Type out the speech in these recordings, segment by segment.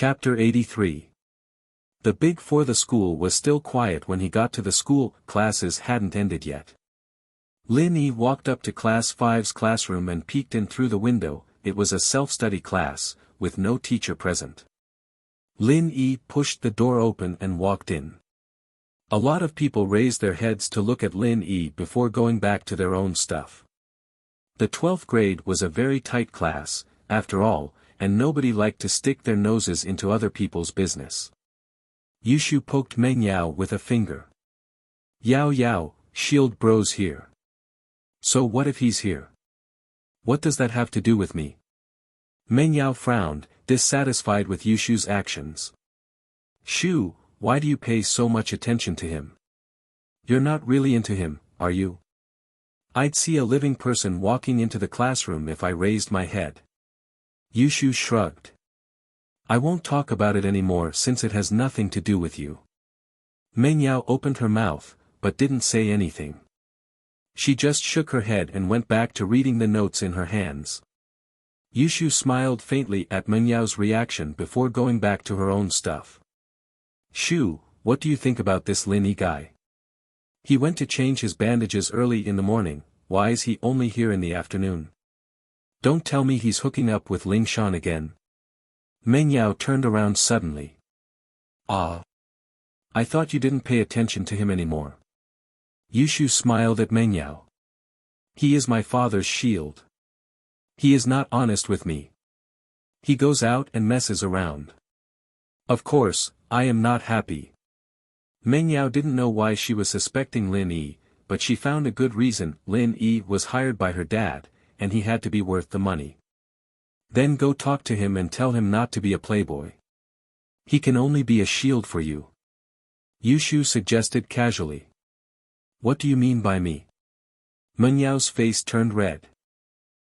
Chapter 83. The the school was still quiet when he got to the school. Classes hadn't ended yet. Lin Yi walked up to Class 5's classroom and peeked in through the window. It was a self-study class, with no teacher present. Lin Yi pushed the door open and walked in. A lot of people raised their heads to look at Lin Yi before going back to their own stuff. The 12th grade was a very tight class, after all, and nobody liked to stick their noses into other people's business. Yushu poked Meng Yao with a finger. Yao Yao, Shield Bro's here. So what if he's here? What does that have to do with me? Meng Yao frowned, dissatisfied with Yushu's actions. Shu, why do you pay so much attention to him? You're not really into him, are you? I'd see a living person walking into the classroom if I raised my head. Yushu shrugged. I won't talk about it anymore since it has nothing to do with you. Meng Yao opened her mouth, but didn't say anything. She just shook her head and went back to reading the notes in her hands. Yushu smiled faintly at Meng Yao's reaction before going back to her own stuff. Shu, what do you think about this Lin Yi guy? He went to change his bandages early in the morning, why is he only here in the afternoon? Don't tell me he's hooking up with Ling Shan again. Meng Yao turned around suddenly. Ah. I thought you didn't pay attention to him anymore. Yushu smiled at Meng Yao. He is my father's shield. He is not honest with me. He goes out and messes around. Of course, I am not happy. Meng Yao didn't know why she was suspecting Lin Yi, but she found a good reason. Lin Yi was hired by her dad, and he had to be worth the money. Then go talk to him and tell him not to be a playboy. He can only be a shield for you. Yushu suggested casually. What do you mean by me? Meng Yao's face turned red.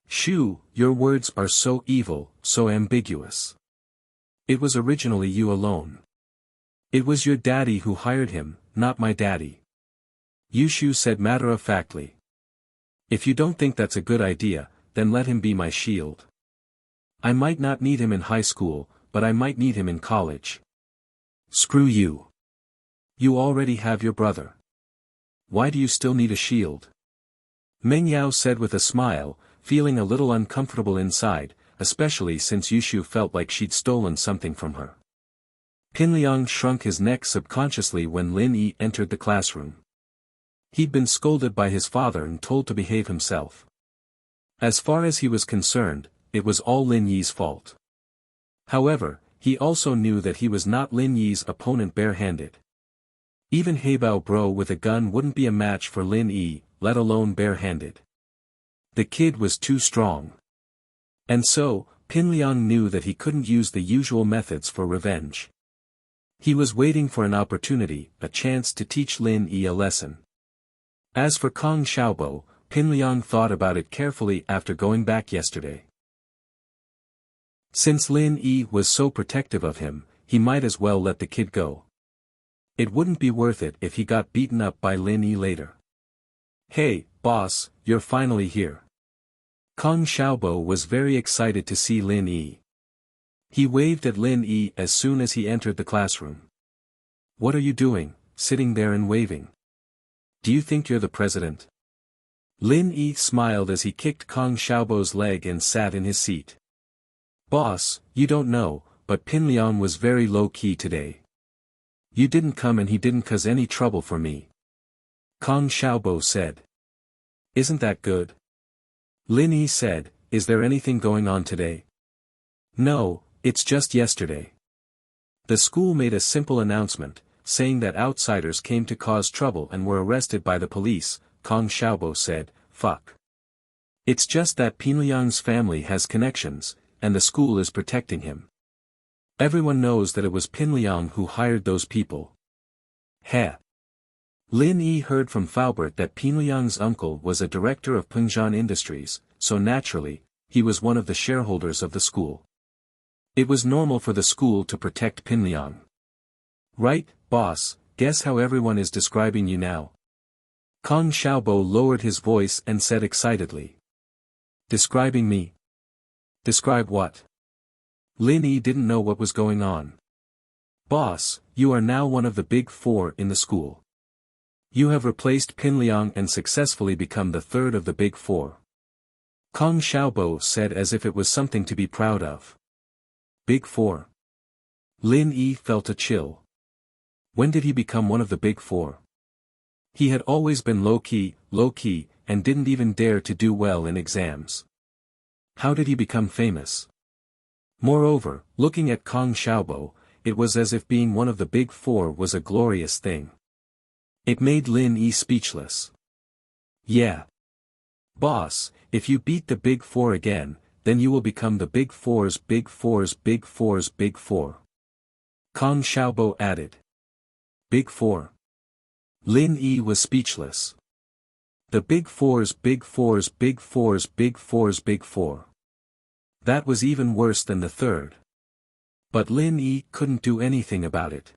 Shu, your words are so evil, so ambiguous. It was originally you alone. It was your daddy who hired him, not my daddy. Yushu said matter-of-factly. If you don't think that's a good idea, then let him be my shield. I might not need him in high school, but I might need him in college. Screw you. You already have your brother. Why do you still need a shield? Meng Yao said with a smile, feeling a little uncomfortable inside, especially since Yushu felt like she'd stolen something from her. Pinliang shrunk his neck subconsciously when Lin Yi entered the classroom. He'd been scolded by his father and told to behave himself. As far as he was concerned, it was all Lin Yi's fault. However, he also knew that he was not Lin Yi's opponent bare-handed. Even Heibao Bro with a gun wouldn't be a match for Lin Yi, let alone bare-handed. The kid was too strong. And so, Pinliang knew that he couldn't use the usual methods for revenge. He was waiting for an opportunity, a chance to teach Lin Yi a lesson. As for Kong Xiaobo, Pinliang thought about it carefully after going back yesterday. Since Lin Yi was so protective of him, he might as well let the kid go. It wouldn't be worth it if he got beaten up by Lin Yi later. Hey, boss, you're finally here. Kong Xiaobo was very excited to see Lin Yi. He waved at Lin Yi as soon as he entered the classroom. What are you doing, sitting there and waving? Do you think you're the president? Lin Yi smiled as he kicked Kong Xiaobo's leg and sat in his seat. Boss, you don't know, but Pinliang was very low-key today. You didn't come and he didn't cause any trouble for me. Kong Xiaobo said. Isn't that good? Lin Yi said, is there anything going on today? No, it's just yesterday. The school made a simple announcement, saying that outsiders came to cause trouble and were arrested by the police. Kong Xiaobo said, fuck. It's just that Pinliang's family has connections, and the school is protecting him. Everyone knows that it was Pinliang who hired those people. Heh. Lin Yi heard from Faubert that Pinliang's uncle was a director of Pengzhan Industries, so naturally, he was one of the shareholders of the school. It was normal for the school to protect Pinliang. Right, boss, guess how everyone is describing you now? Kong Xiaobo lowered his voice and said excitedly. Describing me? Describe what? Lin Yi didn't know what was going on. Boss, you are now one of the big four in the school. You have replaced Pin Liang and successfully become the third of the big four. Kong Xiaobo said as if it was something to be proud of. Big four. Lin Yi felt a chill. When did he become one of the big four? He had always been low-key, and didn't even dare to do well in exams. How did he become famous? Moreover, looking at Kong Xiaobo, it was as if being one of the big four was a glorious thing. It made Lin Yi speechless. Yeah. Boss, if you beat the big four again, then you will become the big four's big four's big four's big four. Kong Xiaobo added. Big four. Lin Yi was speechless. The big four's big four's big four's big four's big four. That was even worse than the third. But Lin Yi couldn't do anything about it.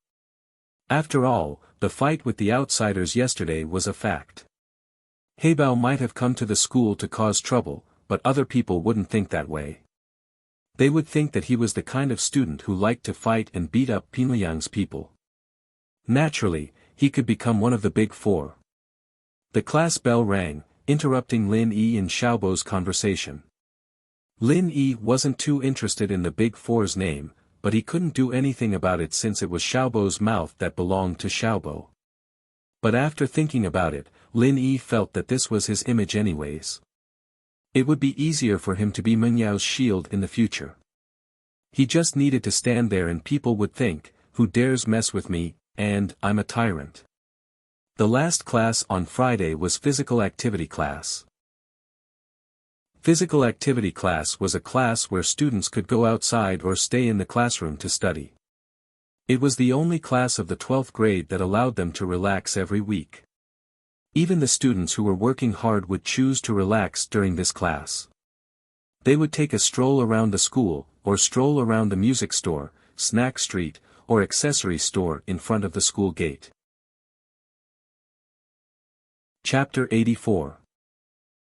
After all, the fight with the outsiders yesterday was a fact. Heibao might have come to the school to cause trouble, but other people wouldn't think that way. They would think that he was the kind of student who liked to fight and beat up Pinliang's people. Naturally, he could become one of the big four. The class bell rang, interrupting Lin Yi and Xiaobo's conversation. Lin Yi wasn't too interested in the big four's name, but he couldn't do anything about it since it was Xiaobo's mouth that belonged to Xiaobo. But after thinking about it, Lin Yi felt that this was his image anyways. It would be easier for him to be Meng Yao's shield in the future. He just needed to stand there and people would think, who dares mess with me, and I'm a tyrant. The last class on Friday was physical activity class. Physical activity class was a class where students could go outside or stay in the classroom to study. It was the only class of the 12th grade that allowed them to relax every week. Even the students who were working hard would choose to relax during this class. They would take a stroll around the school, or stroll around the music store, snack street, or accessory store in front of the school gate. Chapter 84.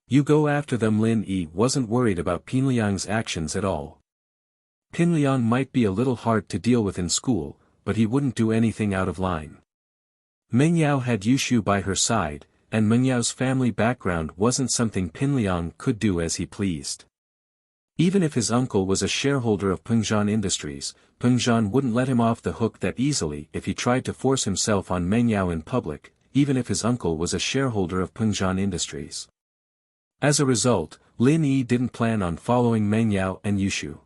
You go after them. Lin Yi wasn't worried about Pinliang's actions at all. Pinliang might be a little hard to deal with in school, but he wouldn't do anything out of line. Meng Yao had Yushu by her side, and Meng Yao's family background wasn't something Pinliang could do as he pleased. Even if his uncle was a shareholder of Pengzhan Industries, Pengzhan wouldn't let him off the hook that easily if he tried to force himself on Meng Yao in public, even if his uncle was a shareholder of Pengzhan Industries. As a result, Lin Yi didn't plan on following Meng Yao and Yushu.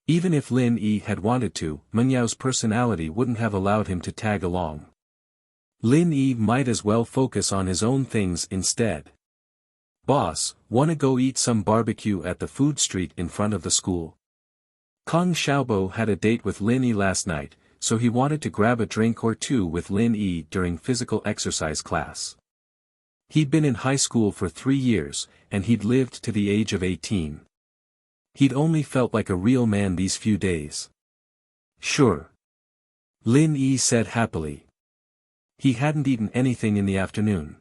Even if Lin Yi had wanted to, Meng Yao's personality wouldn't have allowed him to tag along. Lin Yi might as well focus on his own things instead. Boss, wanna go eat some barbecue at the food street in front of the school? Kong Xiaobo had a date with Lin Yi last night, so he wanted to grab a drink or two with Lin Yi during physical exercise class. He'd been in high school for 3 years, and he'd lived to the age of 18. He'd only felt like a real man these few days. Sure. Lin Yi said happily. He hadn't eaten anything in the afternoon.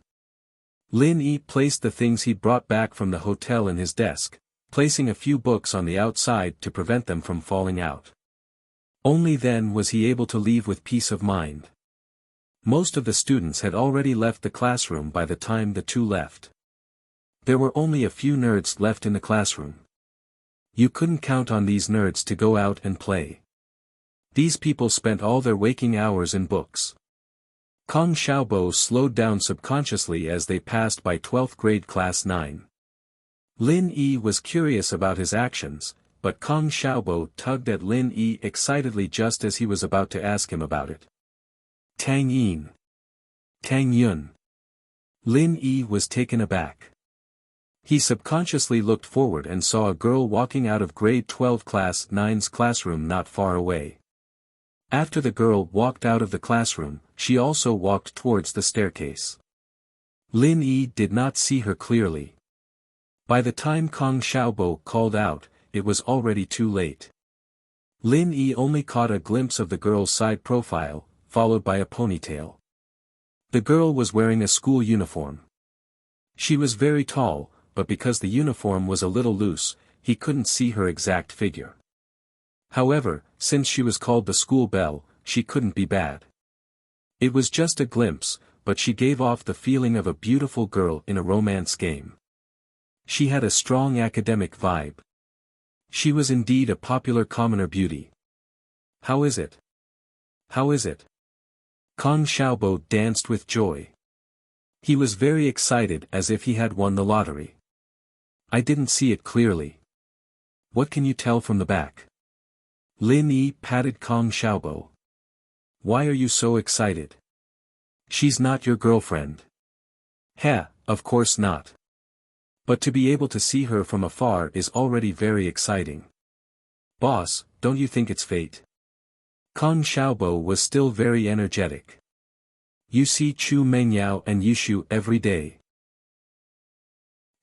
Lin Yi placed the things he'd brought back from the hotel in his desk, placing a few books on the outside to prevent them from falling out. Only then was he able to leave with peace of mind. Most of the students had already left the classroom by the time the two left. There were only a few nerds left in the classroom. You couldn't count on these nerds to go out and play. These people spent all their waking hours in books. Kong Xiaobo slowed down subconsciously as they passed by 12th grade class 9. Lin Yi was curious about his actions, but Kong Xiaobo tugged at Lin Yi excitedly just as he was about to ask him about it. Tang Yin. Tang Yun. Lin Yi was taken aback. He subconsciously looked forward and saw a girl walking out of grade 12 class 9's classroom not far away. After the girl walked out of the classroom, she also walked towards the staircase. Lin Yi did not see her clearly. By the time Kong Xiaobo called out, it was already too late. Lin Yi only caught a glimpse of the girl's side profile, followed by a ponytail. The girl was wearing a school uniform. She was very tall, but because the uniform was a little loose, he couldn't see her exact figure. However, since she was called the school belle, she couldn't be bad. It was just a glimpse, but she gave off the feeling of a beautiful girl in a romance game. She had a strong academic vibe. She was indeed a popular commoner beauty. How is it? How is it? Kong Xiaobo danced with joy. He was very excited as if he had won the lottery. I didn't see it clearly. What can you tell from the back? Lin Yi patted Kong Xiaobo. Why are you so excited? She's not your girlfriend. Heh, of course not. But to be able to see her from afar is already very exciting. Boss, don't you think it's fate? Kong Xiaobo was still very energetic. You see Chu Mengyao and Yushu every day.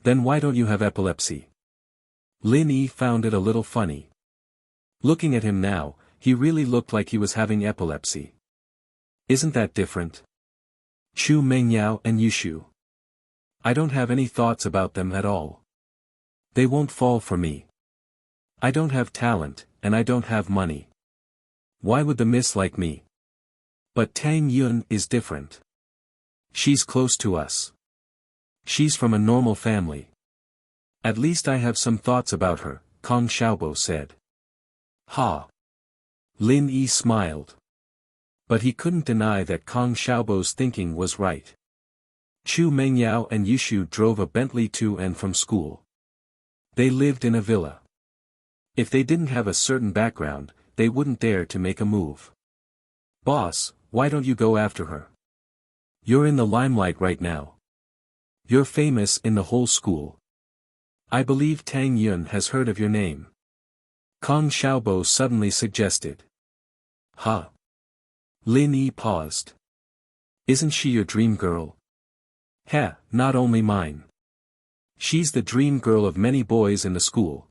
Then why don't you have epilepsy? Lin Yi found it a little funny. Looking at him now, he really looked like he was having epilepsy. Isn't that different? Chu Mengyao and Yushu. I don't have any thoughts about them at all. They won't fall for me. I don't have talent, and I don't have money. Why would the miss like me? But Tang Yun is different. She's close to us. She's from a normal family. At least I have some thoughts about her, Kong Xiaobo said. Ha! Lin Yi smiled. But he couldn't deny that Kong Xiaobo's thinking was right. Chu Mengyao and Yushu drove a Bentley to and from school. They lived in a villa. If they didn't have a certain background, they wouldn't dare to make a move. Boss, why don't you go after her? You're in the limelight right now. You're famous in the whole school. I believe Tang Yun has heard of your name. Kong Xiaobo suddenly suggested. Huh? Lin Yi paused. Isn't she your dream girl? Heh, not only mine. She's the dream girl of many boys in the school.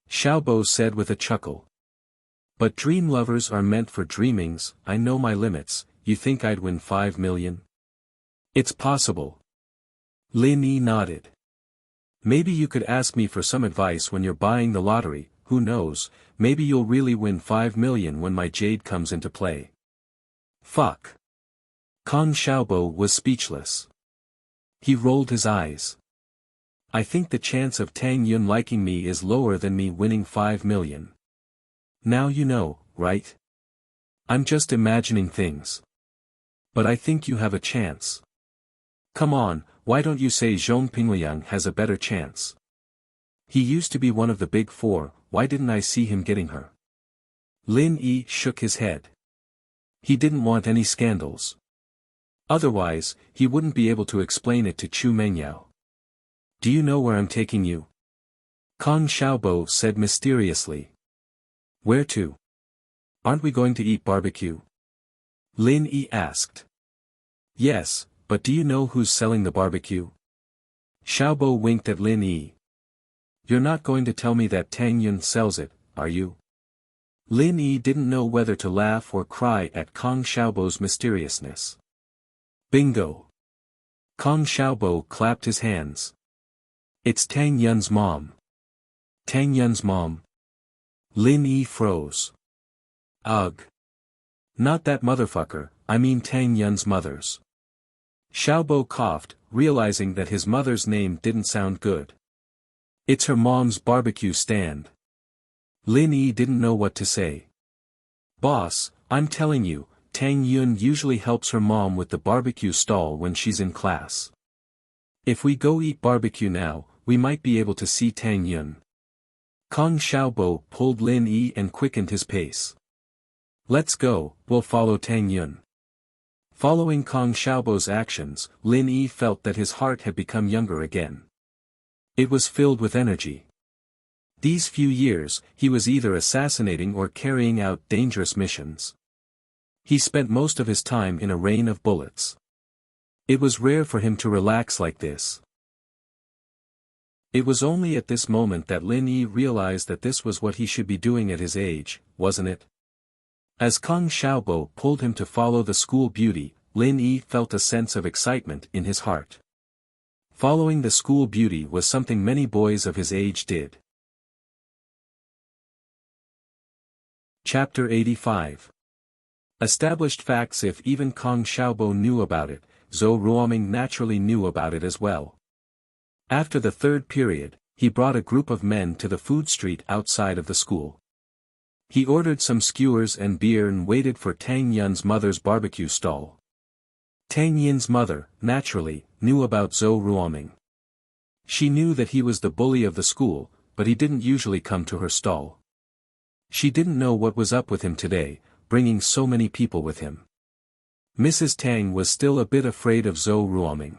Xiaobo said with a chuckle. But dream lovers are meant for dreamings. I know my limits. You think I'd win 5 million? It's possible. Lin Yi nodded. Maybe you could ask me for some advice when you're buying the lottery, who knows, maybe you'll really win 5 million when my jade comes into play. Fuck. Kong Xiaobo was speechless. He rolled his eyes. I think the chance of Tang Yun liking me is lower than me winning 5 million. Now you know, right? I'm just imagining things. But I think you have a chance. Come on, why don't you say Zhong Pingliang has a better chance? He used to be one of the big four, why didn't I see him getting her? Lin Yi shook his head. He didn't want any scandals. Otherwise, he wouldn't be able to explain it to Chu Mengyao. Do you know where I'm taking you? Kong Xiaobo said mysteriously. Where to? Aren't we going to eat barbecue? Lin Yi asked. Yes, but do you know who's selling the barbecue? Xiaobo winked at Lin Yi. You're not going to tell me that Tang Yun sells it, are you? Lin Yi didn't know whether to laugh or cry at Kong Xiaobo's mysteriousness. Bingo! Kong Xiaobo clapped his hands. It's Tang Yun's mom. Tang Yun's mom. Lin Yi froze. Ugh. Not that motherfucker, I mean Tang Yun's mother's. Xiaobo coughed, realizing that his mother's name didn't sound good. It's her mom's barbecue stand. Lin Yi didn't know what to say. Boss, I'm telling you, Tang Yun usually helps her mom with the barbecue stall when she's in class. If we go eat barbecue now, we might be able to see Tang Yun. Kong Xiaobo pulled Lin Yi and quickened his pace. Let's go, we'll follow Tang Yun. Following Kong Xiaobo's actions, Lin Yi felt that his heart had become younger again. It was filled with energy. These few years, he was either assassinating or carrying out dangerous missions. He spent most of his time in a rain of bullets. It was rare for him to relax like this. It was only at this moment that Lin Yi realized that this was what he should be doing at his age, wasn't it? As Kong Xiaobo pulled him to follow the school beauty, Lin Yi felt a sense of excitement in his heart. Following the school beauty was something many boys of his age did. Chapter 85. Established facts. If even Kong Xiaobo knew about it, Zhou Ruoming naturally knew about it as well. After the third period, he brought a group of men to the food street outside of the school. He ordered some skewers and beer and waited for Tang Yun's mother's barbecue stall. Tang Yun's mother, naturally, knew about Zhou Ruoming. She knew that he was the bully of the school, but he didn't usually come to her stall. She didn't know what was up with him today, bringing so many people with him. Mrs. Tang was still a bit afraid of Zhou Ruoming.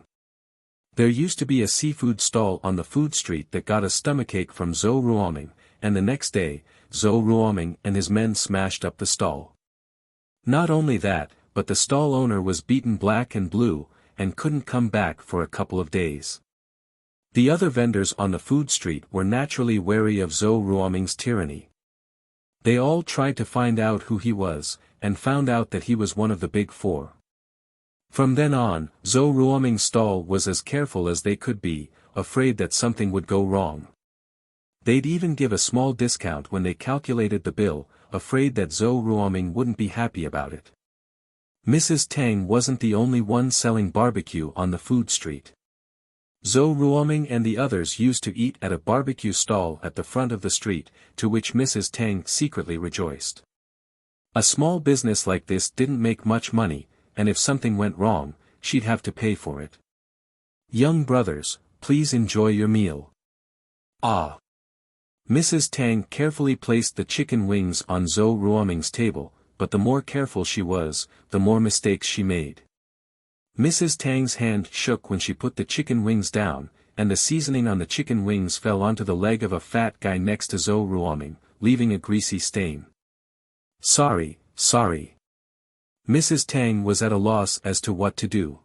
There used to be a seafood stall on the food street that got a stomachache from Zhou Ruoming, and the next day, Zhou Ruoming and his men smashed up the stall. Not only that, but the stall owner was beaten black and blue, and couldn't come back for a couple of days. The other vendors on the food street were naturally wary of Zhou Ruoming's tyranny. They all tried to find out who he was, and found out that he was one of the big four. From then on, Zhou Ruoming's stall was as careful as they could be, afraid that something would go wrong. They'd even give a small discount when they calculated the bill, afraid that Zhou Ruoming wouldn't be happy about it. Mrs. Tang wasn't the only one selling barbecue on the food street. Zhou Ruoming and the others used to eat at a barbecue stall at the front of the street, to which Mrs. Tang secretly rejoiced. A small business like this didn't make much money, and if something went wrong, she'd have to pay for it. "Young brothers, please enjoy your meal." "Ah." Mrs. Tang carefully placed the chicken wings on Zhou Ruoming's table, but the more careful she was, the more mistakes she made. Mrs. Tang's hand shook when she put the chicken wings down, and the seasoning on the chicken wings fell onto the leg of a fat guy next to Zhou Ruoming, leaving a greasy stain. Sorry. Mrs. Tang was at a loss as to what to do.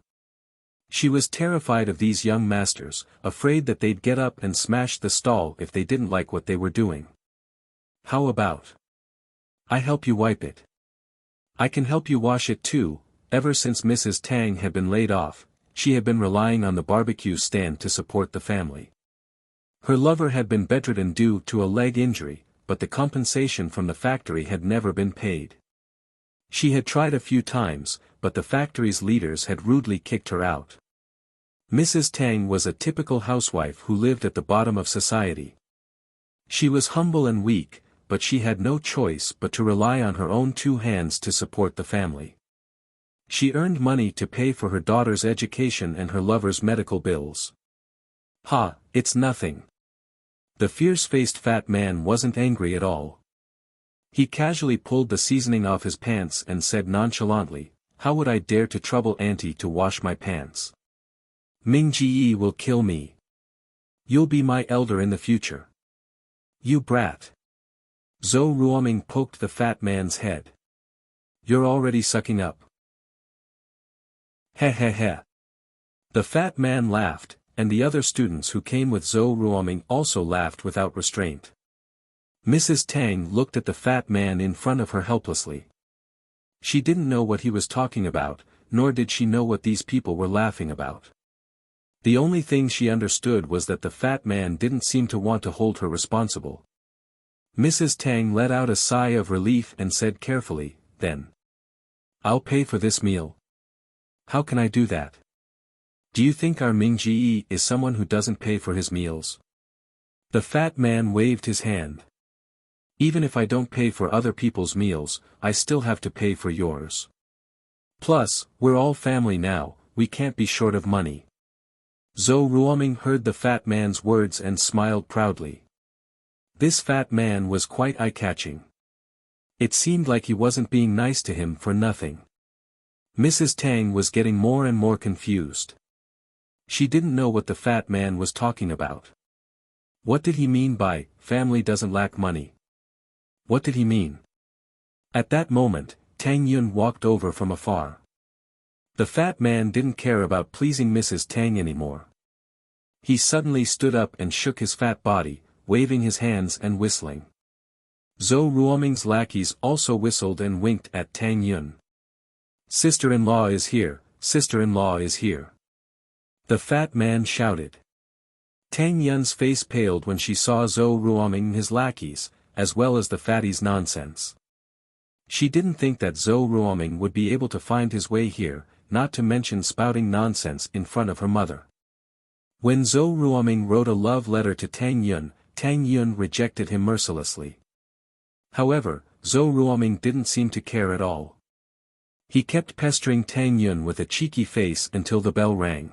She was terrified of these young masters, afraid that they'd get up and smash the stall if they didn't like what they were doing. "How about I help you wipe it? I can help you wash it too." Ever since Mrs. Tang had been laid off, she had been relying on the barbecue stand to support the family. Her lover had been bedridden due to a leg injury, but the compensation from the factory had never been paid. She had tried a few times, but the factory's leaders had rudely kicked her out. Mrs. Tang was a typical housewife who lived at the bottom of society. She was humble and weak, but she had no choice but to rely on her own two hands to support the family. She earned money to pay for her daughter's education and her lover's medical bills. "Ha, it's nothing." The fierce-faced fat man wasn't angry at all. He casually pulled the seasoning off his pants and said nonchalantly, "How would I dare to trouble Auntie to wash my pants? Ming Ji will kill me. You'll be my elder in the future. You brat." Zhou Ruoming poked the fat man's head. "You're already sucking up." "Heh heh heh." The fat man laughed, and the other students who came with Zhou Ruoming also laughed without restraint. Mrs. Tang looked at the fat man in front of her helplessly. She didn't know what he was talking about, nor did she know what these people were laughing about. The only thing she understood was that the fat man didn't seem to want to hold her responsible. Mrs. Tang let out a sigh of relief and said carefully, "Then I'll pay for this meal." "How can I do that? Do you think our Ming Ji is someone who doesn't pay for his meals?" The fat man waved his hand. "Even if I don't pay for other people's meals, I still have to pay for yours. Plus, we're all family now, we can't be short of money." Zhou Ruoming heard the fat man's words and smiled proudly. This fat man was quite eye-catching. It seemed like he wasn't being nice to him for nothing. Mrs. Tang was getting more and more confused. She didn't know what the fat man was talking about. What did he mean by, "family doesn't lack money"? What did he mean? At that moment, Tang Yun walked over from afar. The fat man didn't care about pleasing Mrs. Tang anymore. He suddenly stood up and shook his fat body, waving his hands and whistling. Zhou Ruoming's lackeys also whistled and winked at Tang Yun. "Sister-in-law is here, sister-in-law is here." The fat man shouted. Tang Yun's face paled when she saw Zhou Ruoming and his lackeys, as well as the fatty's nonsense. She didn't think that Zhou Ruoming would be able to find his way here, not to mention spouting nonsense in front of her mother. When Zhou Ruoming wrote a love letter to Tang Yun rejected him mercilessly. However, Zhou Ruoming didn't seem to care at all. He kept pestering Tang Yun with a cheeky face until the bell rang.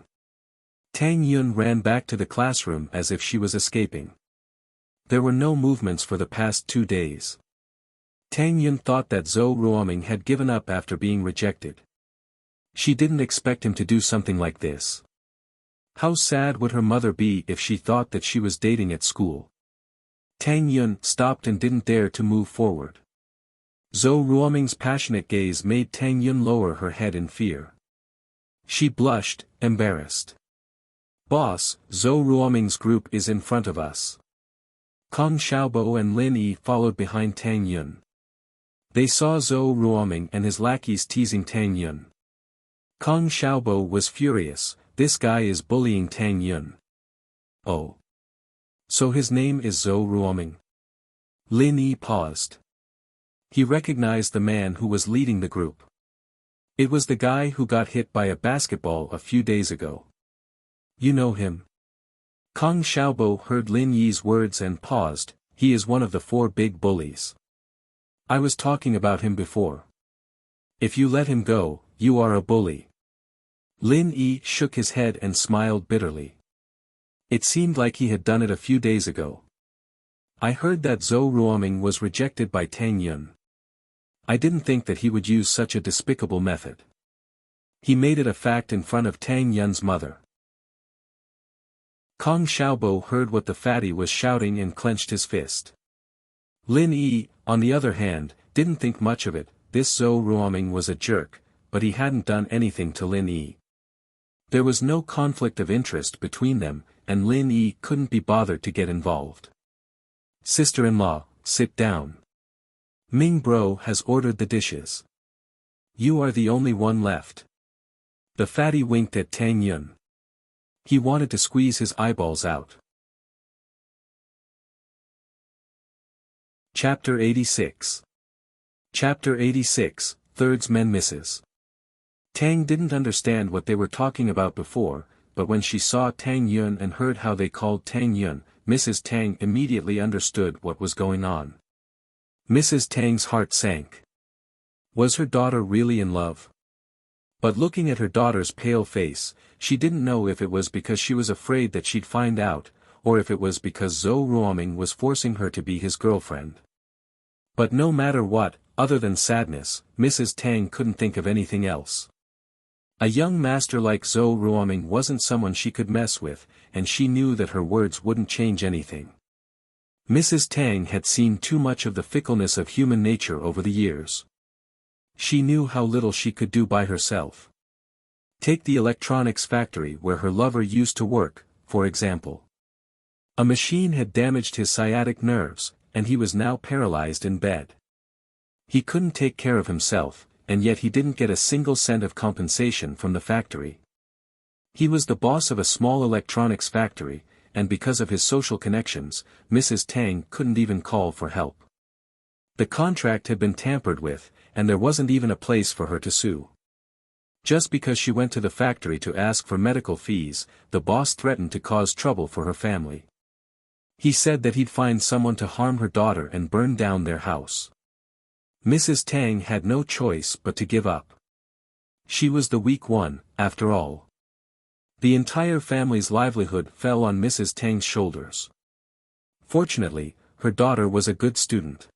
Tang Yun ran back to the classroom as if she was escaping. There were no movements for the past 2 days. Tang Yun thought that Zhou Ruoming had given up after being rejected. She didn't expect him to do something like this. How sad would her mother be if she thought that she was dating at school? Tang Yun stopped and didn't dare to move forward. Zhou Ruoming's passionate gaze made Tang Yun lower her head in fear. She blushed, embarrassed. "Boss, Zhou Ruoming's group is in front of us." Kong Xiaobo and Lin Yi followed behind Tang Yun. They saw Zhou Ruoming and his lackeys teasing Tang Yun. Kong Xiaobo was furious. This guy is bullying Tang Yun. Oh. So his name is Zhou Ruoming. Lin Yi paused. He recognized the man who was leading the group. It was the guy who got hit by a basketball a few days ago. You know him? Kong Xiaobo heard Lin Yi's words and paused. He is one of the 4 big bullies. I was talking about him before. If you let him go, you are a bully. Lin Yi shook his head and smiled bitterly. It seemed like he had done it a few days ago. I heard that Zhou Ruoming was rejected by Tang Yun. I didn't think that he would use such a despicable method. He made it a fact in front of Tang Yun's mother. Kong Xiaobo heard what the fatty was shouting and clenched his fist. Lin Yi, on the other hand, didn't think much of it. This Zhou Ruoming was a jerk, but he hadn't done anything to Lin Yi. There was no conflict of interest between them, and Lin Yi couldn't be bothered to get involved. Sister-in-law, sit down. Ming Bro has ordered the dishes. You are the only one left. The fatty winked at Tang Yun. He wanted to squeeze his eyeballs out. Chapter 86. Chapter 86, Thirds Men Misses. Tang didn't understand what they were talking about before, but when she saw Tang Yun and heard how they called Tang Yun, Mrs. Tang immediately understood what was going on. Mrs. Tang's heart sank. Was her daughter really in love? But looking at her daughter's pale face, she didn't know if it was because she was afraid that she'd find out, or if it was because Zhou Ruoming was forcing her to be his girlfriend. But no matter what, other than sadness, Mrs. Tang couldn't think of anything else. A young master like Zhou Ruoming wasn't someone she could mess with, and she knew that her words wouldn't change anything. Mrs. Tang had seen too much of the fickleness of human nature over the years. She knew how little she could do by herself. Take the electronics factory where her lover used to work, for example. A machine had damaged his sciatic nerves, and he was now paralyzed in bed. He couldn't take care of himself, and yet he didn't get a single cent of compensation from the factory. He was the boss of a small electronics factory, and because of his social connections, Mrs. Tang couldn't even call for help. The contract had been tampered with, and there wasn't even a place for her to sue. Just because she went to the factory to ask for medical fees, the boss threatened to cause trouble for her family. He said that he'd find someone to harm her daughter and burn down their house. Mrs. Tang had no choice but to give up. She was the weak one, after all. The entire family's livelihood fell on Mrs. Tang's shoulders. Fortunately, her daughter was a good student.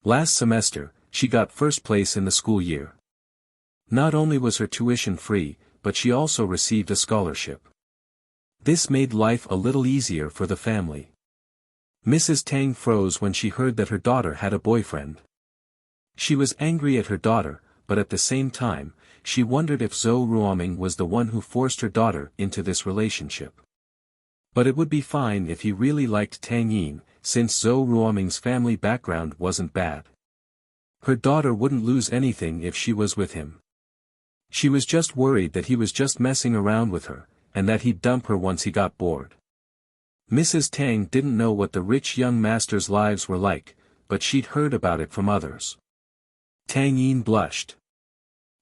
Last semester, she got first place in the school year. Not only was her tuition free, but she also received a scholarship. This made life a little easier for the family. Mrs. Tang froze when she heard that her daughter had a boyfriend. She was angry at her daughter, but at the same time, she wondered if Zhou Ruoming was the one who forced her daughter into this relationship. But it would be fine if he really liked Tang Yin, since Zhou Ruoming's family background wasn't bad. Her daughter wouldn't lose anything if she was with him. She was just worried that he was just messing around with her, and that he'd dump her once he got bored. Mrs. Tang didn't know what the rich young masters' lives were like, but she'd heard about it from others. Tang Yin blushed.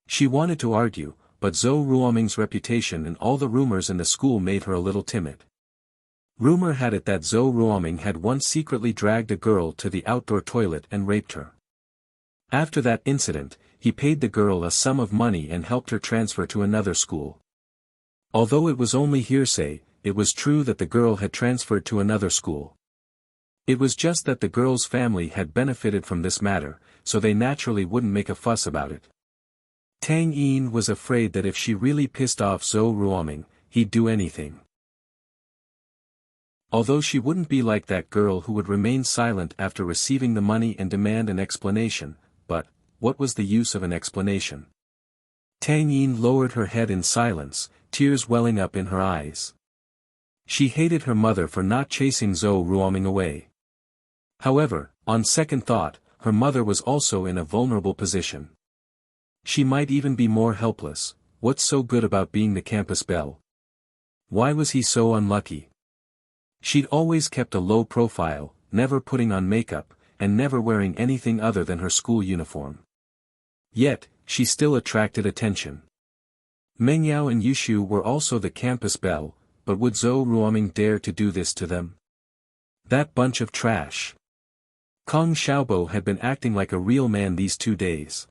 She wanted to argue, but Zhou Ruoming's reputation and all the rumors in the school made her a little timid. Rumor had it that Zhou Ruoming had once secretly dragged a girl to the outdoor toilet and raped her. After that incident, he paid the girl a sum of money and helped her transfer to another school. Although it was only hearsay, it was true that the girl had transferred to another school. It was just that the girl's family had benefited from this matter, so they naturally wouldn't make a fuss about it. Tang Yin was afraid that if she really pissed off Zhou Ruoming, he'd do anything. Although she wouldn't be like that girl who would remain silent after receiving the money and demand an explanation, but, what was the use of an explanation? Tang Yin lowered her head in silence, tears welling up in her eyes. She hated her mother for not chasing Zhou Ruoming away. However, on second thought, her mother was also in a vulnerable position. She might even be more helpless. What's so good about being the campus belle? Why was he so unlucky? She'd always kept a low profile, never putting on makeup, and never wearing anything other than her school uniform. Yet, she still attracted attention. Mengyao and Yushu were also the campus belle, but would Zhou Ruoming dare to do this to them? That bunch of trash. Kong Xiaobo had been acting like a real man these 2 days.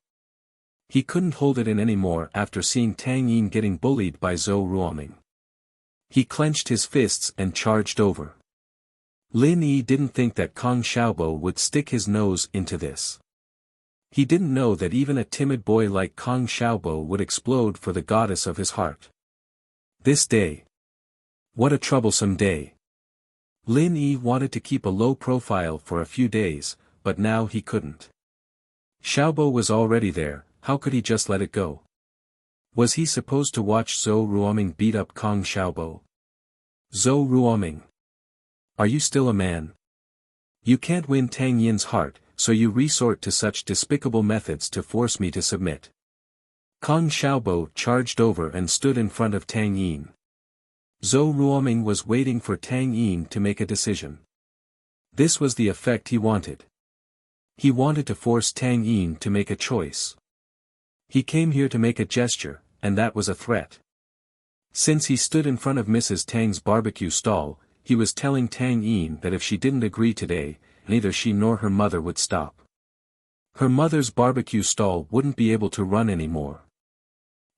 He couldn't hold it in anymore after seeing Tang Yin getting bullied by Zhou Ruoming. He clenched his fists and charged over. Lin Yi didn't think that Kong Xiaobo would stick his nose into this. He didn't know that even a timid boy like Kong Xiaobo would explode for the goddess of his heart. This day. What a troublesome day. Lin Yi wanted to keep a low profile for a few days, but now he couldn't. Xiaobo was already there, how could he just let it go? Was he supposed to watch Zhou Ruoming beat up Kong Xiaobo? Zhou Ruoming. Are you still a man? You can't win Tang Yin's heart, so you resort to such despicable methods to force me to submit. Kong Xiaobo charged over and stood in front of Tang Yin. Zhou Ruoming was waiting for Tang Yin to make a decision. This was the effect he wanted. He wanted to force Tang Yin to make a choice. He came here to make a gesture, and that was a threat. Since he stood in front of Mrs. Tang's barbecue stall, he was telling Tang Yin that if she didn't agree today, neither she nor her mother would stop. Her mother's barbecue stall wouldn't be able to run anymore.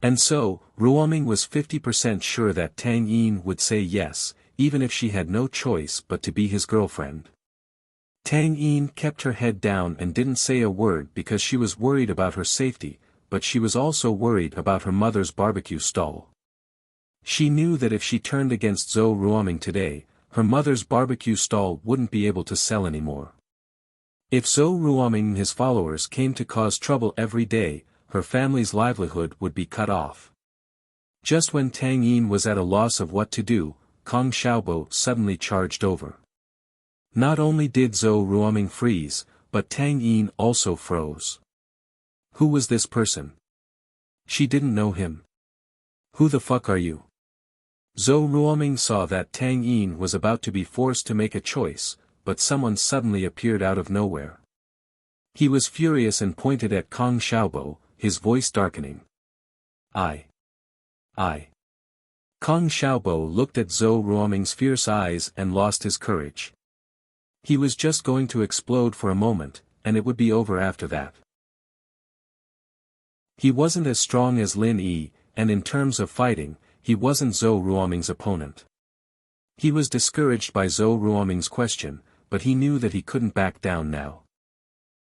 And so, Ruoming was 50% sure that Tang Yin would say yes, even if she had no choice but to be his girlfriend. Tang Yin kept her head down and didn't say a word because she was worried about her safety, but she was also worried about her mother's barbecue stall. She knew that if she turned against Zhou Ruoming today, her mother's barbecue stall wouldn't be able to sell anymore. If Zhou Ruoming and his followers came to cause trouble every day, her family's livelihood would be cut off. Just when Tang Yin was at a loss of what to do, Kong Xiaobo suddenly charged over. Not only did Zhou Ruoming freeze, but Tang Yin also froze. Who was this person? She didn't know him. Who the fuck are you? Zhou Ruoming saw that Tang Yin was about to be forced to make a choice, but someone suddenly appeared out of nowhere. He was furious and pointed at Kong Xiaobo, his voice darkening. I. Kong Xiaobo looked at Zhou Ruoming's fierce eyes and lost his courage. He was just going to explode for a moment, and it would be over after that. He wasn't as strong as Lin Yi, and in terms of fighting, he wasn't Zhou Ruoming's opponent. He was discouraged by Zhou Ruoming's question, but he knew that he couldn't back down now.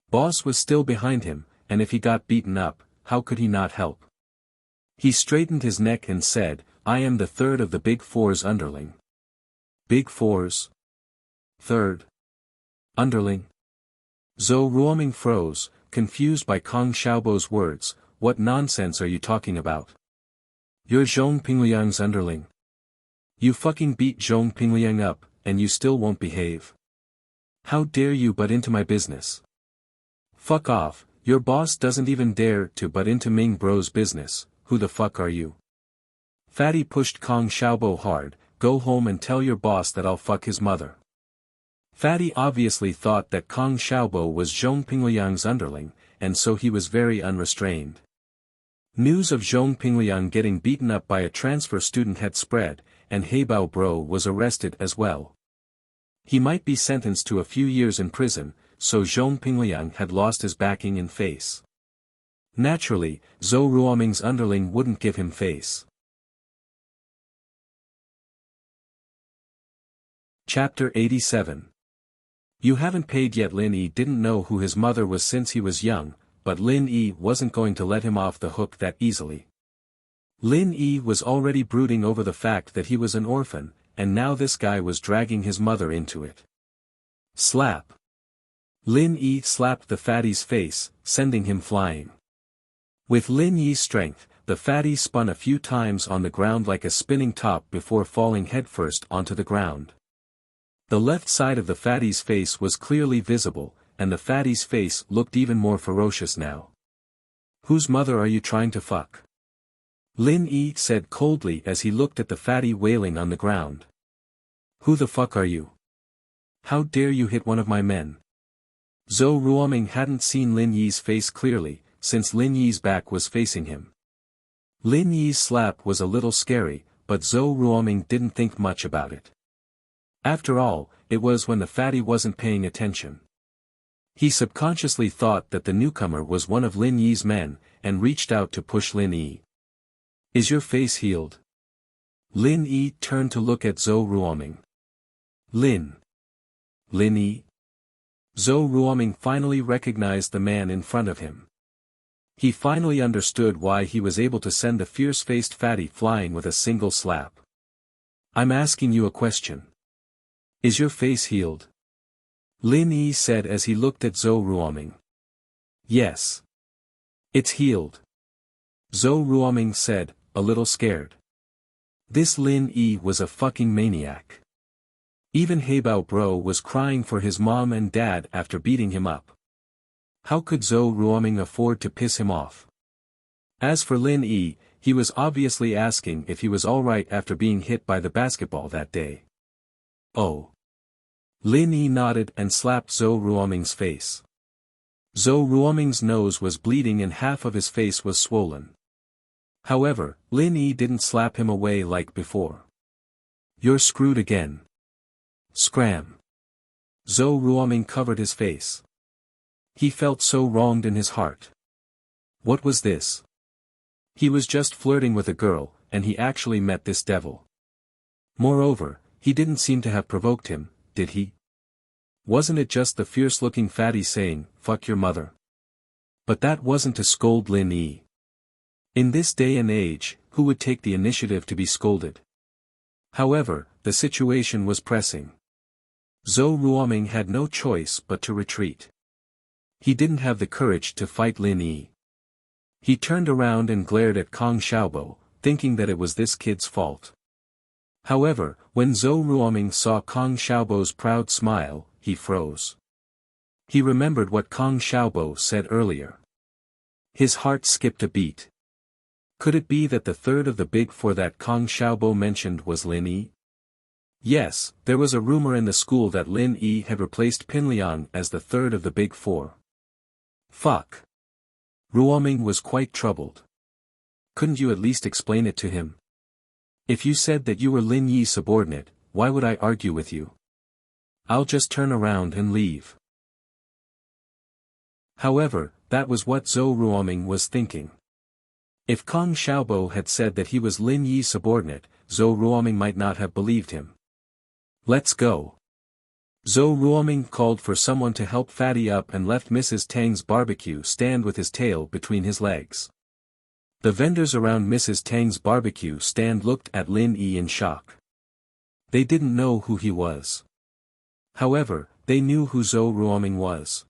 Boss was still behind him, and if he got beaten up, how could he not help? He straightened his neck and said, I am the third of the Big Four's underling. Big Four's? Third? Underling? Zhou Ruoming froze, confused by Kong Xiaobo's words. What nonsense are you talking about? You're Zhong Pingliang's underling. You fucking beat Zhong Pingliang up, and you still won't behave. How dare you butt into my business? Fuck off, your boss doesn't even dare to butt into Ming Bro's business, who the fuck are you? Fatty pushed Kong Xiaobo hard, go home and tell your boss that I'll fuck his mother. Fatty obviously thought that Kong Xiaobo was Zhong Pingliang's underling, and so he was very unrestrained. News of Zhong Pingliang getting beaten up by a transfer student had spread, and Heibao Bro was arrested as well. He might be sentenced to a few years in prison, so Zhong Pingliang had lost his backing in face. Naturally, Zhou Ruoming's underling wouldn't give him face. Chapter 87. You haven't paid yet. Lin Yi didn't know who his mother was since he was young, but Lin Yi wasn't going to let him off the hook that easily. Lin Yi was already brooding over the fact that he was an orphan, and now this guy was dragging his mother into it. Slap. Lin Yi slapped the fatty's face, sending him flying. With Lin Yi's strength, the fatty spun a few times on the ground like a spinning top before falling headfirst onto the ground. The left side of the fatty's face was clearly visible, and the fatty's face looked even more ferocious now. Whose mother are you trying to fuck? Lin Yi said coldly as he looked at the fatty wailing on the ground. Who the fuck are you? How dare you hit one of my men? Zhou Ruoming hadn't seen Lin Yi's face clearly, since Lin Yi's back was facing him. Lin Yi's slap was a little scary, but Zhou Ruoming didn't think much about it. After all, it was when the fatty wasn't paying attention. He subconsciously thought that the newcomer was one of Lin Yi's men, and reached out to push Lin Yi. Is your face healed? Lin Yi turned to look at Zhou Ruoming. Lin Yi? Zhou Ruoming finally recognized the man in front of him. He finally understood why he was able to send the fierce-faced fatty flying with a single slap. I'm asking you a question. Is your face healed? Lin Yi said as he looked at Zhou Ruoming. Yes. It's healed. Zhou Ruoming said, a little scared. This Lin Yi was a fucking maniac. Even Heibao Bro was crying for his mom and dad after beating him up. How could Zhou Ruoming afford to piss him off? As for Lin Yi, he was obviously asking if he was alright after being hit by the basketball that day. Oh. Lin Yi nodded and slapped Zhou Ruoming's face. Zhou Ruoming's nose was bleeding and half of his face was swollen. However, Lin Yi didn't slap him away like before. You're screwed again. Scram. Zhou Ruoming covered his face. He felt so wronged in his heart. What was this? He was just flirting with a girl, and he actually met this devil. Moreover, he didn't seem to have provoked him, did he? Wasn't it just the fierce-looking fatty saying, fuck your mother? But that wasn't to scold Lin Yi. In this day and age, who would take the initiative to be scolded? However, the situation was pressing. Zhou Ruoming had no choice but to retreat. He didn't have the courage to fight Lin Yi. He turned around and glared at Kong Xiaobo, thinking that it was this kid's fault. However, when Zhou Ruoming saw Kong Xiaobo's proud smile, he froze. He remembered what Kong Xiaobo said earlier. His heart skipped a beat. Could it be that the third of the big four that Kong Xiaobo mentioned was Lin Yi? Yes, there was a rumor in the school that Lin Yi had replaced Pinliang as the third of the big four. Fuck. Ruoming was quite troubled. Couldn't you at least explain it to him? If you said that you were Lin Yi's subordinate, why would I argue with you? I'll just turn around and leave. However, that was what Zhou Ruoming was thinking. If Kong Xiaobo had said that he was Lin Yi's subordinate, Zhou Ruoming might not have believed him. Let's go. Zhou Ruoming called for someone to help Fatty up and left Mrs. Tang's barbecue stand with his tail between his legs. The vendors around Mrs. Tang's barbecue stand looked at Lin Yi in shock. They didn't know who he was. However, they knew who Zhou Ruoming was.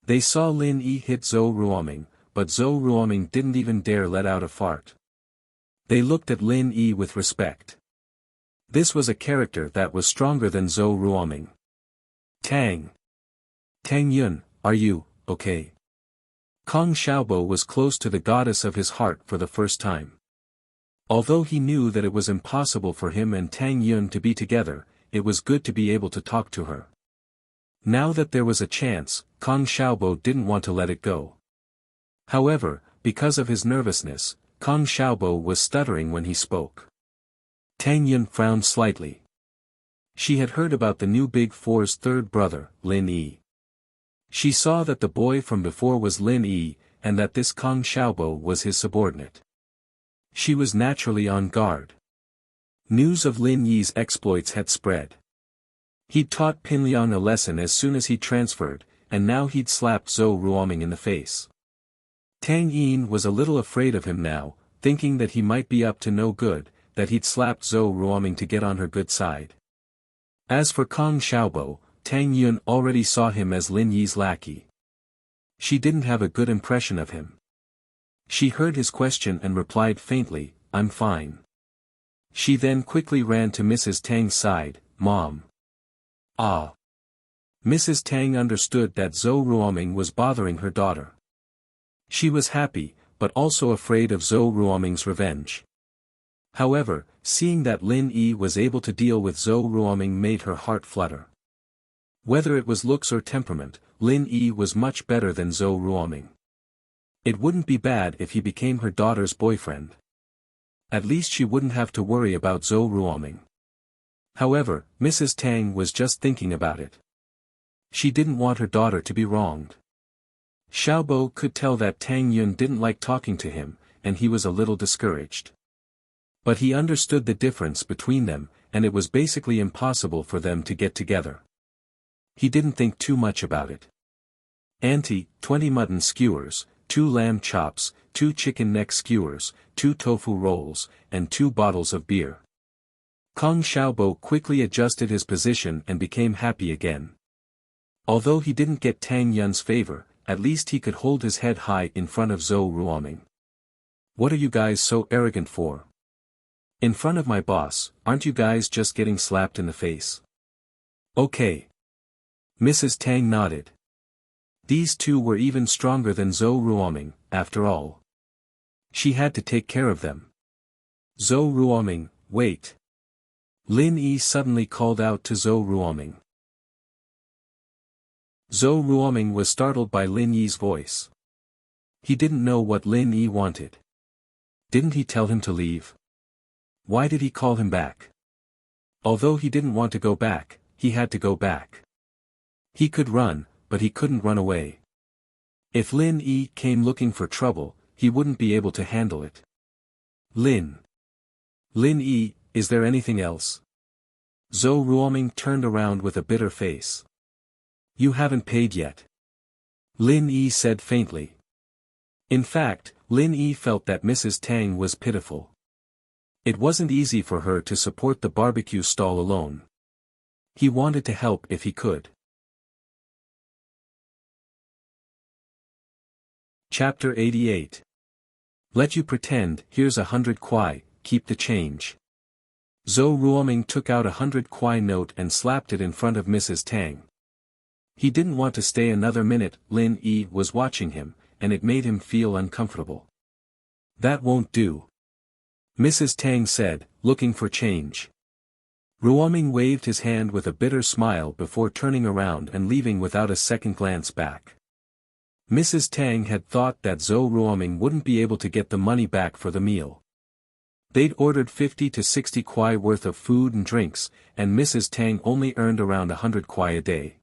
They saw Lin Yi hit Zhou Ruoming, but Zhou Ruoming didn't even dare let out a fart. They looked at Lin Yi with respect. This was a character that was stronger than Zhou Ruoming. Tang Yun, are you okay? Kong Xiaobo was close to the goddess of his heart for the first time. Although he knew that it was impossible for him and Tang Yun to be together, it was good to be able to talk to her. Now that there was a chance, Kong Xiaobo didn't want to let it go. However, because of his nervousness, Kong Xiaobo was stuttering when he spoke. Tang Yun frowned slightly. She had heard about the new Big Four's third brother, Lin Yi. She saw that the boy from before was Lin Yi, and that this Kong Xiaobo was his subordinate. She was naturally on guard. News of Lin Yi's exploits had spread. He'd taught Pinliang a lesson as soon as he transferred, and now he'd slapped Zhou Ruoming in the face. Tang Yin was a little afraid of him now, thinking that he might be up to no good, that he'd slapped Zhou Ruoming to get on her good side. As for Kong Xiaobo, Tang Yun already saw him as Lin Yi's lackey. She didn't have a good impression of him. She heard his question and replied faintly, "I'm fine." She then quickly ran to Mrs. Tang's side, "Mom." Ah. Mrs. Tang understood that Zhou Ruoming was bothering her daughter. She was happy, but also afraid of Zhou Ruoming's revenge. However, seeing that Lin Yi was able to deal with Zhou Ruoming made her heart flutter. Whether it was looks or temperament, Lin Yi was much better than Zhou Ruoming. It wouldn't be bad if he became her daughter's boyfriend. At least she wouldn't have to worry about Zhou Ruoming. However, Mrs. Tang was just thinking about it. She didn't want her daughter to be wronged. Xiaobo could tell that Tang Yun didn't like talking to him, and he was a little discouraged. But he understood the difference between them, and it was basically impossible for them to get together. He didn't think too much about it. Auntie, 20 mutton skewers, 2 lamb chops, 2 chicken neck skewers, 2 tofu rolls, and 2 bottles of beer. Kong Xiaobo quickly adjusted his position and became happy again. Although he didn't get Tang Yun's favor, at least he could hold his head high in front of Zhou Ruoming. "What are you guys so arrogant for? In front of my boss, aren't you guys just getting slapped in the face?" "Okay." Mrs. Tang nodded. These two were even stronger than Zhou Ruoming, after all. She had to take care of them. "Zhou Ruoming, wait." Lin Yi suddenly called out to Zhou Ruoming. Zhou Ruoming was startled by Lin Yi's voice. He didn't know what Lin Yi wanted. Didn't he tell him to leave? Why did he call him back? Although he didn't want to go back, he had to go back. He could run, but he couldn't run away. If Lin Yi came looking for trouble, he wouldn't be able to handle it. Lin Yi, is there anything else? Zhou Ruoming turned around with a bitter face. "You haven't paid yet." Lin Yi said faintly. In fact, Lin Yi felt that Mrs. Tang was pitiful. It wasn't easy for her to support the barbecue stall alone. He wanted to help if he could. Chapter 88. Let you pretend, here's 100 kuai, keep the change. Zhou Ruoming took out 100 kuai note and slapped it in front of Mrs. Tang. He didn't want to stay another minute. Lin Yi was watching him, and it made him feel uncomfortable. "That won't do," Mrs. Tang said, looking for change. Ruoming waved his hand with a bitter smile before turning around and leaving without a second glance back. Mrs. Tang had thought that Zhou Ruoming wouldn't be able to get the money back for the meal. They'd ordered 50 to 60 kuai worth of food and drinks, and Mrs. Tang only earned around 100 kuai a day.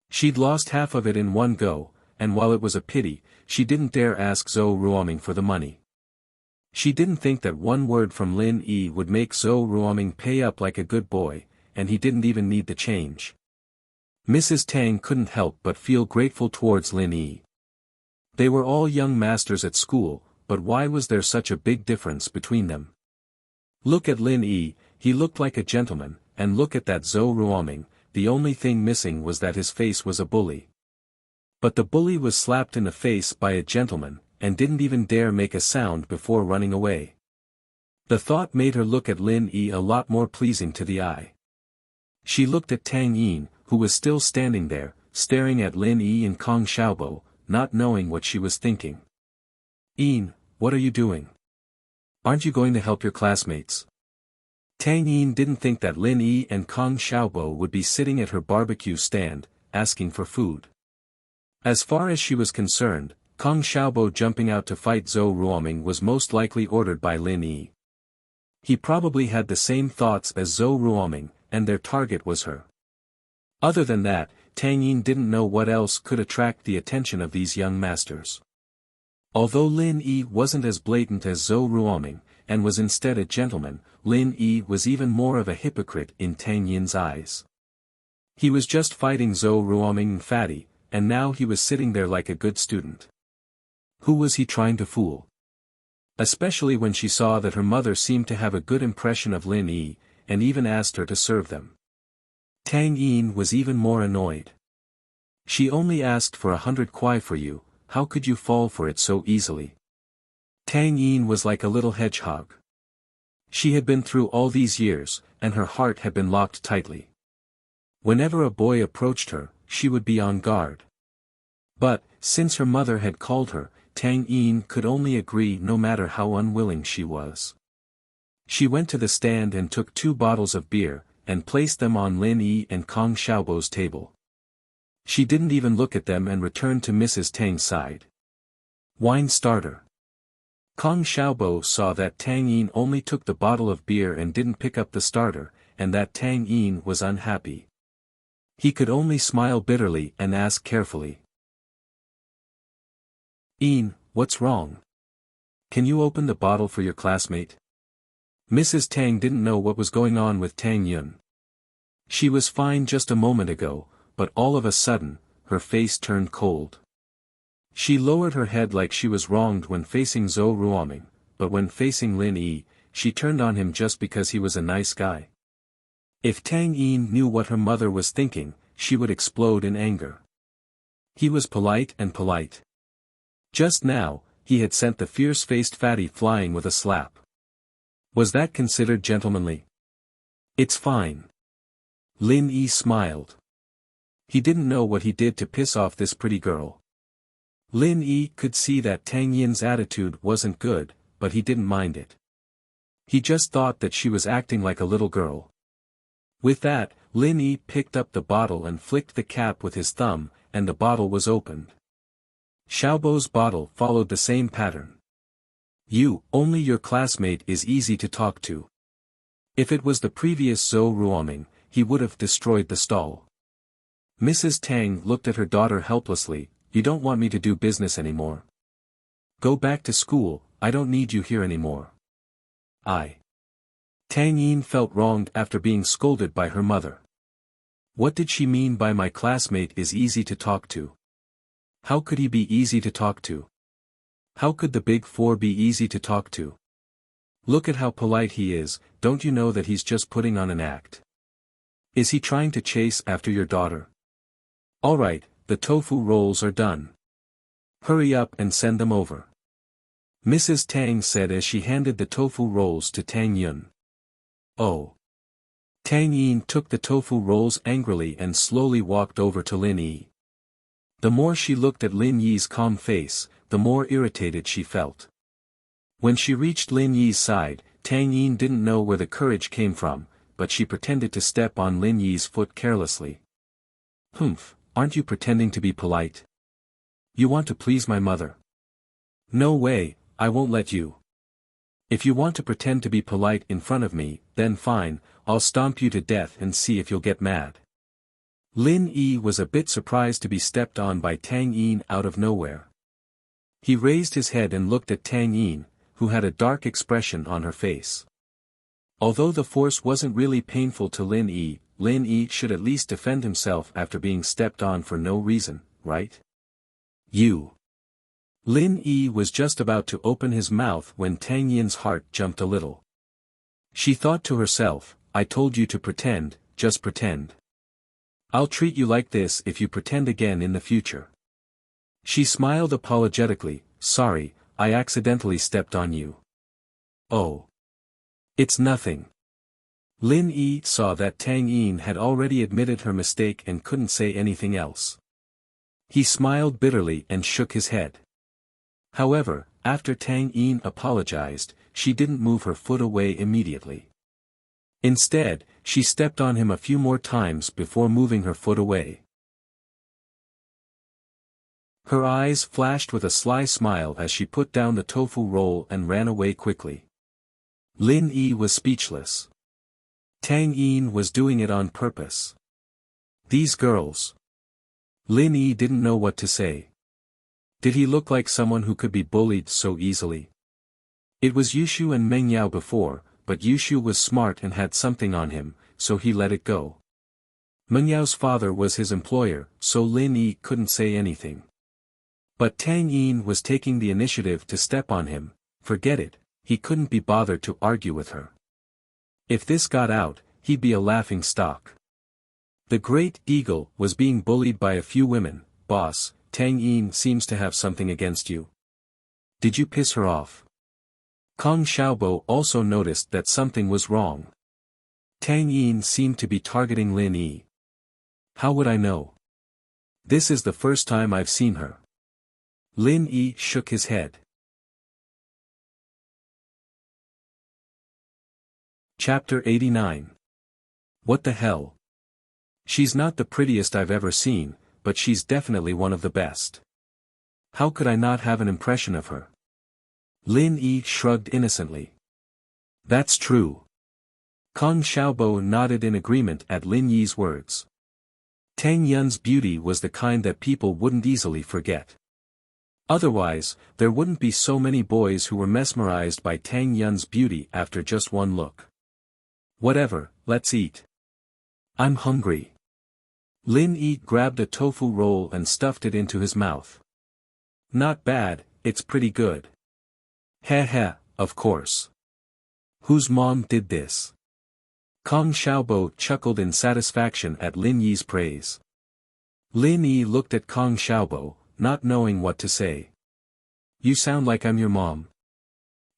She'd lost half of it in one go, and while it was a pity, she didn't dare ask Zhou Ruoming for the money. She didn't think that one word from Lin Yi would make Zhou Ruoming pay up like a good boy, and he didn't even need the change. Mrs. Tang couldn't help but feel grateful towards Lin Yi. They were all young masters at school, but why was there such a big difference between them? Look at Lin Yi, he looked like a gentleman, and look at that Zhou Ruoming, the only thing missing was that his face was a bully. But the bully was slapped in the face by a gentleman, and didn't even dare make a sound before running away. The thought made her look at Lin Yi a lot more pleasing to the eye. She looked at Tang Yin, who was still standing there, staring at Lin Yi and Kong Xiaobo, not knowing what she was thinking. "Yin, what are you doing? Aren't you going to help your classmates?" Tang Yin didn't think that Lin Yi and Kong Xiaobo would be sitting at her barbecue stand, asking for food. As far as she was concerned, Kong Xiaobo jumping out to fight Zhou Ruoming was most likely ordered by Lin Yi. He probably had the same thoughts as Zhou Ruoming, and their target was her. Other than that, Tang Yin didn't know what else could attract the attention of these young masters. Although Lin Yi wasn't as blatant as Zhou Ruoming, and was instead a gentleman, Lin Yi was even more of a hypocrite in Tang Yin's eyes. He was just fighting Zhou Ruoming and Fatty, and now he was sitting there like a good student. Who was he trying to fool? Especially when she saw that her mother seemed to have a good impression of Lin Yi, and even asked her to serve them. Tang Yin was even more annoyed. She only asked for 100 kuai for you, how could you fall for it so easily? Tang Yin was like a little hedgehog. She had been through all these years, and her heart had been locked tightly. Whenever a boy approached her, she would be on guard. But, since her mother had called her, Tang Yin could only agree no matter how unwilling she was. She went to the stand and took 2 bottles of beer, and placed them on Lin Yi and Kong Xiaobo's table. She didn't even look at them and returned to Mrs. Tang's side. Wine starter. Kong Xiaobo saw that Tang Yin only took the bottle of beer and didn't pick up the starter, and that Tang Yin was unhappy. He could only smile bitterly and ask carefully. Yin, what's wrong? Can you open the bottle for your classmate? Mrs. Tang didn't know what was going on with Tang Yun. She was fine just a moment ago, but all of a sudden, her face turned cold. She lowered her head like she was wronged when facing Zhou Ruoming, but when facing Lin Yi, she turned on him just because he was a nice guy. If Tang Yin knew what her mother was thinking, she would explode in anger. He was polite and polite. Just now, he had sent the fierce-faced fatty flying with a slap. Was that considered gentlemanly? It's fine. Lin Yi smiled. He didn't know what he did to piss off this pretty girl. Lin Yi could see that Tang Yin's attitude wasn't good, but he didn't mind it. He just thought that she was acting like a little girl. With that, Lin Yi picked up the bottle and flicked the cap with his thumb, and the bottle was opened. Xiaobo's bottle followed the same pattern. Only your classmate is easy to talk to. If it was the previous Zhou Ruoming, he would have destroyed the stall. Mrs. Tang looked at her daughter helplessly. You don't want me to do business anymore? Go back to school, I don't need you here anymore. Tang Yin felt wronged after being scolded by her mother. What did she mean by my classmate is easy to talk to? How could he be easy to talk to? How could the Big Four be easy to talk to? Look at how polite he is, don't you know that he's just putting on an act? Is he trying to chase after your daughter? Alright, the tofu rolls are done. Hurry up and send them over. Mrs. Tang said as she handed the tofu rolls to Tang Yun. Oh. Tang Yin took the tofu rolls angrily and slowly walked over to Lin Yi. The more she looked at Lin Yi's calm face, the more irritated she felt. When she reached Lin Yi's side, Tang Yin didn't know where the courage came from, but she pretended to step on Lin Yi's foot carelessly. Humph, aren't you pretending to be polite? You want to please my mother? No way, I won't let you. If you want to pretend to be polite in front of me, then fine, I'll stomp you to death and see if you'll get mad. Lin Yi was a bit surprised to be stepped on by Tang Yin out of nowhere. He raised his head and looked at Tang Yin, who had a dark expression on her face. Although the force wasn't really painful to Lin Yi should at least defend himself after being stepped on for no reason, right? Lin Yi was just about to open his mouth when Tang Yin's heart jumped a little. She thought to herself, I told you to pretend, just pretend. I'll treat you like this if you pretend again in the future. She smiled apologetically, sorry, I accidentally stepped on you. Oh. It's nothing. Lin Yi saw that Tang Yin had already admitted her mistake and couldn't say anything else. He smiled bitterly and shook his head. However, after Tang Yin apologized, she didn't move her foot away immediately. Instead, she stepped on him a few more times before moving her foot away. Her eyes flashed with a sly smile as she put down the tofu roll and ran away quickly. Lin Yi was speechless. Tang Yin was doing it on purpose. These girls. Lin Yi didn't know what to say. Did he look like someone who could be bullied so easily? It was Yushu and Meng Yao before, but Yushu was smart and had something on him, so he let it go. Meng Yao's father was his employer, so Lin Yi couldn't say anything. But Tang Yin was taking the initiative to step on him. Forget it, he couldn't be bothered to argue with her. If this got out, he'd be a laughing stock. The Great Eagle was being bullied by a few women. Boss, Tang Yin seems to have something against you. Did you piss her off? Kong Xiaobo also noticed that something was wrong. Tang Yin seemed to be targeting Lin Yi. How would I know? This is the first time I've seen her. Lin Yi shook his head. Chapter 89. What the hell? She's not the prettiest I've ever seen, but she's definitely one of the best. How could I not have an impression of her? Lin Yi shrugged innocently. That's true. Kong Xiaobo nodded in agreement at Lin Yi's words. Tang Yun's beauty was the kind that people wouldn't easily forget. Otherwise, there wouldn't be so many boys who were mesmerized by Tang Yun's beauty after just one look. Whatever, let's eat. I'm hungry. Lin Yi grabbed a tofu roll and stuffed it into his mouth. Not bad, it's pretty good. Heh heh, of course. Whose mom did this? Kong Xiaobo chuckled in satisfaction at Lin Yi's praise. Lin Yi looked at Kong Xiaobo, not knowing what to say. You sound like I'm your mom.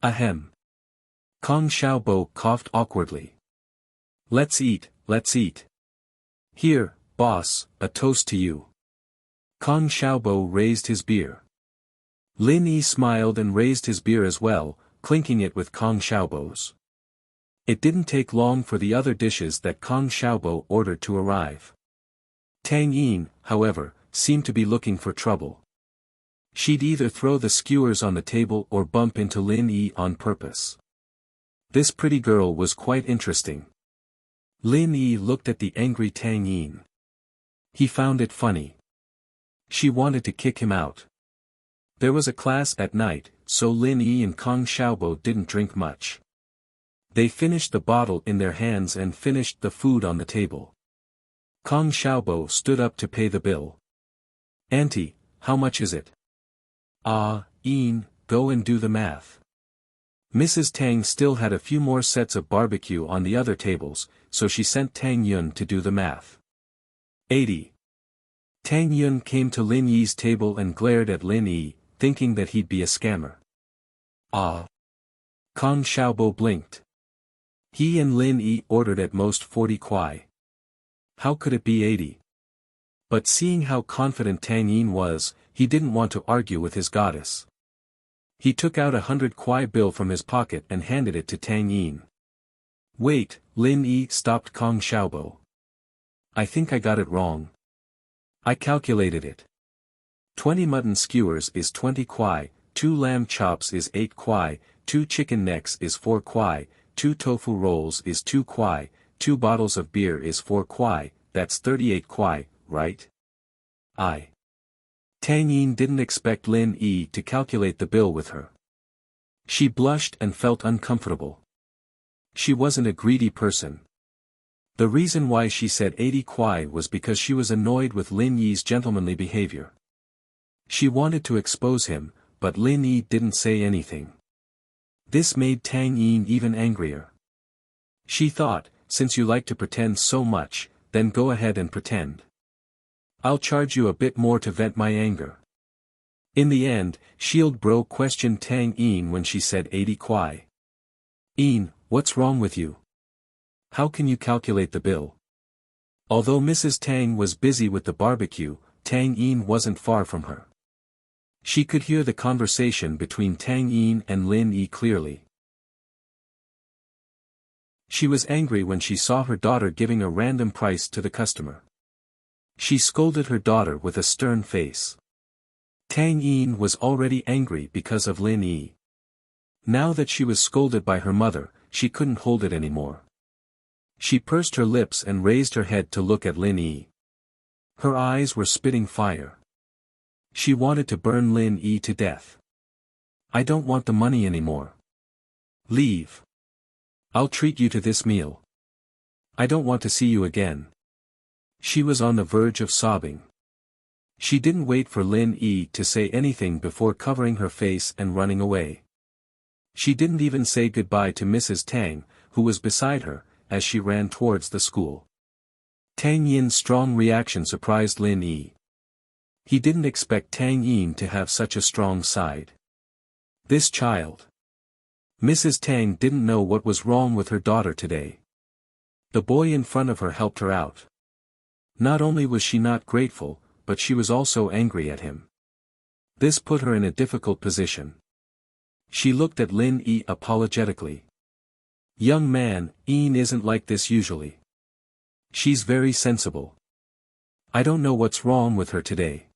Ahem. Kong Xiaobo coughed awkwardly. Let's eat, let's eat. Here, boss, a toast to you. Kong Xiaobo raised his beer. Lin Yi smiled and raised his beer as well, clinking it with Kong Xiaobo's. It didn't take long for the other dishes that Kong Xiaobo ordered to arrive. Tang Yin, however, seemed to be looking for trouble. She'd either throw the skewers on the table or bump into Lin Yi on purpose. This pretty girl was quite interesting. Lin Yi looked at the angry Tang Yin. He found it funny. She wanted to kick him out. There was a class at night, so Lin Yi and Kong Xiaobo didn't drink much. They finished the bottle in their hands and finished the food on the table. Kong Xiaobo stood up to pay the bill. Auntie, how much is it? Yin, go and do the math. Mrs. Tang still had a few more sets of barbecue on the other tables, so she sent Tang Yun to do the math. 80. Tang Yun came to Lin Yi's table and glared at Lin Yi, thinking that he'd be a scammer. Kong Xiaobo blinked. He and Lin Yi ordered at most 40 kuai. How could it be 80? But seeing how confident Tang Yin was, he didn't want to argue with his goddess. He took out a 100 kuai bill from his pocket and handed it to Tang Yin. Wait, Lin Yi stopped Kong Xiaobo. I think I got it wrong. I calculated it. 20 mutton skewers is 20 kuai, 2 lamb chops is 8 kuai, 2 chicken necks is 4 kuai, 2 tofu rolls is 2 kuai, 2 bottles of beer is 4 kuai, that's 38 kuai, right? Tang Yin didn't expect Lin Yi to calculate the bill with her. She blushed and felt uncomfortable. She wasn't a greedy person. The reason why she said 80 kuai was because she was annoyed with Lin Yi's gentlemanly behavior. She wanted to expose him, but Lin Yi didn't say anything. This made Tang Yin even angrier. She thought, since you like to pretend so much, then go ahead and pretend. I'll charge you a bit more to vent my anger. In the end, Shield Bro questioned Tang Yin when she said 80 kuai. Yin, what's wrong with you? How can you calculate the bill? Although Mrs. Tang was busy with the barbecue, Tang Yin wasn't far from her. She could hear the conversation between Tang Yin and Lin Yi clearly. She was angry when she saw her daughter giving a random price to the customer. She scolded her daughter with a stern face. Tang Yin was already angry because of Lin Yi. Now that she was scolded by her mother, she couldn't hold it anymore. She pursed her lips and raised her head to look at Lin Yi. Her eyes were spitting fire. She wanted to burn Lin Yi to death. I don't want the money anymore. Leave. I'll treat you to this meal. I don't want to see you again. She was on the verge of sobbing. She didn't wait for Lin Yi to say anything before covering her face and running away. She didn't even say goodbye to Mrs. Tang, who was beside her, as she ran towards the school. Tang Yin's strong reaction surprised Lin Yi. He didn't expect Tang Yin to have such a strong side. This child. Mrs. Tang didn't know what was wrong with her daughter today. The boy in front of her helped her out. Not only was she not grateful, but she was also angry at him. This put her in a difficult position. She looked at Lin Yi apologetically. Young man, Yin isn't like this usually. She's very sensible. I don't know what's wrong with her today.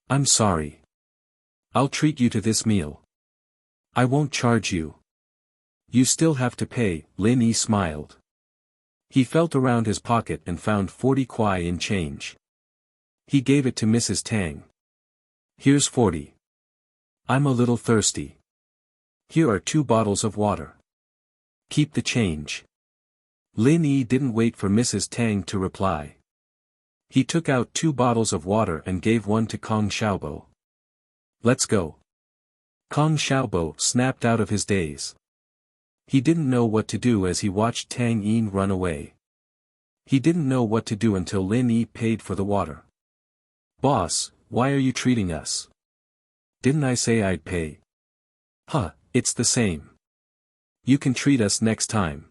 I'm sorry. I'll treat you to this meal. I won't charge you. You still have to pay, Lin Yi smiled. He felt around his pocket and found 40 kuai in change. He gave it to Mrs. Tang. Here's 40. I'm a little thirsty. Here are 2 bottles of water. Keep the change. Lin Yi didn't wait for Mrs. Tang to reply. He took out 2 bottles of water and gave one to Kong Xiaobo. Let's go. Kong Xiaobo snapped out of his daze. He didn't know what to do as he watched Tang Yin run away. He didn't know what to do until Lin Yi paid for the water. Boss, why are you treating us? Didn't I say I'd pay? Huh, it's the same. You can treat us next time.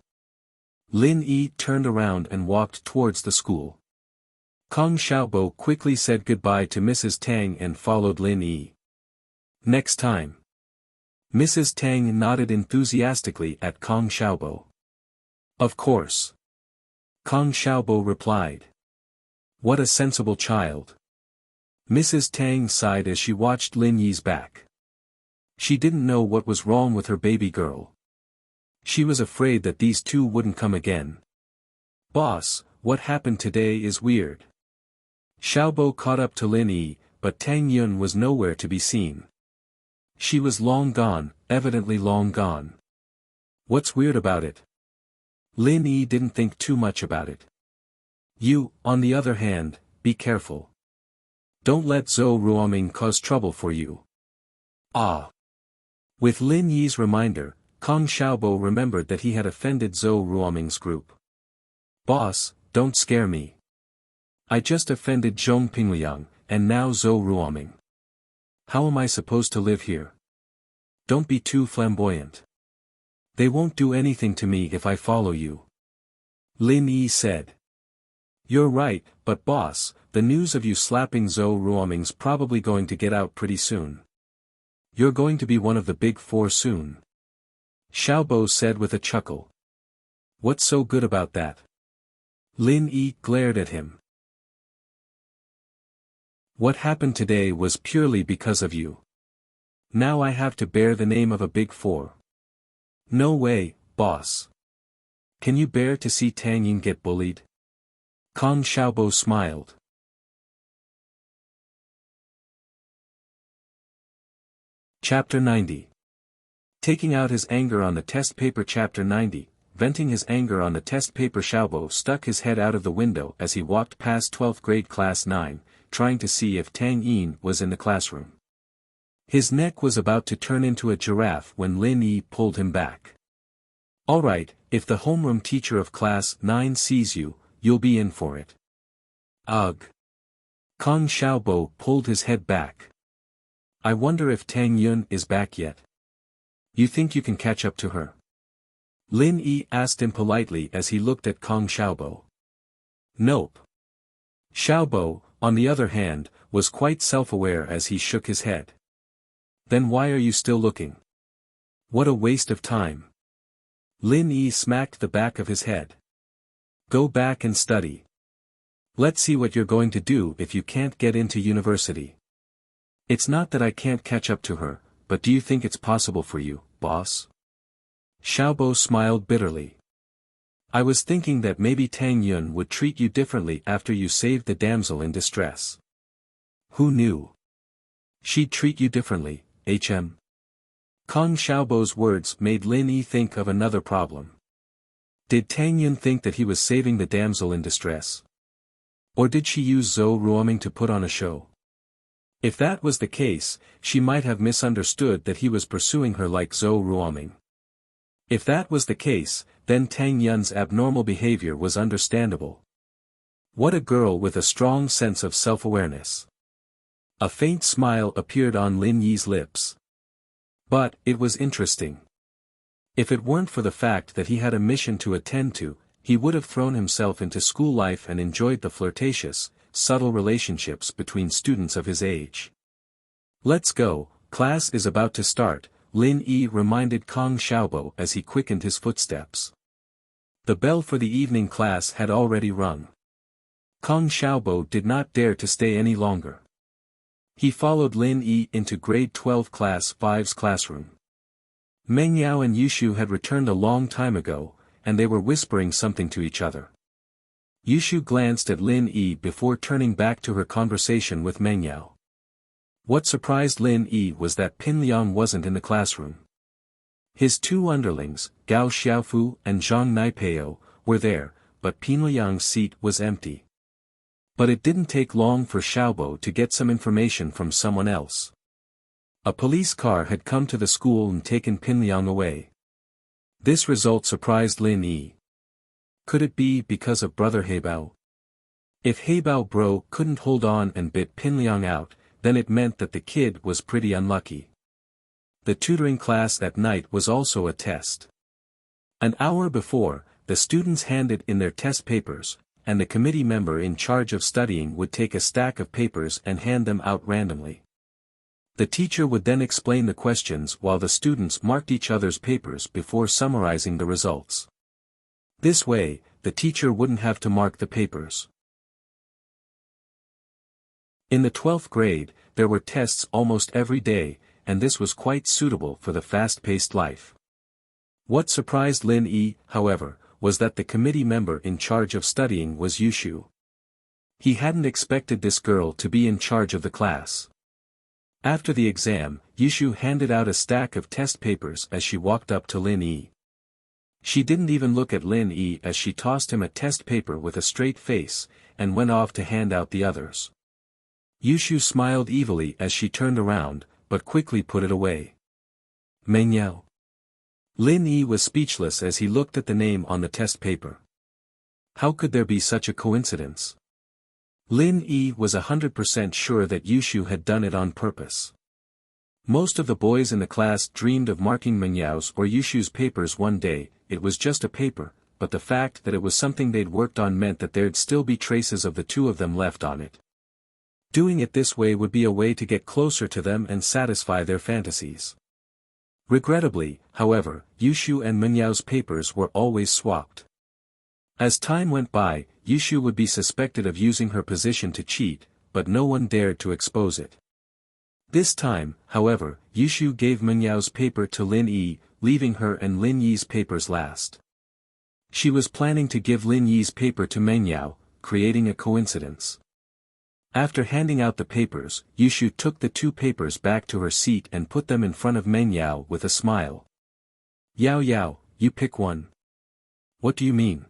Lin Yi turned around and walked towards the school. Kong Xiaobo quickly said goodbye to Mrs. Tang and followed Lin Yi. Next time. Mrs. Tang nodded enthusiastically at Kong Xiaobo. Of course. Kong Xiaobo replied. What a sensible child. Mrs. Tang sighed as she watched Lin Yi's back. She didn't know what was wrong with her baby girl. She was afraid that these two wouldn't come again. Boss, what happened today is weird. Xiaobo caught up to Lin Yi, but Tang Yun was nowhere to be seen. She was long gone, evidently long gone. What's weird about it? Lin Yi didn't think too much about it. You, on the other hand, be careful. Don't let Zhou Ruoming cause trouble for you. Ah. With Lin Yi's reminder, Kong Xiaobo remembered that he had offended Zhou Ruoming's group. Boss, don't scare me. I just offended Zhong Pingliang, and now Zhou Ruoming. How am I supposed to live here? Don't be too flamboyant. They won't do anything to me if I follow you. Lin Yi said. You're right, but boss, the news of you slapping Zhou Ruoming's probably going to get out pretty soon. You're going to be one of the big 4 soon. Xiaobo said with a chuckle. What's so good about that? Lin Yi glared at him. What happened today was purely because of you. Now I have to bear the name of a big 4. No way, boss. Can you bear to see Tang Yin get bullied? Kong Xiaobo smiled. Chapter 90. Taking out his anger on the test paper. Chapter 90. Venting his anger on the test paper. Xiaobo stuck his head out of the window as he walked past 12th grade class 9, trying to see if Tang Yin was in the classroom. His neck was about to turn into a giraffe when Lin Yi pulled him back. Alright, if the homeroom teacher of class 9 sees you, you'll be in for it. Ugh. Kong Xiaobo pulled his head back. I wonder if Tang Yun is back yet. You think you can catch up to her? Lin Yi asked him politely as he looked at Kong Xiaobo. Nope. Xiaobo, on the other hand, was quite self-aware as he shook his head. Then why are you still looking? What a waste of time. Lin Yi smacked the back of his head. Go back and study. Let's see what you're going to do if you can't get into university. It's not that I can't catch up to her, but do you think it's possible for you, boss? Xiaobo smiled bitterly. I was thinking that maybe Tang Yun would treat you differently after you saved the damsel in distress. Who knew? She'd treat you differently, HM. Kong Xiaobo's words made Lin Yi think of another problem. Did Tang Yun think that he was saving the damsel in distress? Or did she use Zhou Ruoming to put on a show? If that was the case, she might have misunderstood that he was pursuing her like Zhou Ruoming. If that was the case, then Tang Yun's abnormal behavior was understandable. What a girl with a strong sense of self-awareness. A faint smile appeared on Lin Yi's lips. But, it was interesting. If it weren't for the fact that he had a mission to attend to, he would have thrown himself into school life and enjoyed the flirtatious, subtle relationships between students of his age. Let's go, class is about to start, Lin Yi reminded Kong Xiaobo as he quickened his footsteps. The bell for the evening class had already rung. Kong Xiaobo did not dare to stay any longer. He followed Lin Yi into grade 12 class 5's classroom. Meng Yao and Yushu had returned a long time ago, and they were whispering something to each other. Yushu glanced at Lin Yi before turning back to her conversation with Meng Yao. What surprised Lin Yi was that Pin Liang wasn't in the classroom. His two underlings, Gao Xiaofu and Zhang Naipeo, were there, but Pin Liang's seat was empty. But it didn't take long for Xiaobo to get some information from someone else. A police car had come to the school and taken Pin Liang away. This result surprised Lin Yi. Could it be because of brother Heibao? If Heibao bro couldn't hold on and bit Pin Liang out, then it meant that the kid was pretty unlucky. The tutoring class that night was also a test. An hour before, the students handed in their test papers, and the committee member in charge of studying would take a stack of papers and hand them out randomly. The teacher would then explain the questions while the students marked each other's papers before summarizing the results. This way, the teacher wouldn't have to mark the papers. In the 12th grade, there were tests almost every day, and this was quite suitable for the fast-paced life. What surprised Lin Yi, however, was that the committee member in charge of studying was Yushu. He hadn't expected this girl to be in charge of the class. After the exam, Yushu handed out a stack of test papers as she walked up to Lin Yi. She didn't even look at Lin Yi as she tossed him a test paper with a straight face, and went off to hand out the others. Yushu smiled evilly as she turned around, but quickly put it away. Meng Yao. Lin Yi was speechless as he looked at the name on the test paper. How could there be such a coincidence? Lin Yi was 100% sure that Yushu had done it on purpose. Most of the boys in the class dreamed of marking Meng Yao's or Yushu's papers one day. It was just a paper, but the fact that it was something they'd worked on meant that there'd still be traces of the two of them left on it. Doing it this way would be a way to get closer to them and satisfy their fantasies. Regrettably, however, Yushu and Meng Yao's papers were always swapped. As time went by, Yushu would be suspected of using her position to cheat, but no one dared to expose it. This time, however, Yushu gave Meng Yao's paper to Lin Yi, leaving her and Lin Yi's papers last. She was planning to give Lin Yi's paper to Meng Yao, creating a coincidence. After handing out the papers, Yushu took the two papers back to her seat and put them in front of Meng Yao with a smile. Yao Yao, you pick one. What do you mean?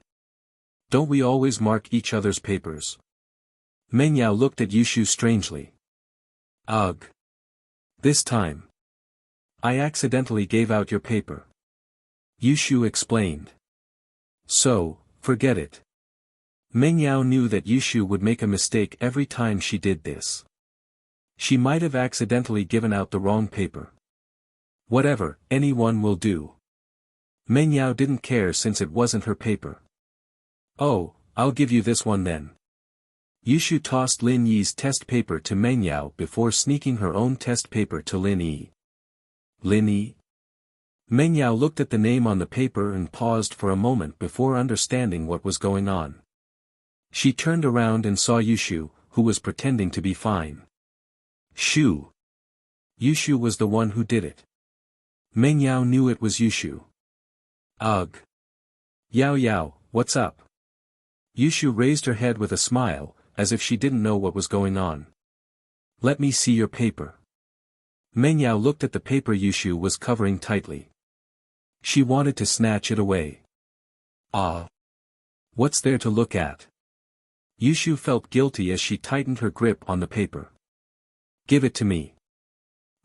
Don't we always mark each other's papers? Meng Yao looked at Yushu strangely. Ugh. This time. I accidentally gave out your paper. Yushu explained. So, forget it. Meng Yao knew that Yushu would make a mistake every time she did this. She might have accidentally given out the wrong paper. Whatever, anyone will do. Meng Yao didn't care since it wasn't her paper. Oh, I'll give you this one then. Yushu tossed Lin Yi's test paper to Meng Yao before sneaking her own test paper to Lin Yi. Lin Yi? Meng Yao looked at the name on the paper and paused for a moment before understanding what was going on. She turned around and saw Yushu, who was pretending to be fine. Shoo! Yushu was the one who did it. Meng Yao knew it was Yushu. Ugh. Yao Yao, what's up? Yushu raised her head with a smile, as if she didn't know what was going on. Let me see your paper. Meng Yao looked at the paper Yushu was covering tightly. She wanted to snatch it away. Ah. What's there to look at? Yushu felt guilty as she tightened her grip on the paper. Give it to me.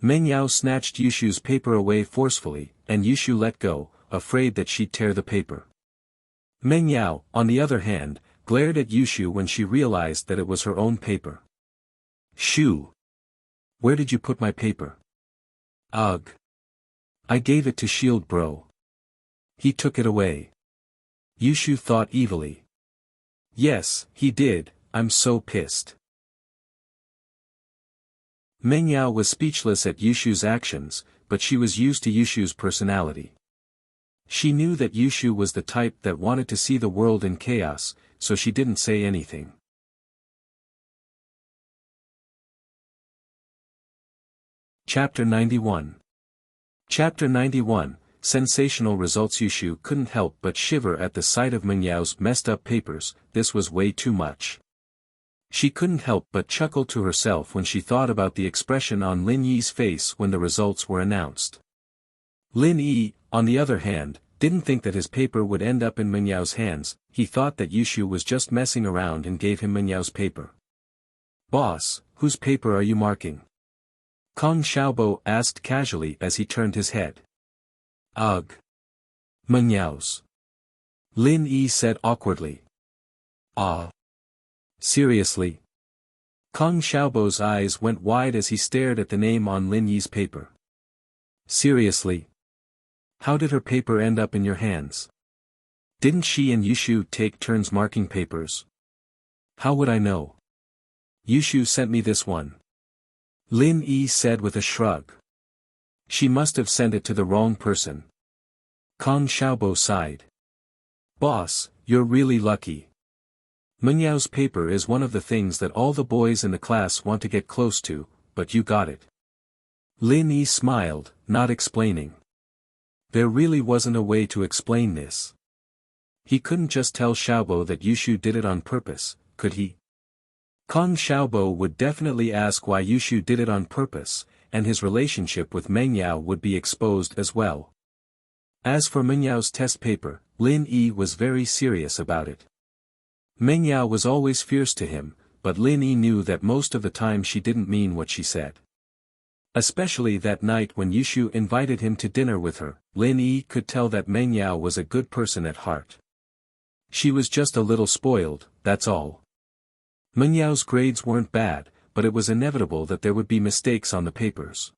Meng Yao snatched Yushu's paper away forcefully, and Yushu let go, afraid that she'd tear the paper. Meng Yao, on the other hand, glared at Yushu when she realized that it was her own paper. Shoo! Where did you put my paper? Ugh! I gave it to Shield Bro. He took it away. Yushu thought evilly. Yes, he did, I'm so pissed. Meng Yao was speechless at Yushu's actions, but she was used to Yushu's personality. She knew that Yushu was the type that wanted to see the world in chaos, so she didn't say anything. Chapter 91. Chapter 91, Sensational Results. Yushu couldn't help but shiver at the sight of Meng Yao's messed up papers. This was way too much. She couldn't help but chuckle to herself when she thought about the expression on Lin Yi's face when the results were announced. Lin Yi, on the other hand, didn't think that his paper would end up in Meng Yao's hands. He thought that Yushu was just messing around and gave him Meng Yao's paper. Boss, whose paper are you marking? Kong Xiaobo asked casually as he turned his head. Ugh. Meng Yao's. Lin Yi said awkwardly. Ah. Seriously? Kong Xiaobo's eyes went wide as he stared at the name on Lin Yi's paper. Seriously? How did her paper end up in your hands? Didn't she and Yushu take turns marking papers? How would I know? Yushu sent me this one. Lin Yi said with a shrug. She must have sent it to the wrong person. Kong Xiaobo sighed. Boss, you're really lucky. Meng Yao's paper is one of the things that all the boys in the class want to get close to, but you got it. Lin Yi smiled, not explaining. There really wasn't a way to explain this. He couldn't just tell Xiaobo that Yushu did it on purpose, could he? Kong Xiaobo would definitely ask why Yushu did it on purpose, and his relationship with Meng Yao would be exposed as well. As for Meng Yao's test paper, Lin Yi was very serious about it. Meng Yao was always fierce to him, but Lin Yi knew that most of the time she didn't mean what she said. Especially that night when Yushu invited him to dinner with her, Lin Yi could tell that Meng Yao was a good person at heart. She was just a little spoiled, that's all. Meng Yao's grades weren't bad, but it was inevitable that there would be mistakes on the papers.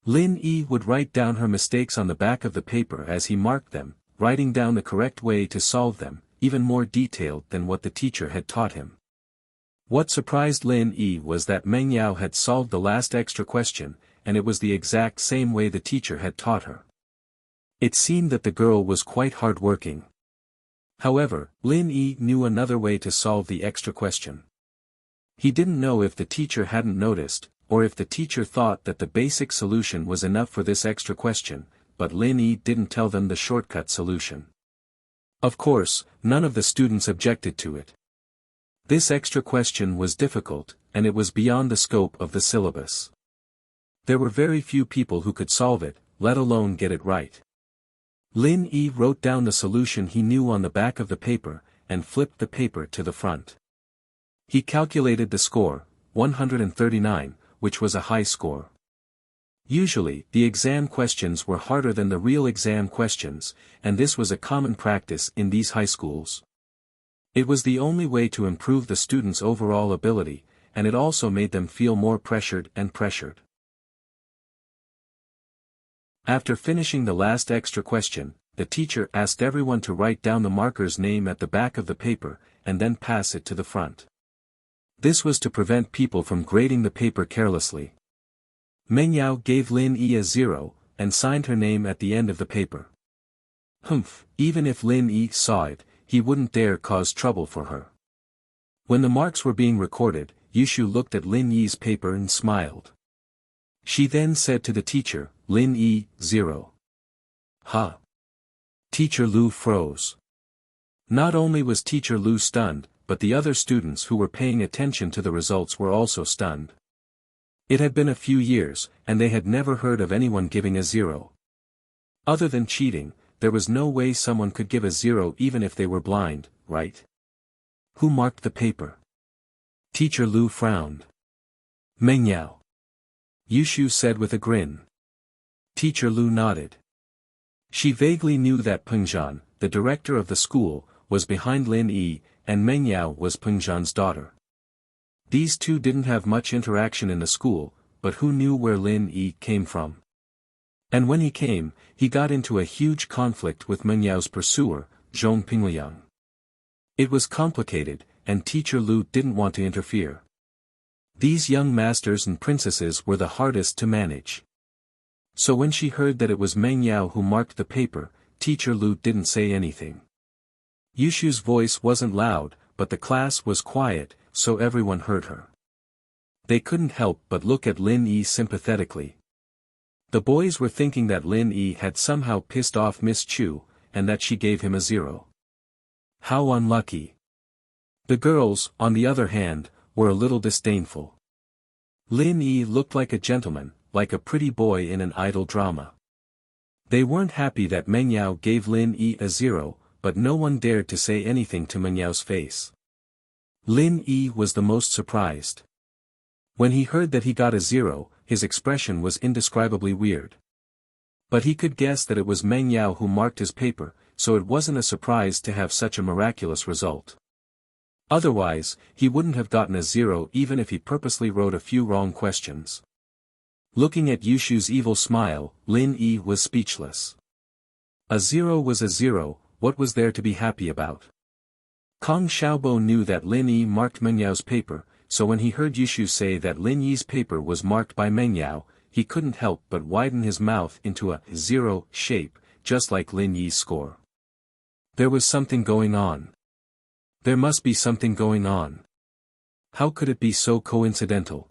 Lin Yi would write down her mistakes on the back of the paper as he marked them, writing down the correct way to solve them, even more detailed than what the teacher had taught him. What surprised Lin Yi was that Meng Yao had solved the last extra question, and it was the exact same way the teacher had taught her. It seemed that the girl was quite hard-working. However, Lin Yi knew another way to solve the extra question. He didn't know if the teacher hadn't noticed, or if the teacher thought that the basic solution was enough for this extra question, but Lin Yi didn't tell them the shortcut solution. Of course, none of the students objected to it. This extra question was difficult, and it was beyond the scope of the syllabus. There were very few people who could solve it, let alone get it right. Lin Yi wrote down the solution he knew on the back of the paper, and flipped the paper to the front. He calculated the score, 139, which was a high score. Usually, the exam questions were harder than the real exam questions, and this was a common practice in these high schools. It was the only way to improve the students' overall ability, and it also made them feel more pressured. After finishing the last extra question, the teacher asked everyone to write down the marker's name at the back of the paper, and then pass it to the front. This was to prevent people from grading the paper carelessly. Meng Yao gave Lin Yi a 0, and signed her name at the end of the paper. Humph, even if Lin Yi saw it, he wouldn't dare cause trouble for her. When the marks were being recorded, Yushu looked at Lin Yi's paper and smiled. She then said to the teacher, Lin Yi, 0. Huh? Teacher Lu froze. Not only was Teacher Lu stunned, but the other students who were paying attention to the results were also stunned. It had been a few years, and they had never heard of anyone giving a 0. Other than cheating, there was no way someone could give a 0 even if they were blind, right? Who marked the paper? Teacher Lu frowned. Meng Yao. Yushu said with a grin. Teacher Lu nodded. She vaguely knew that Peng Zhan, the director of the school, was behind Lin Yi, and Meng Yao was Peng Zhan's daughter. These two didn't have much interaction in the school, but who knew where Lin Yi came from? And when he came, he got into a huge conflict with Meng Yao's pursuer, Zhong Pingliang. It was complicated, and Teacher Lu didn't want to interfere. These young masters and princesses were the hardest to manage. So when she heard that it was Meng Yao who marked the paper, Teacher Lu didn't say anything. Yushu's voice wasn't loud, but the class was quiet, so everyone heard her. They couldn't help but look at Lin Yi sympathetically. The boys were thinking that Lin Yi had somehow pissed off Miss Chu, and that she gave him a 0. How unlucky. The girls, on the other hand, were a little disdainful. Lin Yi looked like a gentleman, like a pretty boy in an idol drama. They weren't happy that Meng Yao gave Lin Yi a 0, but no one dared to say anything to Meng Yao's face. Lin Yi was the most surprised. When he heard that he got a 0, his expression was indescribably weird. But he could guess that it was Meng Yao who marked his paper, so it wasn't a surprise to have such a miraculous result. Otherwise, he wouldn't have gotten a 0 even if he purposely wrote a few wrong questions. Looking at Yushu's evil smile, Lin Yi was speechless. A 0 was a 0, what was there to be happy about? Kong Xiaobo knew that Lin Yi marked Meng Yao's paper, so when he heard Yushu say that Lin Yi's paper was marked by Meng Yao, he couldn't help but widen his mouth into a 0 shape, just like Lin Yi's score. There was something going on. There must be something going on. How could it be so coincidental?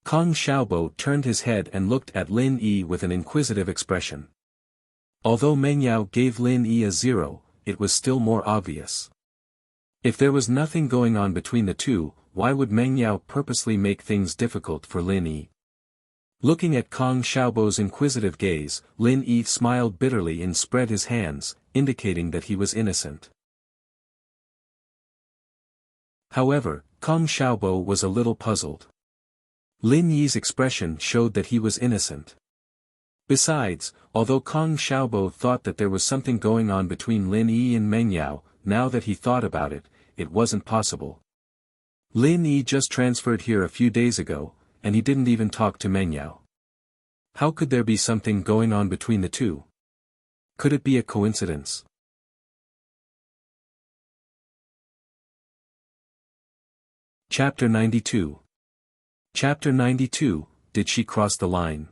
Kong Xiaobo turned his head and looked at Lin Yi with an inquisitive expression. Although Meng Yao gave Lin Yi a 0, it was still more obvious. If there was nothing going on between the two, why would Meng Yao purposely make things difficult for Lin Yi? Looking at Kong Xiaobo's inquisitive gaze, Lin Yi smiled bitterly and spread his hands, indicating that he was innocent. However, Kong Xiaobo was a little puzzled. Lin Yi's expression showed that he was innocent. Besides, although Kong Xiaobo thought that there was something going on between Lin Yi and Meng Yao, now that he thought about it, it wasn't possible. Lin Yi just transferred here a few days ago, and he didn't even talk to Meng Yao. How could there be something going on between the two? Could it be a coincidence? Chapter 92. Chapter 92, Did she cross the line?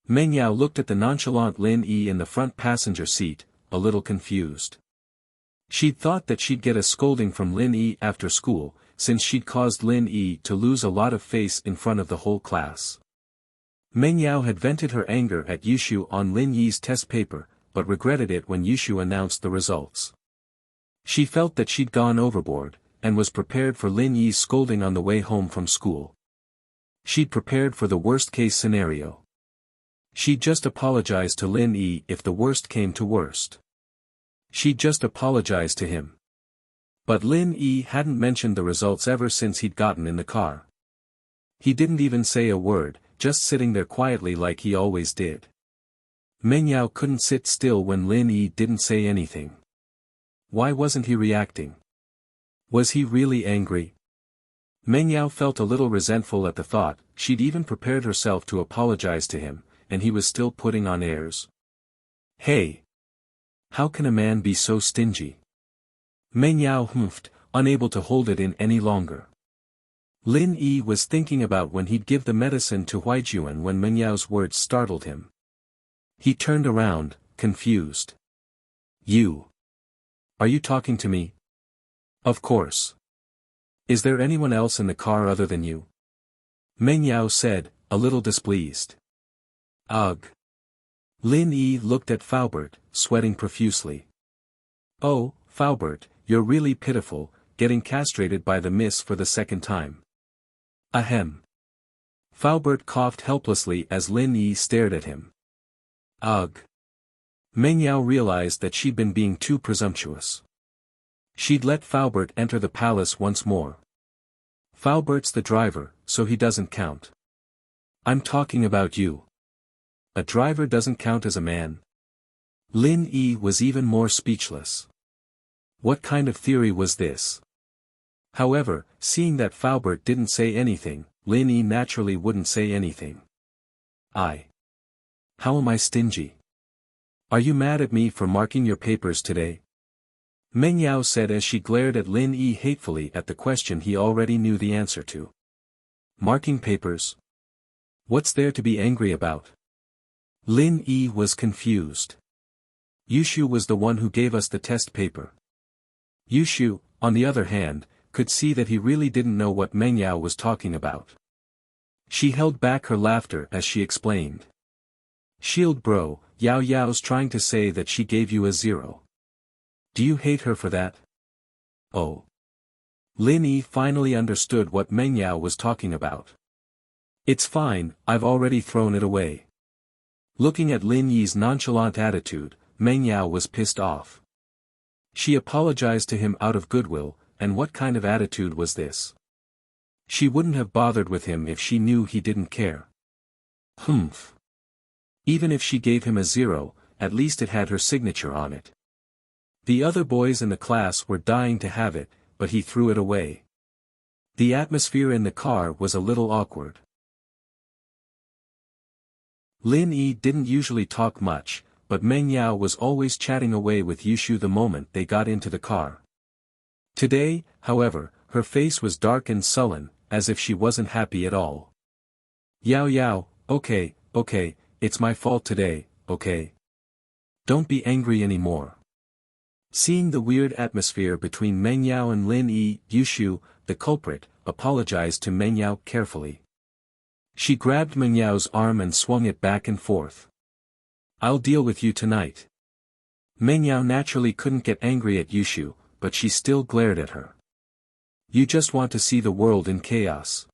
Meng Yao looked at the nonchalant Lin Yi in the front passenger seat, a little confused. She'd thought that she'd get a scolding from Lin Yi after school, since she'd caused Lin Yi to lose a lot of face in front of the whole class. Meng Yao had vented her anger at Yushu on Lin Yi's test paper, but regretted it when Yushu announced the results. She felt that she'd gone overboard, and was prepared for Lin Yi's scolding on the way home from school. She'd prepared for the worst-case scenario. She'd just apologize to Lin Yi if the worst came to worst. She'd just apologize to him. But Lin Yi hadn't mentioned the results ever since he'd gotten in the car. He didn't even say a word, just sitting there quietly like he always did. Meng Yao couldn't sit still when Lin Yi didn't say anything. Why wasn't he reacting? Was he really angry? Meng Yao felt a little resentful at the thought. She'd even prepared herself to apologize to him, and he was still putting on airs. Hey! How can a man be so stingy? Meng Yao humphed, unable to hold it in any longer. Lin Yi was thinking about when he'd give the medicine to Huaijuan when Meng Yao's words startled him. He turned around, confused. You! Are you talking to me? Of course. Is there anyone else in the car other than you? Meng Yao said, a little displeased. Ugh. Lin Yi looked at Faubert, sweating profusely. Oh, Faubert, you're really pitiful, getting castrated by the miss for the second time. Ahem. Faubert coughed helplessly as Lin Yi stared at him. Ugh. Meng Yao realized that she'd been being too presumptuous. She'd let Faubert enter the palace once more. Faubert's the driver, so he doesn't count. I'm talking about you. A driver doesn't count as a man. Lin Yi was even more speechless. What kind of theory was this? However, seeing that Faubert didn't say anything, Lin Yi naturally wouldn't say anything. How am I stingy? Are you mad at me for marking your papers today? Meng Yao said as she glared at Lin Yi hatefully at the question he already knew the answer to. Marking papers? What's there to be angry about? Lin Yi was confused. Yushu was the one who gave us the test paper. Yushu, on the other hand, could see that he really didn't know what Meng Yao was talking about. She held back her laughter as she explained. Shield bro, Yao Yao's trying to say that she gave you a 0. Do you hate her for that? Oh. Lin Yi finally understood what Meng Yao was talking about. It's fine, I've already thrown it away. Looking at Lin Yi's nonchalant attitude, Meng Yao was pissed off. She apologized to him out of goodwill, and what kind of attitude was this? She wouldn't have bothered with him if she knew he didn't care. Humph. Even if she gave him a 0, at least it had her signature on it. The other boys in the class were dying to have it, but he threw it away. The atmosphere in the car was a little awkward. Lin Yi didn't usually talk much, but Meng Yao was always chatting away with Yushu the moment they got into the car. Today, however, her face was dark and sullen, as if she wasn't happy at all. Yao Yao, okay, it's my fault today, okay? Don't be angry anymore. Seeing the weird atmosphere between Meng Yao and Lin Yi, Yushu, the culprit, apologized to Meng Yao carefully. She grabbed Meng Yao's arm and swung it back and forth. I'll deal with you tonight. Meng Yao naturally couldn't get angry at Yushu, but she still glared at her. You just want to see the world in chaos.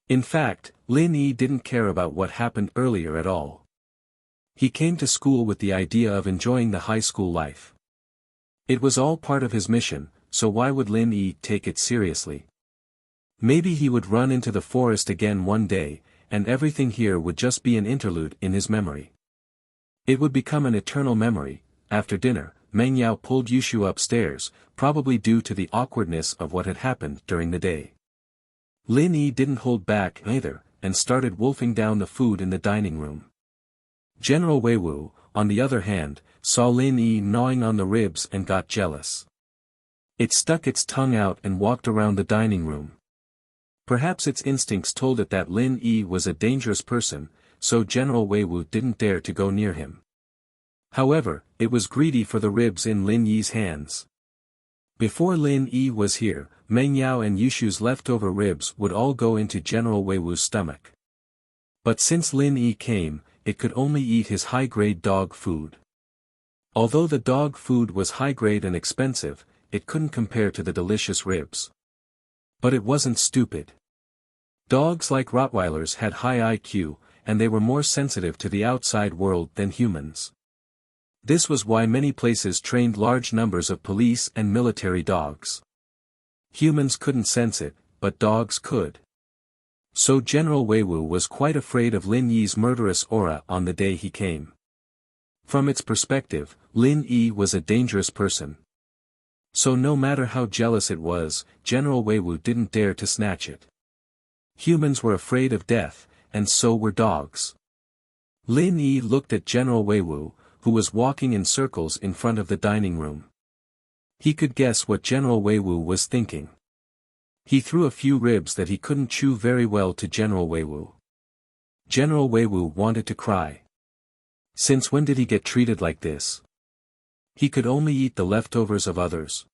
In fact, Lin Yi didn't care about what happened earlier at all. He came to school with the idea of enjoying the high school life. It was all part of his mission, so why would Lin Yi take it seriously? Maybe he would run into the forest again one day, and everything here would just be an interlude in his memory. It would become an eternal memory. After dinner, Meng Yao pulled Yushu upstairs, probably due to the awkwardness of what had happened during the day. Lin Yi didn't hold back either, and started wolfing down the food in the dining room. General Weiwu, on the other hand, saw Lin Yi gnawing on the ribs and got jealous. It stuck its tongue out and walked around the dining room. Perhaps its instincts told it that Lin Yi was a dangerous person, so General Weiwu didn't dare to go near him. However, it was greedy for the ribs in Lin Yi's hands. Before Lin Yi was here, Meng Yao and Yushu's leftover ribs would all go into General Weiwu's stomach. But since Lin Yi came, it could only eat his high-grade dog food. Although the dog food was high-grade and expensive, it couldn't compare to the delicious ribs. But it wasn't stupid. Dogs like Rottweilers had high IQ, and they were more sensitive to the outside world than humans. This was why many places trained large numbers of police and military dogs. Humans couldn't sense it, but dogs could. So General Weiwu was quite afraid of Lin Yi's murderous aura on the day he came. From its perspective, Lin Yi was a dangerous person. So no matter how jealous it was, General Weiwu didn't dare to snatch it. Humans were afraid of death, and so were dogs. Lin Yi looked at General Weiwu, who was walking in circles in front of the dining room. He could guess what General Weiwu was thinking. He threw a few ribs that he couldn't chew very well to General Weiwu. General Weiwu wanted to cry. Since when did he get treated like this? He could only eat the leftovers of others.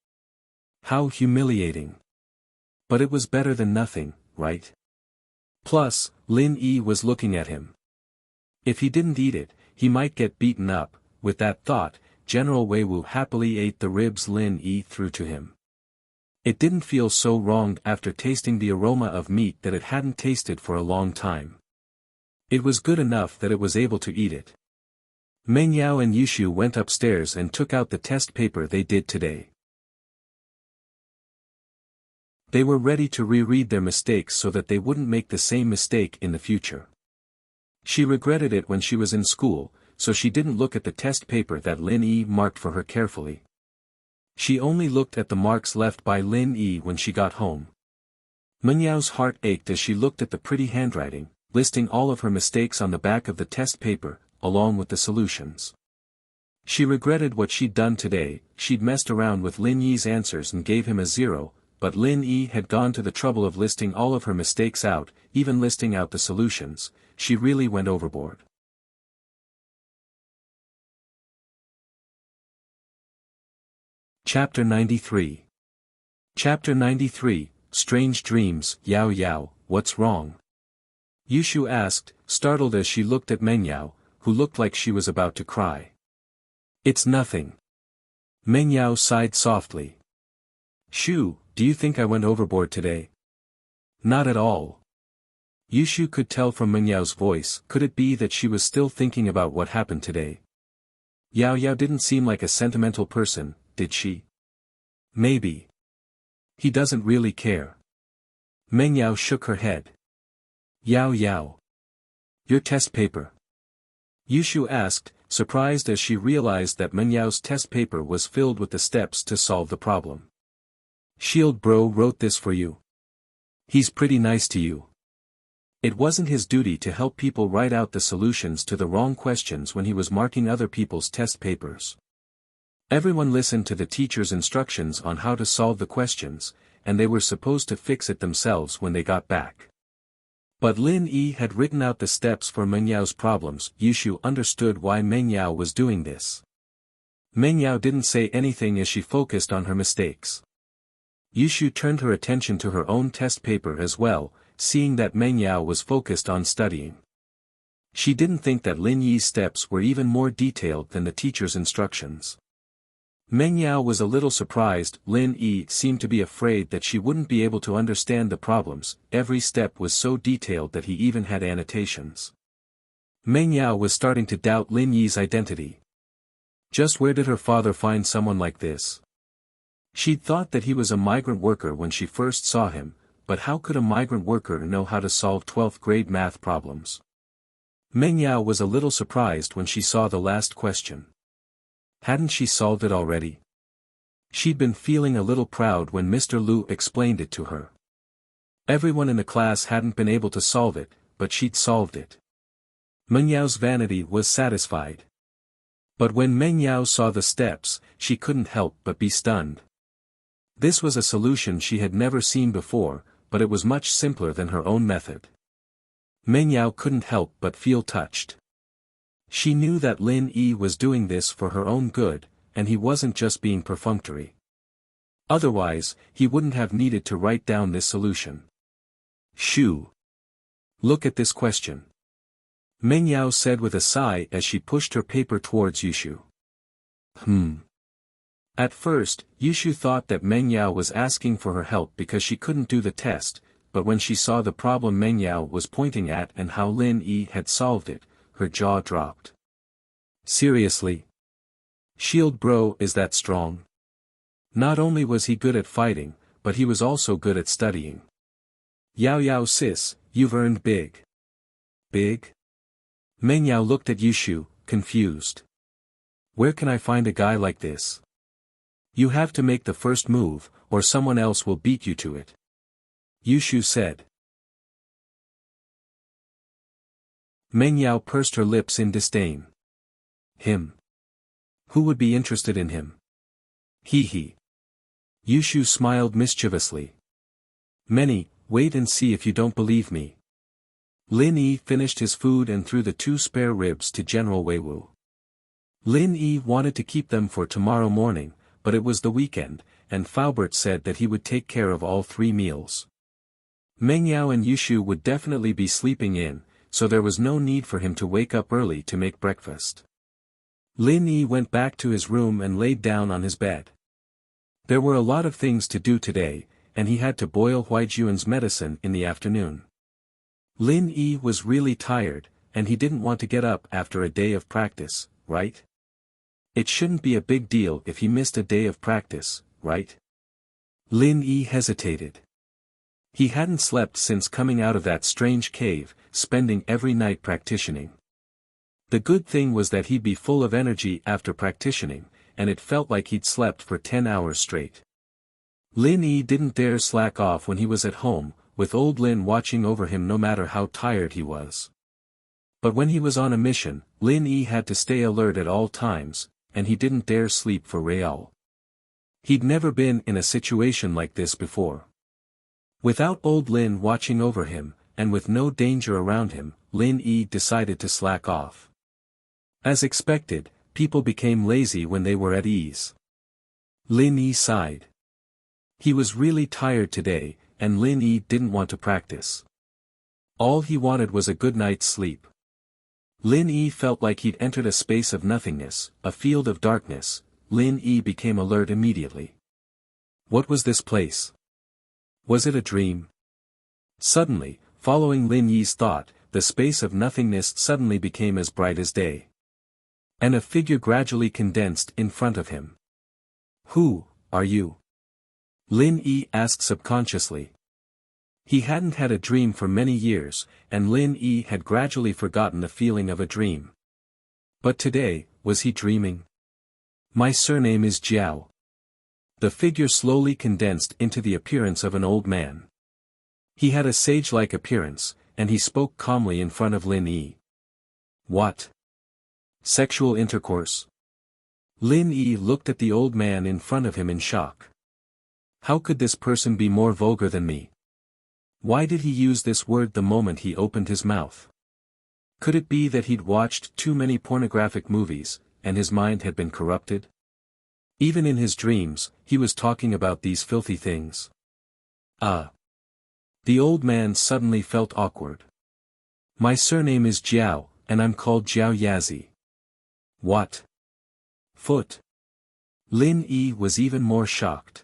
How humiliating. But it was better than nothing, right? Plus, Lin Yi was looking at him. If he didn't eat it, he might get beaten up. With that thought, General Wei Wu happily ate the ribs Lin Yi threw to him. It didn't feel so wrong after tasting the aroma of meat that it hadn't tasted for a long time. It was good enough that it was able to eat it. Meng Yao and Yushu went upstairs and took out the test paper they did today. They were ready to reread their mistakes so that they wouldn't make the same mistake in the future. She regretted it when she was in school, so she didn't look at the test paper that Lin Yi marked for her carefully. She only looked at the marks left by Lin Yi when she got home. Meng Yao's heart ached as she looked at the pretty handwriting, listing all of her mistakes on the back of the test paper, along with the solutions. She regretted what she'd done today. She'd messed around with Lin Yi's answers and gave him a 0, but Lin Yi had gone to the trouble of listing all of her mistakes out, even listing out the solutions. She really went overboard. Chapter 93. Chapter 93, Strange Dreams. Yao Yao, what's wrong? Yushu asked, startled as she looked at Meng Yao, who looked like she was about to cry. It's nothing. Meng Yao sighed softly. Shu, do you think I went overboard today? Not at all. Yushu could tell from Meng Yao's voice. Could it be that she was still thinking about what happened today? Yao Yao didn't seem like a sentimental person, did she? Maybe. He doesn't really care. Meng Yao shook her head. Yao Yao. Your test paper. Yushu asked, surprised as she realized that Meng Yao's test paper was filled with the steps to solve the problem. Shield Bro wrote this for you. He's pretty nice to you. It wasn't his duty to help people write out the solutions to the wrong questions when he was marking other people's test papers. Everyone listened to the teacher's instructions on how to solve the questions, and they were supposed to fix it themselves when they got back. But Lin Yi had written out the steps for Meng Yao's problems. Yushu understood why Meng Yao was doing this. Meng Yao didn't say anything as she focused on her mistakes. Yushu turned her attention to her own test paper as well, seeing that Meng Yao was focused on studying. She didn't think that Lin Yi's steps were even more detailed than the teacher's instructions. Meng Yao was a little surprised. Lin Yi seemed to be afraid that she wouldn't be able to understand the problems. Every step was so detailed that he even had annotations. Meng Yao was starting to doubt Lin Yi's identity. Just where did her father find someone like this? She'd thought that he was a migrant worker when she first saw him, but how could a migrant worker know how to solve 12th grade math problems? Meng Yao was a little surprised when she saw the last question. Hadn't she solved it already? She'd been feeling a little proud when Mr. Lu explained it to her. Everyone in the class hadn't been able to solve it, but she'd solved it. Meng Yao's vanity was satisfied. But when Meng Yao saw the steps, she couldn't help but be stunned. This was a solution she had never seen before, but it was much simpler than her own method. Meng Yao couldn't help but feel touched. She knew that Lin Yi was doing this for her own good, and he wasn't just being perfunctory. Otherwise, he wouldn't have needed to write down this solution. Shu. Look at this question. Meng Yao said with a sigh as she pushed her paper towards Yushu. At first, Yushu thought that Meng Yao was asking for her help because she couldn't do the test, but when she saw the problem Meng Yao was pointing at and how Lin Yi had solved it, her jaw dropped. Seriously? Shield Bro is that strong? Not only was he good at fighting, but he was also good at studying. Yao Yao sis, you've earned big. Big? Meng Yao looked at Yushu, confused. Where can I find a guy like this? You have to make the first move, or someone else will beat you to it. Yushu said. Meng Yao pursed her lips in disdain. Him. Who would be interested in him? He. Yushu smiled mischievously. Many, wait and see if you don't believe me. Lin Yi finished his food and threw the 2 spare ribs to General Wei Wu. Lin Yi wanted to keep them for tomorrow morning, but it was the weekend, and Faubert said that he would take care of all 3 meals. Meng Yao and Yushu would definitely be sleeping in, so there was no need for him to wake up early to make breakfast. Lin Yi went back to his room and laid down on his bed. There were a lot of things to do today, and he had to boil Huaijuan's medicine in the afternoon. Lin Yi was really tired, and he didn't want to get up after a day of practice, right? It shouldn't be a big deal if he missed a day of practice, right? Lin Yi hesitated. He hadn't slept since coming out of that strange cave, spending every night practicing. The good thing was that he'd be full of energy after practicing, and it felt like he'd slept for 10 hours straight. Lin Yi didn't dare slack off when he was at home, with old Lin watching over him no matter how tired he was. But when he was on a mission, Lin Yi had to stay alert at all times, and he didn't dare sleep for Real. He'd never been in a situation like this before. Without old Lin watching over him, and with no danger around him, Lin Yi decided to slack off. As expected, people became lazy when they were at ease. Lin Yi sighed. He was really tired today, and Lin Yi didn't want to practice. All he wanted was a good night's sleep. Lin Yi felt like he'd entered a space of nothingness, a field of darkness. Lin Yi became alert immediately. What was this place? Was it a dream? Suddenly, following Lin Yi's thought, the space of nothingness suddenly became as bright as day. And a figure gradually condensed in front of him. Who are you? Lin Yi asked subconsciously. He hadn't had a dream for many years, and Lin Yi had gradually forgotten the feeling of a dream. But today, was he dreaming? My surname is Jiao. The figure slowly condensed into the appearance of an old man. He had a sage-like appearance, and he spoke calmly in front of Lin Yi. What? Sexual intercourse? Lin Yi looked at the old man in front of him in shock. How could this person be more vulgar than me? Why did he use this word the moment he opened his mouth? Could it be that he'd watched too many pornographic movies, and his mind had been corrupted? Even in his dreams, he was talking about these filthy things. The old man suddenly felt awkward. My surname is Jiao, and I'm called Jiao Yazi. What? Foot? Lin Yi was even more shocked.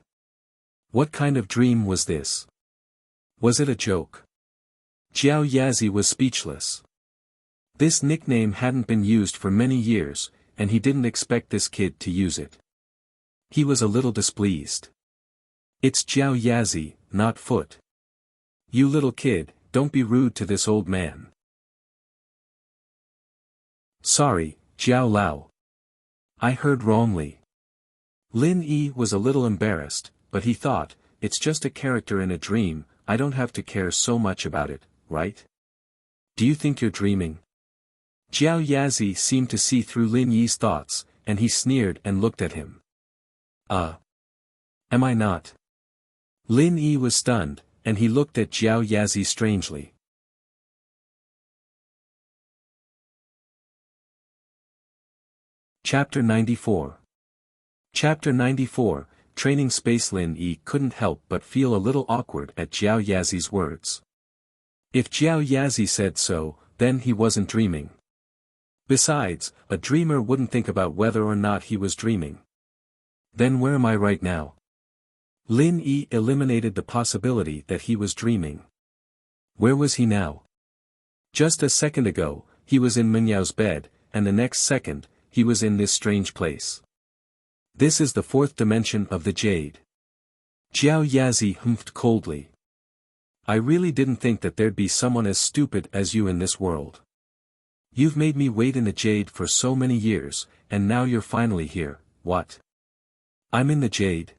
What kind of dream was this? Was it a joke? Jiao Yazi was speechless. This nickname hadn't been used for many years, and he didn't expect this kid to use it. He was a little displeased. It's Jiao Yazi, not Foot. You little kid, don't be rude to this old man. Sorry, Jiao Lao. I heard wrongly. Lin Yi was a little embarrassed, but he thought, it's just a character in a dream, I don't have to care so much about it, right? Do you think you're dreaming? Jiao Yazi seemed to see through Lin Yi's thoughts, and he sneered and looked at him. Am I not? Lin Yi was stunned, and he looked at Jiao Yazi strangely. Chapter 94. Chapter 94, Training Space. Lin Yi couldn't help but feel a little awkward at Jiao Yazi's words. If Jiao Yazi said so, then he wasn't dreaming. Besides, a dreamer wouldn't think about whether or not he was dreaming. Then where am I right now? Lin Yi eliminated the possibility that he was dreaming. Where was he now? Just a second ago, he was in Meng Yao's bed, and the next second, he was in this strange place. This is the fourth dimension of the Jade. Jiao Yazi humphed coldly. I really didn't think that there'd be someone as stupid as you in this world. You've made me wait in the Jade for so many years, and now you're finally here. What? I'm in the Jade?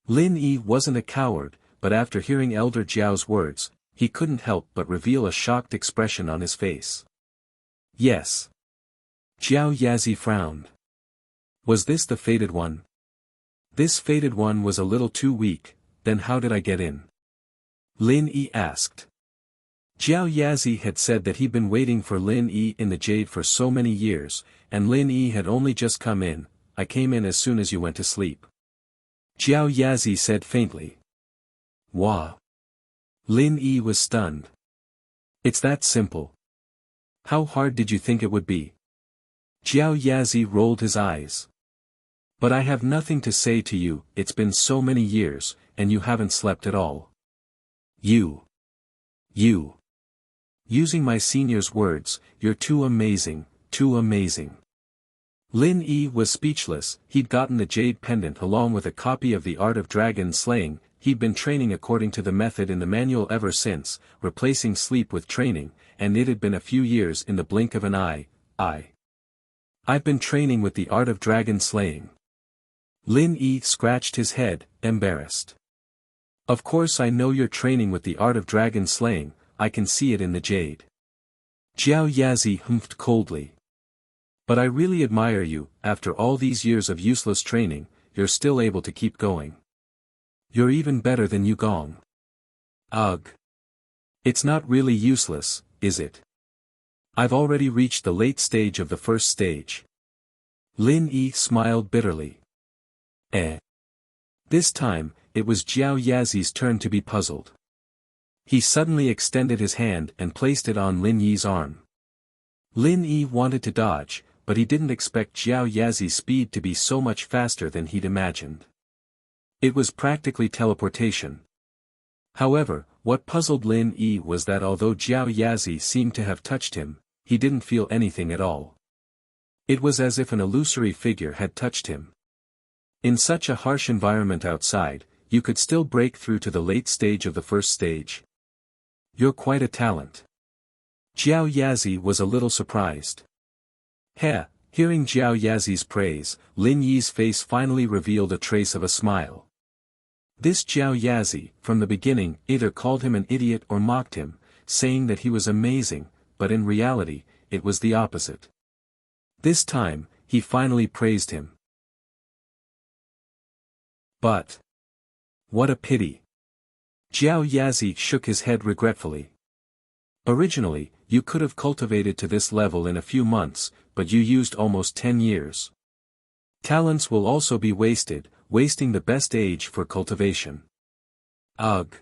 Lin Yi wasn't a coward, but after hearing Elder Jiao's words, he couldn't help but reveal a shocked expression on his face. Yes. Jiao Yazi frowned. Was this the fated one? This fated one was a little too weak, then how did I get in? Lin Yi asked. Jiao Yazi had said that he'd been waiting for Lin Yi in the Jade for so many years, and Lin Yi had only just come in. I came in as soon as you went to sleep. Jiao Yazi said faintly. Wah. Lin Yi was stunned. It's that simple. How hard did you think it would be? Jiao Yazi rolled his eyes. But I have nothing to say to you, it's been so many years, and you haven't slept at all. You. Using my senior's words, you're too amazing, too amazing. Lin Yi was speechless. He'd gotten the jade pendant along with a copy of The Art of Dragon Slaying. He'd been training according to the method in the manual ever since, replacing sleep with training, and it had been a few years in the blink of an eye. I've been training with The Art of Dragon Slaying. Lin Yi scratched his head, embarrassed. Of course I know you're training with The Art of Dragon Slaying, I can see it in the jade. Jiao Yazi humphed coldly. But I really admire you, after all these years of useless training, you're still able to keep going. You're even better than Yu Gong. Ugh. It's not really useless, is it? I've already reached the late stage of the first stage. Lin Yi smiled bitterly. This time, it was Jiao Yazi's turn to be puzzled. He suddenly extended his hand and placed it on Lin Yi's arm. Lin Yi wanted to dodge, but he didn't expect Jiao Yazi's speed to be so much faster than he'd imagined. It was practically teleportation. However, what puzzled Lin Yi was that although Jiao Yazi seemed to have touched him, he didn't feel anything at all. It was as if an illusory figure had touched him. In such a harsh environment outside, you could still break through to the late stage of the first stage. You're quite a talent. Jiao Yazi was a little surprised. Hearing Jiao Yazi's praise, Lin Yi's face finally revealed a trace of a smile. This Jiao Yazi, from the beginning, either called him an idiot or mocked him, saying that he was amazing, but in reality, it was the opposite. This time, he finally praised him. But what a pity. Jiao Yazi shook his head regretfully. Originally, you could have cultivated to this level in a few months, but you used almost 10 years. Talents will also be wasted, wasting the best age for cultivation. Ugh.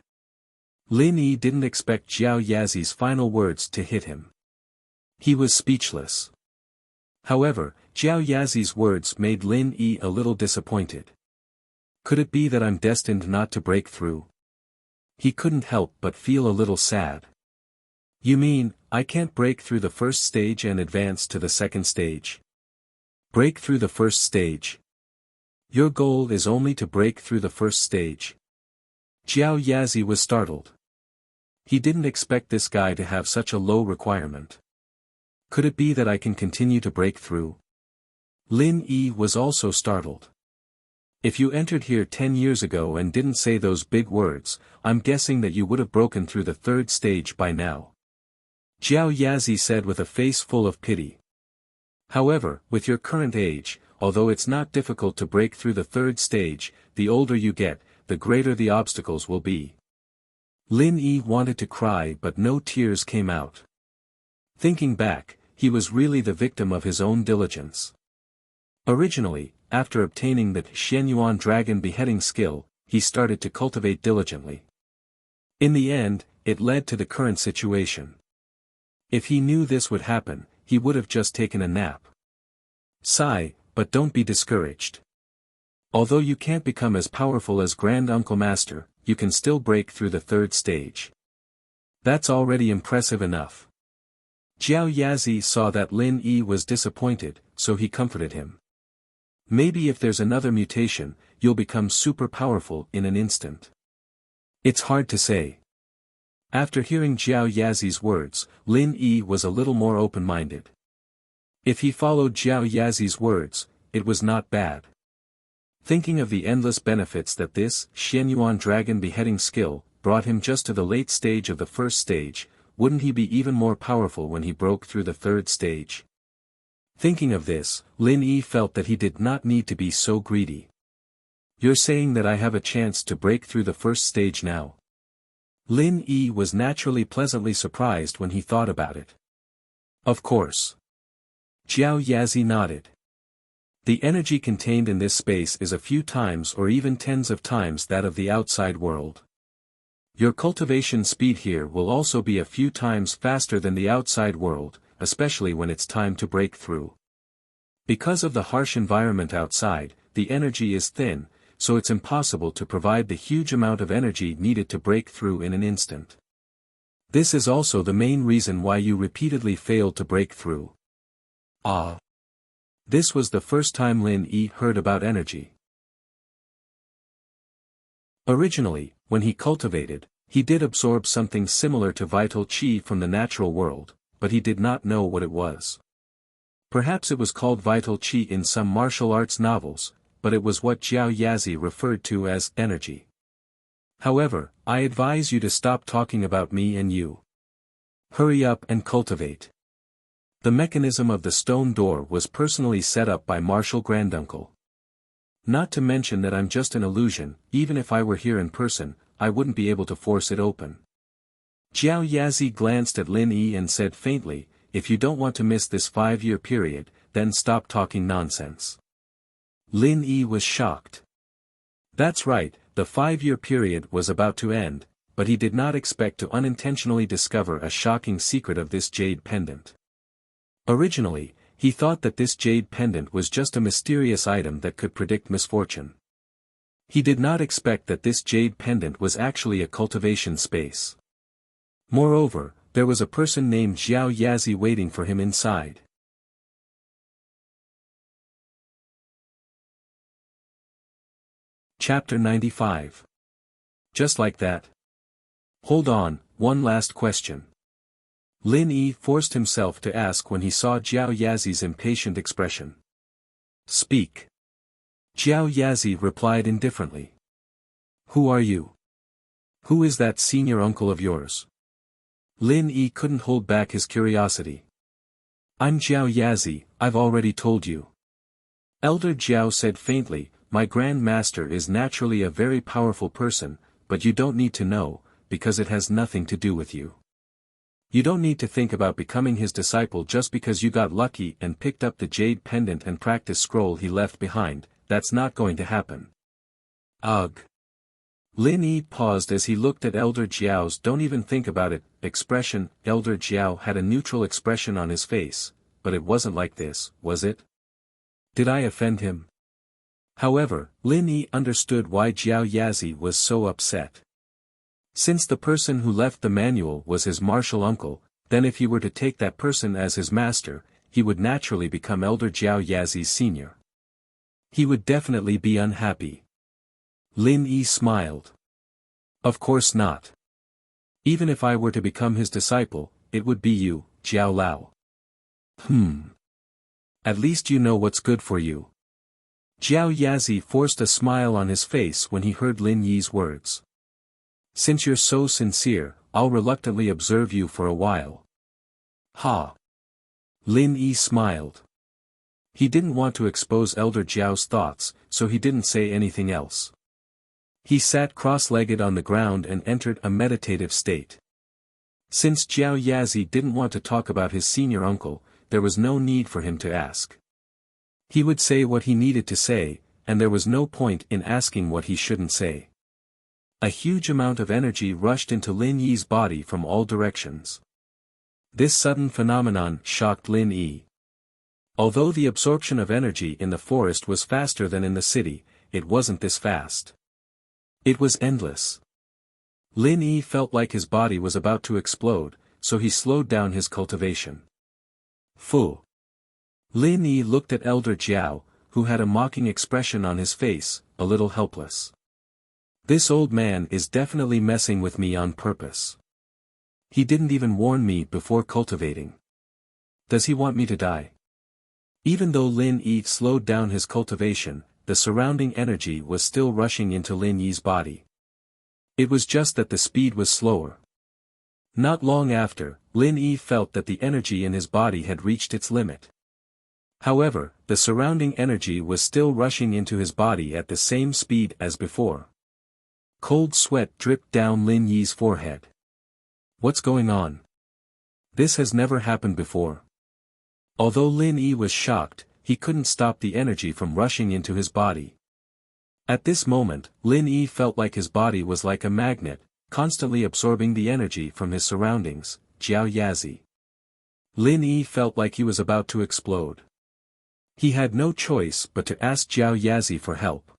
Lin Yi didn't expect Jiao Yazi's final words to hit him. He was speechless. However, Jiao Yazi's words made Lin Yi a little disappointed. Could it be that I'm destined not to break through? He couldn't help but feel a little sad. You mean, I can't break through the first stage and advance to the second stage? Break through the first stage. Your goal is only to break through the first stage. Jiao Yazi was startled. He didn't expect this guy to have such a low requirement. Could it be that I can continue to break through? Lin Yi was also startled. If you entered here 10 years ago and didn't say those big words, I'm guessing that you would have broken through the third stage by now. Jiao Yazi said with a face full of pity. However, with your current age, although it's not difficult to break through the third stage, the older you get, the greater the obstacles will be. Lin Yi wanted to cry but no tears came out. Thinking back, he was really the victim of his own diligence. Originally, after obtaining the Xianyuan dragon beheading skill, he started to cultivate diligently. In the end, it led to the current situation. If he knew this would happen, he would have just taken a nap. Sigh, but don't be discouraged. Although you can't become as powerful as Grand Uncle Master, you can still break through the third stage. That's already impressive enough. Jiao Yazi saw that Lin Yi was disappointed, so he comforted him. Maybe if there's another mutation, you'll become super powerful in an instant. It's hard to say. After hearing Jiao Yazi's words, Lin Yi was a little more open-minded. If he followed Jiao Yazi's words, it was not bad. Thinking of the endless benefits that this Xianyuan dragon beheading skill brought him just to the late stage of the first stage, wouldn't he be even more powerful when he broke through the third stage? Thinking of this, Lin Yi felt that he did not need to be so greedy. You're saying that I have a chance to break through the first stage now? Lin Yi was naturally pleasantly surprised when he thought about it. Of course. Jiao Yazi nodded. The energy contained in this space is a few times or even tens of times that of the outside world. Your cultivation speed here will also be a few times faster than the outside world, especially when it's time to break through. Because of the harsh environment outside, the energy is thin, so it's impossible to provide the huge amount of energy needed to break through in an instant. This is also the main reason why you repeatedly failed to break through. Ah. This was the first time Lin Yi heard about energy. Originally, when he cultivated, he did absorb something similar to vital qi from the natural world, but he did not know what it was. Perhaps it was called vital qi in some martial arts novels, but it was what Jiao Yazi referred to as energy. However, I advise you to stop talking about me and you. Hurry up and cultivate. The mechanism of the stone door was personally set up by Martial Granduncle. Not to mention that I'm just an illusion, even if I were here in person, I wouldn't be able to force it open. Jiao Yazi glanced at Lin Yi and said faintly, if you don't want to miss this 5-year period, then stop talking nonsense. Lin Yi was shocked. That's right, the 5-year period was about to end, but he did not expect to unintentionally discover a shocking secret of this jade pendant. Originally, he thought that this jade pendant was just a mysterious item that could predict misfortune. He did not expect that this jade pendant was actually a cultivation space. Moreover, there was a person named Jiao Yazi waiting for him inside. Chapter 95. Just like that. Hold on, one last question. Lin Yi forced himself to ask when he saw Jiao Yazi's impatient expression. Speak. Jiao Yazi replied indifferently. Who are you? Who is that senior uncle of yours? Lin Yi couldn't hold back his curiosity. I'm Jiao Yazi, I've already told you. Elder Jiao said faintly, my Grand Master is naturally a very powerful person, but you don't need to know, because it has nothing to do with you. You don't need to think about becoming his disciple just because you got lucky and picked up the jade pendant and practice scroll he left behind, that's not going to happen. Ugh. Lin Yi paused as he looked at Elder Jiao's don't even think about it expression. Elder Jiao had a neutral expression on his face, but it wasn't like this, was it? Did I offend him? However, Lin Yi understood why Jiao Yazi was so upset. Since the person who left the manual was his martial uncle, then if he were to take that person as his master, he would naturally become Elder Jiao Yazi's senior. He would definitely be unhappy. Lin Yi smiled. Of course not. Even if I were to become his disciple, it would be you, Jiao Lao. At least you know what's good for you. Jiao Yazi forced a smile on his face when he heard Lin Yi's words. Since you're so sincere, I'll reluctantly observe you for a while. Ha! Lin Yi smiled. He didn't want to expose Elder Jiao's thoughts, so he didn't say anything else. He sat cross-legged on the ground and entered a meditative state. Since Jiao Yazi didn't want to talk about his senior uncle, there was no need for him to ask. He would say what he needed to say, and there was no point in asking what he shouldn't say. A huge amount of energy rushed into Lin Yi's body from all directions. This sudden phenomenon shocked Lin Yi. Although the absorption of energy in the forest was faster than in the city, it wasn't this fast. It was endless. Lin Yi felt like his body was about to explode, so he slowed down his cultivation. Fu. Lin Yi looked at Elder Jiao, who had a mocking expression on his face, a little helpless. This old man is definitely messing with me on purpose. He didn't even warn me before cultivating. Does he want me to die? Even though Lin Yi slowed down his cultivation, the surrounding energy was still rushing into Lin Yi's body. It was just that the speed was slower. Not long after, Lin Yi felt that the energy in his body had reached its limit. However, the surrounding energy was still rushing into his body at the same speed as before. Cold sweat dripped down Lin Yi's forehead. What's going on? This has never happened before. Although Lin Yi was shocked, he couldn't stop the energy from rushing into his body. At this moment, Lin Yi felt like his body was like a magnet, constantly absorbing the energy from his surroundings, Jiao Yazi. Lin Yi felt like he was about to explode. He had no choice but to ask Jiao Yazi for help.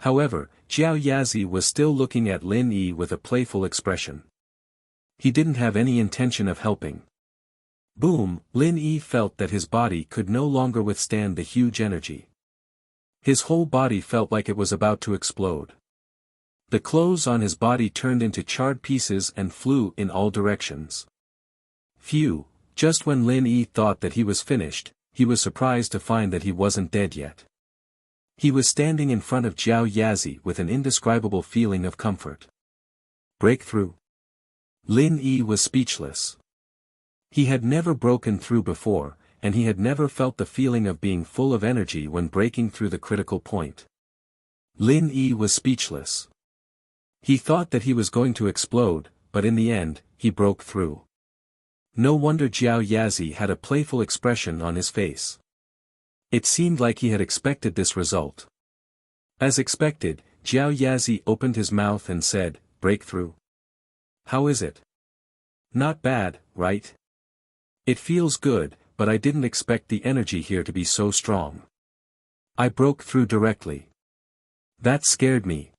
However, Jiao Yazi was still looking at Lin Yi with a playful expression. He didn't have any intention of helping. Boom, Lin Yi felt that his body could no longer withstand the huge energy. His whole body felt like it was about to explode. The clothes on his body turned into charred pieces and flew in all directions. Phew, just when Lin Yi thought that he was finished, he was surprised to find that he wasn't dead yet. He was standing in front of Jiao Yazi with an indescribable feeling of comfort. Breakthrough. Lin Yi was speechless. He had never broken through before, and he had never felt the feeling of being full of energy when breaking through the critical point. Lin Yi was speechless. He thought that he was going to explode, but in the end, he broke through. No wonder Jiao Yazi had a playful expression on his face. It seemed like he had expected this result. As expected, Jiao Yazi opened his mouth and said, "Breakthrough. How is it?" "Not bad, right? It feels good, but I didn't expect the energy here to be so strong. I broke through directly. That scared me."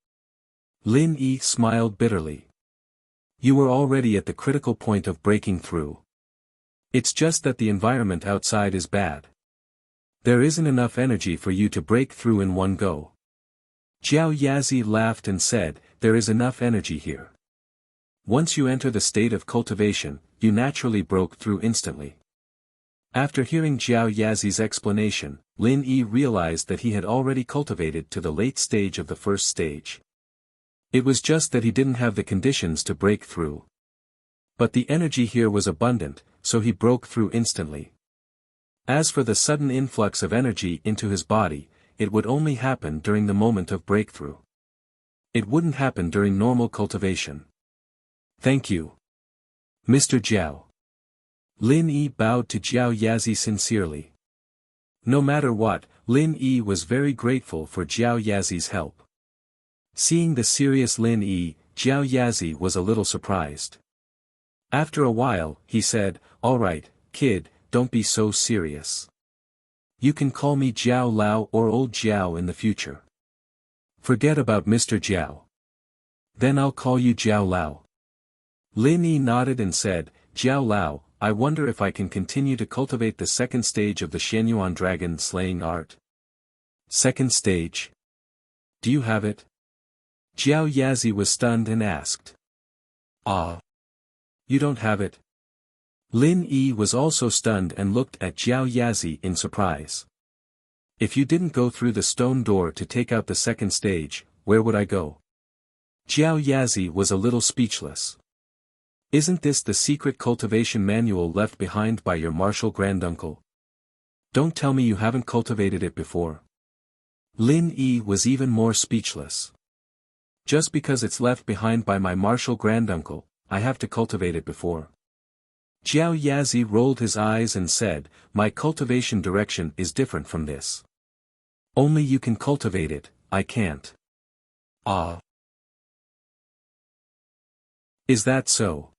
Lin Yi smiled bitterly. "You were already at the critical point of breaking through. It's just that the environment outside is bad. There isn't enough energy for you to break through in one go." Jiao Yazi laughed and said, "There is enough energy here. Once you enter the state of cultivation, you naturally broke through instantly." After hearing Jiao Yazi's explanation, Lin Yi realized that he had already cultivated to the late stage of the first stage. It was just that he didn't have the conditions to break through. But the energy here was abundant, so he broke through instantly. As for the sudden influx of energy into his body, it would only happen during the moment of breakthrough. It wouldn't happen during normal cultivation. "Thank you, Mr. Jiao." Lin Yi bowed to Jiao Yazi sincerely. No matter what, Lin Yi was very grateful for Jiao Yazi's help. Seeing the serious Lin Yi, Jiao Yazi was a little surprised. After a while, he said, "All right, kid, don't be so serious. You can call me Jiao Lao or Old Jiao in the future. Forget about Mr. Jiao. Then I'll call you Jiao Lao." Lin Yi nodded and said, "Jiao Lao, I wonder if I can continue to cultivate the second stage of the Shenyuan dragon slaying art." "Second stage? Do you have it?" Jiao Yazi was stunned and asked. "Ah. You don't have it?" Lin Yi was also stunned and looked at Jiao Yazi in surprise. "If you didn't go through the stone door to take out the second stage, where would I go?" Jiao Yazi was a little speechless. "Isn't this the secret cultivation manual left behind by your martial granduncle? Don't tell me you haven't cultivated it before." Lin Yi was even more speechless. "Just because it's left behind by my martial granduncle, I have to cultivate it before." Jiao Yazi rolled his eyes and said, "My cultivation direction is different from this. Only you can cultivate it, I can't." "Ah. Is that so?"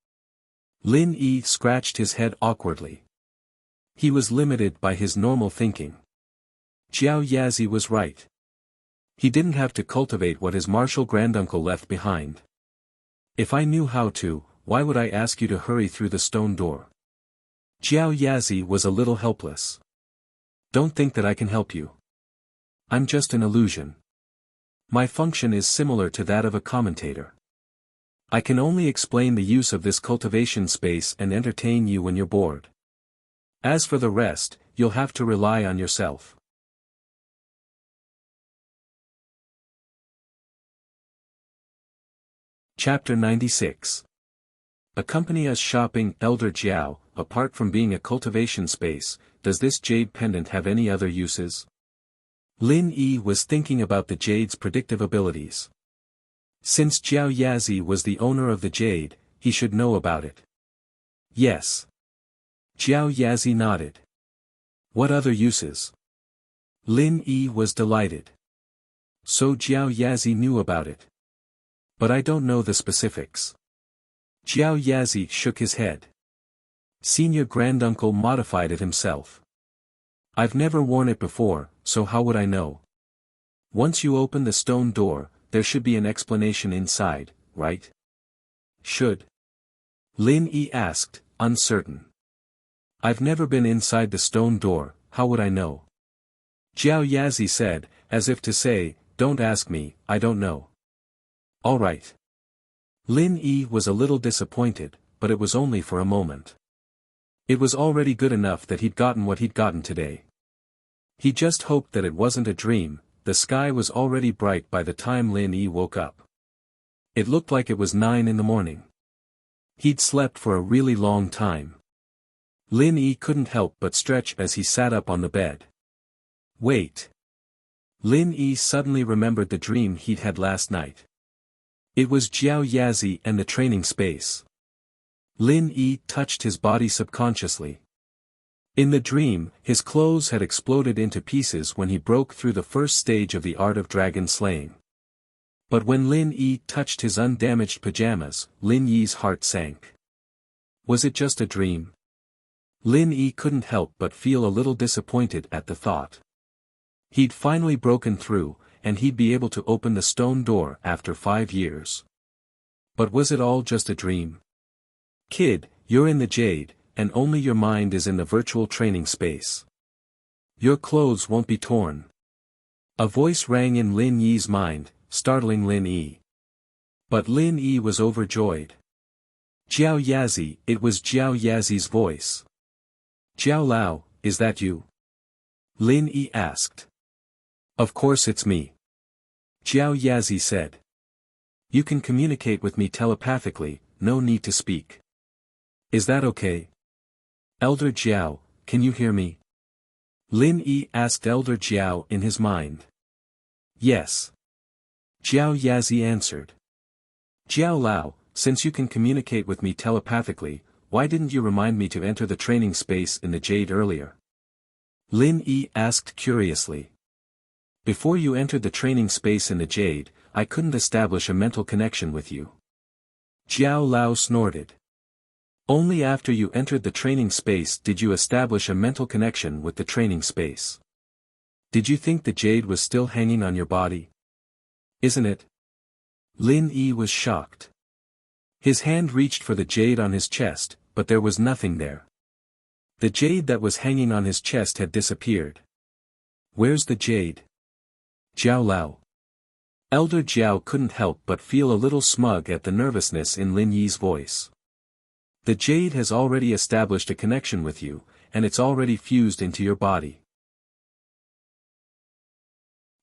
Lin Yi scratched his head awkwardly. He was limited by his normal thinking. Jiao Yazi was right. He didn't have to cultivate what his martial granduncle left behind. "If I knew how to, why would I ask you to hurry through the stone door?" Jiao Yazi was a little helpless. "Don't think that I can help you. I'm just an illusion. My function is similar to that of a commentator. I can only explain the use of this cultivation space and entertain you when you're bored. As for the rest, you'll have to rely on yourself." Chapter 96. Accompany us shopping. Elder Jiao, apart from being a cultivation space, does this jade pendant have any other uses? Lin Yi was thinking about the jade's predictive abilities. Since Jiao Yazi was the owner of the jade, he should know about it. "Yes." Jiao Yazi nodded. "What other uses?" Lin Yi was delighted. So Jiao Yazi knew about it. But I don't know the specifics. Jiao Yazi shook his head. Senior granduncle modified it himself. I've never worn it before, so how would I know? Once you open the stone door, there should be an explanation inside, right? Should? Lin Yi asked, uncertain. I've never been inside the stone door, how would I know? Jiao Yazi said, as if to say, don't ask me, I don't know. All right. Lin Yi was a little disappointed, but it was only for a moment. It was already good enough that he'd gotten what he'd gotten today. He just hoped that it wasn't a dream. The sky was already bright by the time Lin Yi woke up. It looked like it was 9 in the morning. He'd slept for a really long time. Lin Yi couldn't help but stretch as he sat up on the bed. Wait. Lin Yi suddenly remembered the dream he'd had last night. It was Jiao Yazi and the training space. Lin Yi touched his body subconsciously. In the dream, his clothes had exploded into pieces when he broke through the first stage of the art of dragon slaying. But when Lin Yi touched his undamaged pajamas, Lin Yi's heart sank. Was it just a dream? Lin Yi couldn't help but feel a little disappointed at the thought. He'd finally broken through, and he'd be able to open the stone door after 5 years. But was it all just a dream? Kid, you're in the Jade, and only your mind is in the virtual training space. Your clothes won't be torn. A voice rang in Lin Yi's mind, startling Lin Yi. But Lin Yi was overjoyed. Jiao Yazi, it was Jiao Yazi's voice. Jiao Lao, is that you? Lin Yi asked. Of course it's me. Jiao Yazi said. You can communicate with me telepathically, no need to speak. Is that okay? Elder Jiao, can you hear me? Lin Yi asked Elder Jiao in his mind. Yes. Jiao Yazi answered. Jiao Lao, since you can communicate with me telepathically, why didn't you remind me to enter the training space in the Jade earlier? Lin Yi asked curiously. Before you entered the training space in the Jade, I couldn't establish a mental connection with you. Jiao Lao snorted. Only after you entered the training space did you establish a mental connection with the training space. Did you think the Jade was still hanging on your body? Isn't it? Lin Yi was shocked. His hand reached for the Jade on his chest, but there was nothing there. The Jade that was hanging on his chest had disappeared. Where's the Jade? Jiao Lao. Elder Jiao couldn't help but feel a little smug at the nervousness in Lin Yi's voice. The Jade has already established a connection with you, and it's already fused into your body.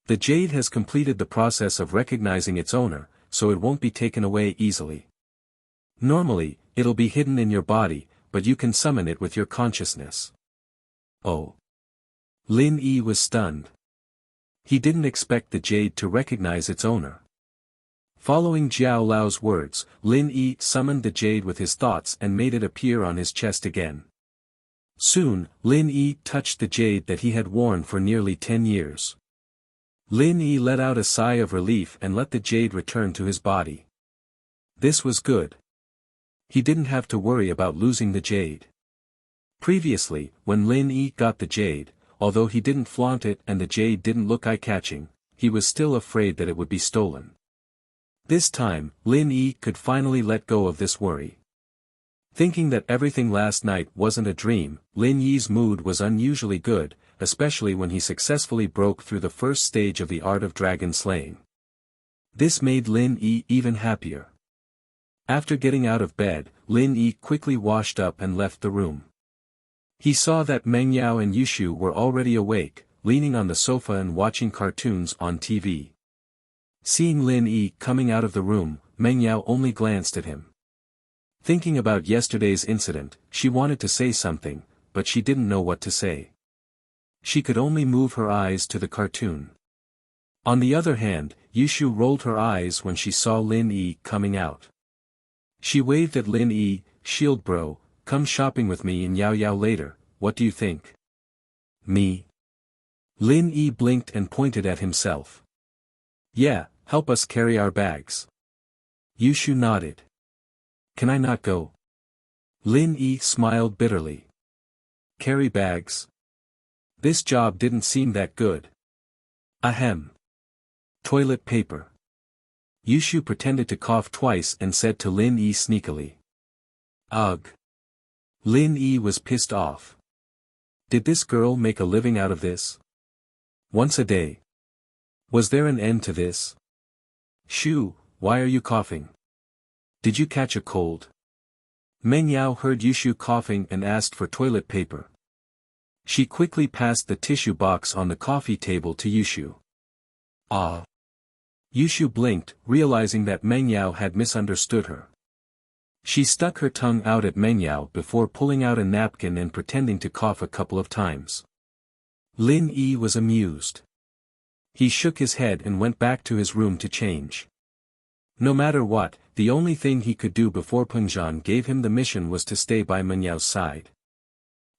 The Jade has completed the process of recognizing its owner, so it won't be taken away easily. Normally, it'll be hidden in your body, but you can summon it with your consciousness. Oh. Lin Yi was stunned. He didn't expect the Jade to recognize its owner. Following Jiao Lao's words, Lin Yi summoned the Jade with his thoughts and made it appear on his chest again. Soon, Lin Yi touched the Jade that he had worn for nearly 10 years. Lin Yi let out a sigh of relief and let the Jade return to his body. This was good. He didn't have to worry about losing the Jade. Previously, when Lin Yi got the Jade, although he didn't flaunt it and the Jade didn't look eye-catching, he was still afraid that it would be stolen. This time, Lin Yi could finally let go of this worry. Thinking that everything last night wasn't a dream, Lin Yi's mood was unusually good, especially when he successfully broke through the first stage of the art of dragon slaying. This made Lin Yi even happier. After getting out of bed, Lin Yi quickly washed up and left the room. He saw that Meng Yao and Yushu were already awake, leaning on the sofa and watching cartoons on TV. Seeing Lin Yi coming out of the room, Meng Yao only glanced at him. Thinking about yesterday's incident, she wanted to say something, but she didn't know what to say. She could only move her eyes to the cartoon. On the other hand, Yushu rolled her eyes when she saw Lin Yi coming out. She waved at Lin Yi, "Shield bro, come shopping with me in Yao Yao later, what do you think?" "Me?" Lin Yi blinked and pointed at himself. "Yeah, help us carry our bags." Yushu nodded. Can I not go? Lin Yi smiled bitterly. Carry bags? This job didn't seem that good. Ahem. Toilet paper. Yushu pretended to cough twice and said to Lin Yi sneakily. Ugh. Lin Yi was pissed off. Did this girl make a living out of this? Once a day. Was there an end to this? Shoo, why are you coughing? Did you catch a cold? Meng Yao heard Yushu coughing and asked for toilet paper. She quickly passed the tissue box on the coffee table to Yushu. Ah. Yushu blinked, realizing that Meng Yao had misunderstood her. She stuck her tongue out at Meng Yao before pulling out a napkin and pretending to cough a couple of times. Lin Yi was amused. He shook his head and went back to his room to change. No matter what, the only thing he could do before Pengzhan gave him the mission was to stay by Meng Yao's side.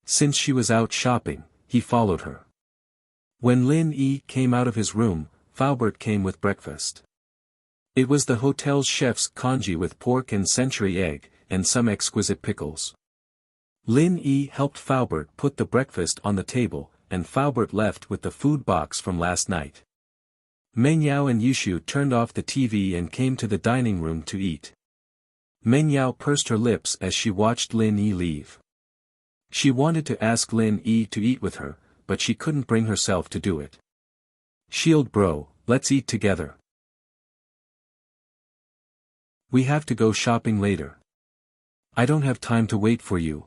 Since she was out shopping, he followed her. When Lin Yi came out of his room, Faubert came with breakfast. It was the hotel's chef's congee with pork and century egg, and some exquisite pickles. Lin Yi helped Faubert put the breakfast on the table, and Faubert left with the food box from last night. Meng Yao and Yushu turned off the TV and came to the dining room to eat. Meng Yao pursed her lips as she watched Lin Yi leave. She wanted to ask Lin Yi to eat with her, but she couldn't bring herself to do it. Shield bro, let's eat together. We have to go shopping later. I don't have time to wait for you.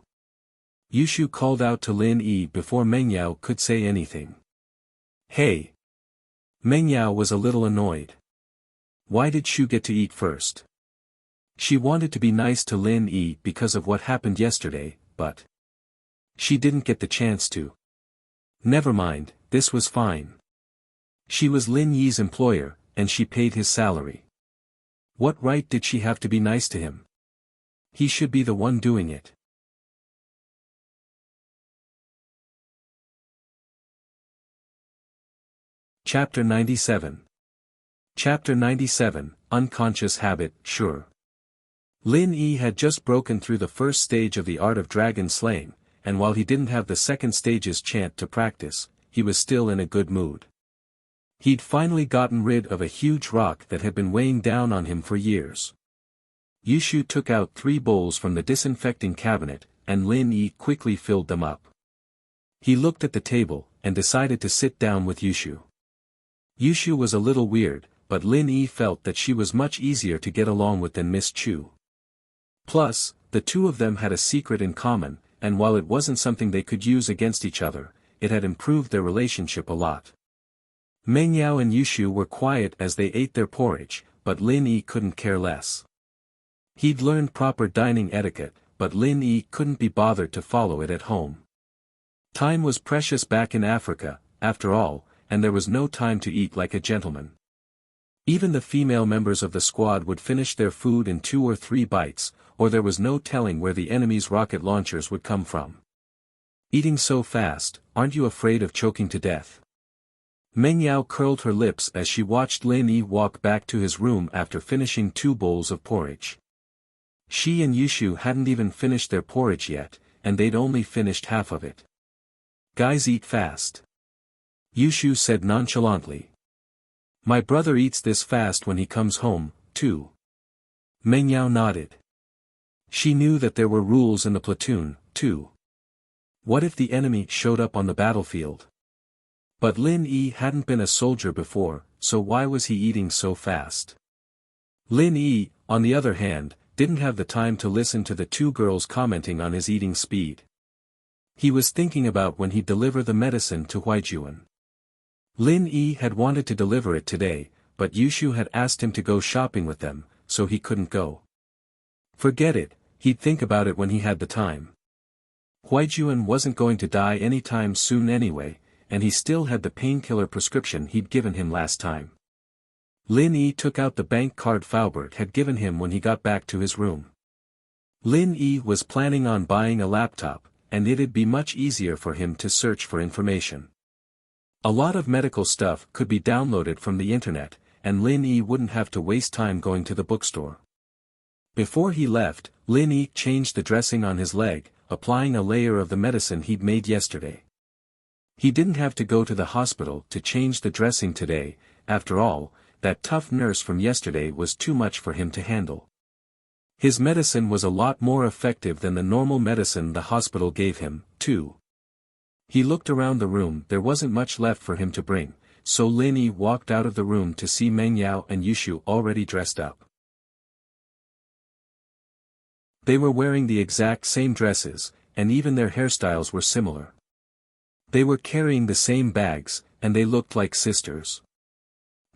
Yushu called out to Lin Yi before Meng Yao could say anything. Hey! Meng Yao was a little annoyed. Why did Shu get to eat first? She wanted to be nice to Lin Yi because of what happened yesterday, but she didn't get the chance to. Never mind, this was fine. She was Lin Yi's employer, and she paid his salary. What right did she have to be nice to him? He should be the one doing it. Chapter 97. Chapter 97, Unconscious Habit, Sure. Lin Yi had just broken through the first stage of the art of dragon slaying, and while he didn't have the second stage's chant to practice, he was still in a good mood. He'd finally gotten rid of a huge rock that had been weighing down on him for years. Yushu took out 3 bowls from the disinfecting cabinet, and Lin Yi quickly filled them up. He looked at the table, and decided to sit down with Yushu. Yushu was a little weird, but Lin Yi felt that she was much easier to get along with than Miss Chu. Plus, the two of them had a secret in common, and while it wasn't something they could use against each other, it had improved their relationship a lot. Meng Yao and Yushu were quiet as they ate their porridge, but Lin Yi couldn't care less. He'd learned proper dining etiquette, but Lin Yi couldn't be bothered to follow it at home. Time was precious back in Africa, after all, and there was no time to eat like a gentleman. Even the female members of the squad would finish their food in 2 or 3 bites, or there was no telling where the enemy's rocket launchers would come from. Eating so fast, aren't you afraid of choking to death? Meng Yao curled her lips as she watched Lin Yi walk back to his room after finishing 2 bowls of porridge. She and Yushu hadn't even finished their porridge yet, and they'd only finished half of it. Guys eat fast. Yushu said nonchalantly. My brother eats this fast when he comes home, too. Meng Yao nodded. She knew that there were rules in the platoon, too. What if the enemy showed up on the battlefield? But Lin Yi hadn't been a soldier before, so why was he eating so fast? Lin Yi, on the other hand, didn't have the time to listen to the 2 girls commenting on his eating speed. He was thinking about when he'd deliver the medicine to Huaijuan. Lin Yi had wanted to deliver it today, but Yushu had asked him to go shopping with them, so he couldn't go. Forget it, he'd think about it when he had the time. Huaijuan wasn't going to die anytime soon anyway, and he still had the painkiller prescription he'd given him last time. Lin Yi took out the bank card Faubert had given him when he got back to his room. Lin Yi was planning on buying a laptop, and it'd be much easier for him to search for information. A lot of medical stuff could be downloaded from the internet, and Lin Yi wouldn't have to waste time going to the bookstore. Before he left, Lin Yi changed the dressing on his leg, applying a layer of the medicine he'd made yesterday. He didn't have to go to the hospital to change the dressing today. After all, that tough nurse from yesterday was too much for him to handle. His medicine was a lot more effective than the normal medicine the hospital gave him, too. He looked around the room. There wasn't much left for him to bring, so Lin Yi walked out of the room to see Meng Yao and Yushu already dressed up. They were wearing the exact same dresses, and even their hairstyles were similar. They were carrying the same bags, and they looked like sisters.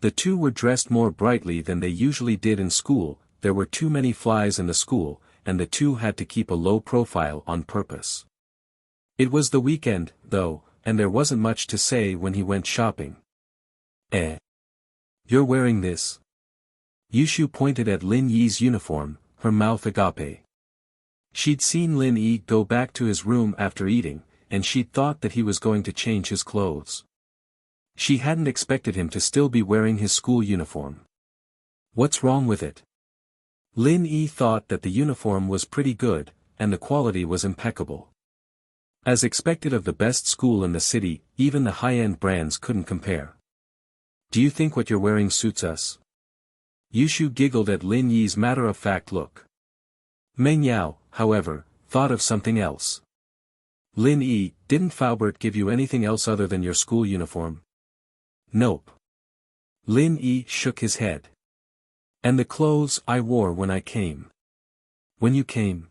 The two were dressed more brightly than they usually did in school. There were too many flies in the school, and the two had to keep a low profile on purpose. It was the weekend, though, and there wasn't much to say when he went shopping. You're wearing this? Yushu pointed at Lin Yi's uniform, her mouth agape. She'd seen Lin Yi go back to his room after eating, and she'd thought that he was going to change his clothes. She hadn't expected him to still be wearing his school uniform. What's wrong with it? Lin Yi thought that the uniform was pretty good, and the quality was impeccable. As expected of the best school in the city, even the high-end brands couldn't compare. Do you think what you're wearing suits us? Yushu giggled at Lin Yi's matter-of-fact look. Meng Yao, however, thought of something else. Lin Yi, didn't Faubert give you anything else other than your school uniform? Nope. Lin Yi shook his head. And the clothes I wore when I came. When you came?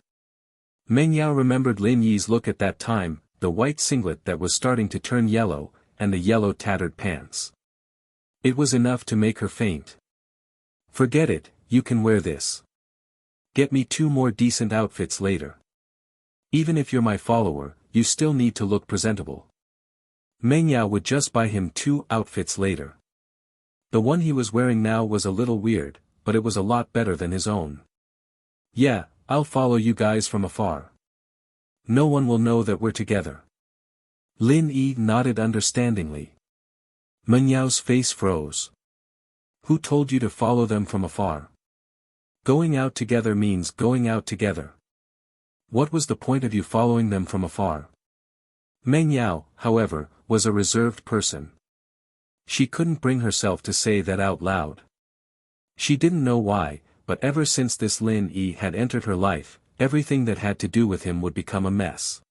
Meng Yao remembered Lin Yi's look at that time, the white singlet that was starting to turn yellow, and the yellow tattered pants. It was enough to make her faint. Forget it, you can wear this. Get me 2 more decent outfits later. Even if you're my follower, you still need to look presentable. Meng Yao would just buy him 2 outfits later. The one he was wearing now was a little weird, but it was a lot better than his own. Yeah, I'll follow you guys from afar. No one will know that we're together. Lin Yi nodded understandingly. Meng Yao's face froze. Who told you to follow them from afar? Going out together means going out together. What was the point of you following them from afar? Meng Yao, however, was a reserved person. She couldn't bring herself to say that out loud. She didn't know why, but ever since this Lin Yi had entered her life, everything that had to do with him would become a mess.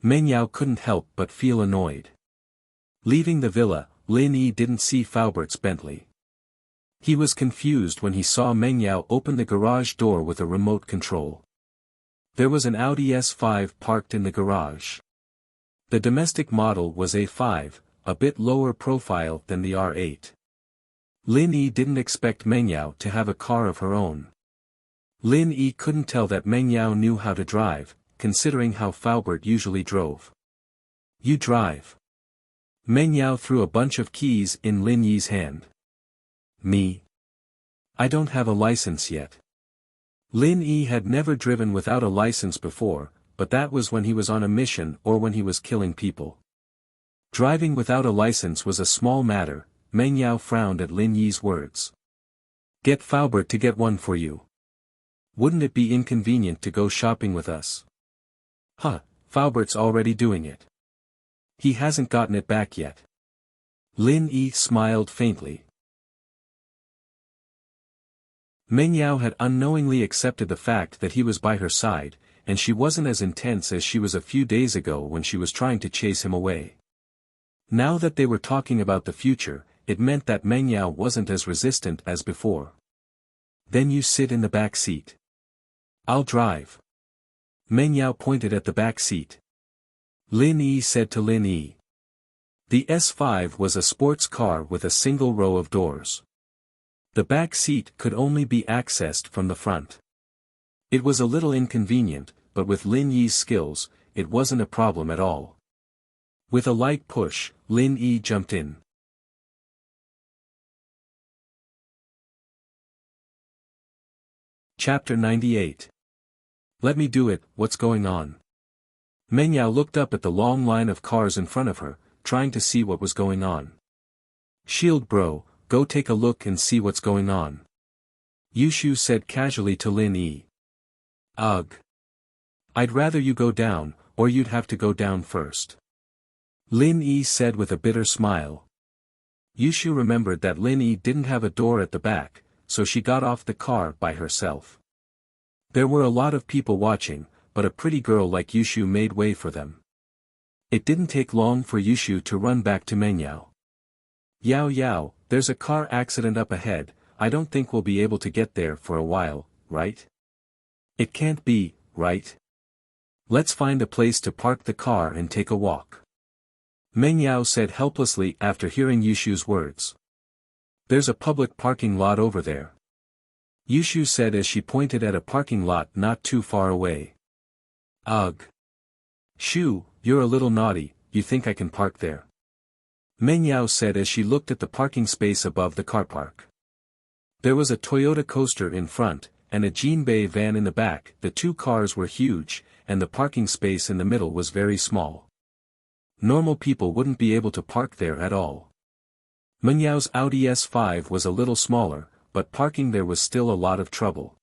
Meng Yao couldn't help but feel annoyed. Leaving the villa, Lin Yi didn't see Faubert's Bentley. He was confused when he saw Meng Yao open the garage door with a remote control. There was an Audi S5 parked in the garage. The domestic model was A5, a bit lower profile than the R8. Lin Yi didn't expect Meng Yao to have a car of her own. Lin Yi couldn't tell that Meng Yao knew how to drive, considering how Faubert usually drove. You drive. Meng Yao threw a bunch of keys in Lin Yi's hand. Me? I don't have a license yet. Lin Yi had never driven without a license before, but that was when he was on a mission or when he was killing people. Driving without a license was a small matter. Meng Yao frowned at Lin Yi's words. Get Faubert to get one for you. Wouldn't it be inconvenient to go shopping with us? Huh, Faubert's already doing it. He hasn't gotten it back yet. Lin Yi smiled faintly. Meng Yao had unknowingly accepted the fact that he was by her side, and she wasn't as intense as she was a few days ago when she was trying to chase him away. Now that they were talking about the future, it meant that Meng Yao wasn't as resistant as before. Then you sit in the back seat. I'll drive. Meng Yao pointed at the back seat. Lin Yi said to Lin Yi. The S5 was a sports car with a single row of doors. The back seat could only be accessed from the front. It was a little inconvenient, but with Lin Yi's skills, it wasn't a problem at all. With a light push, Lin Yi jumped in. Chapter 98. Let me do it, what's going on? Meng Yao looked up at the long line of cars in front of her, trying to see what was going on. Shield bro, go take a look and see what's going on. Yushu said casually to Lin Yi. Ugh. I'd rather you go down, or you'd have to go down first. Lin Yi said with a bitter smile. Yushu remembered that Lin Yi didn't have a door at the back, so she got off the car by herself. There were a lot of people watching, but a pretty girl like Yushu made way for them. It didn't take long for Yushu to run back to Mengyao. Yao Yao, there's a car accident up ahead, I don't think we'll be able to get there for a while, right? It can't be, right? Let's find a place to park the car and take a walk. Mengyao said helplessly after hearing Yushu's words. There's a public parking lot over there. Yushu said as she pointed at a parking lot not too far away. Ugh. Shu, you're a little naughty, you think I can park there? Mengyao said as she looked at the parking space above the car park. There was a Toyota coaster in front, and a Jinbei van in the back. The two cars were huge, and the parking space in the middle was very small. Normal people wouldn't be able to park there at all. Menyao's Audi S5 was a little smaller, but parking there was still a lot of trouble.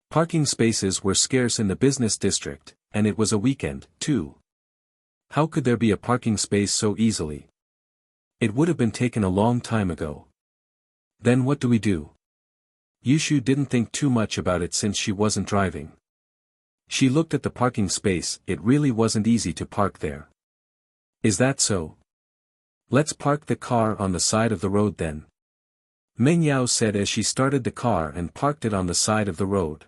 Parking spaces were scarce in the business district, and it was a weekend, too. How could there be a parking space so easily? It would have been taken a long time ago. Then what do we do? Yushu didn't think too much about it since she wasn't driving. She looked at the parking space, it really wasn't easy to park there. Is that so? Let's park the car on the side of the road then. Mengyao said as she started the car and parked it on the side of the road.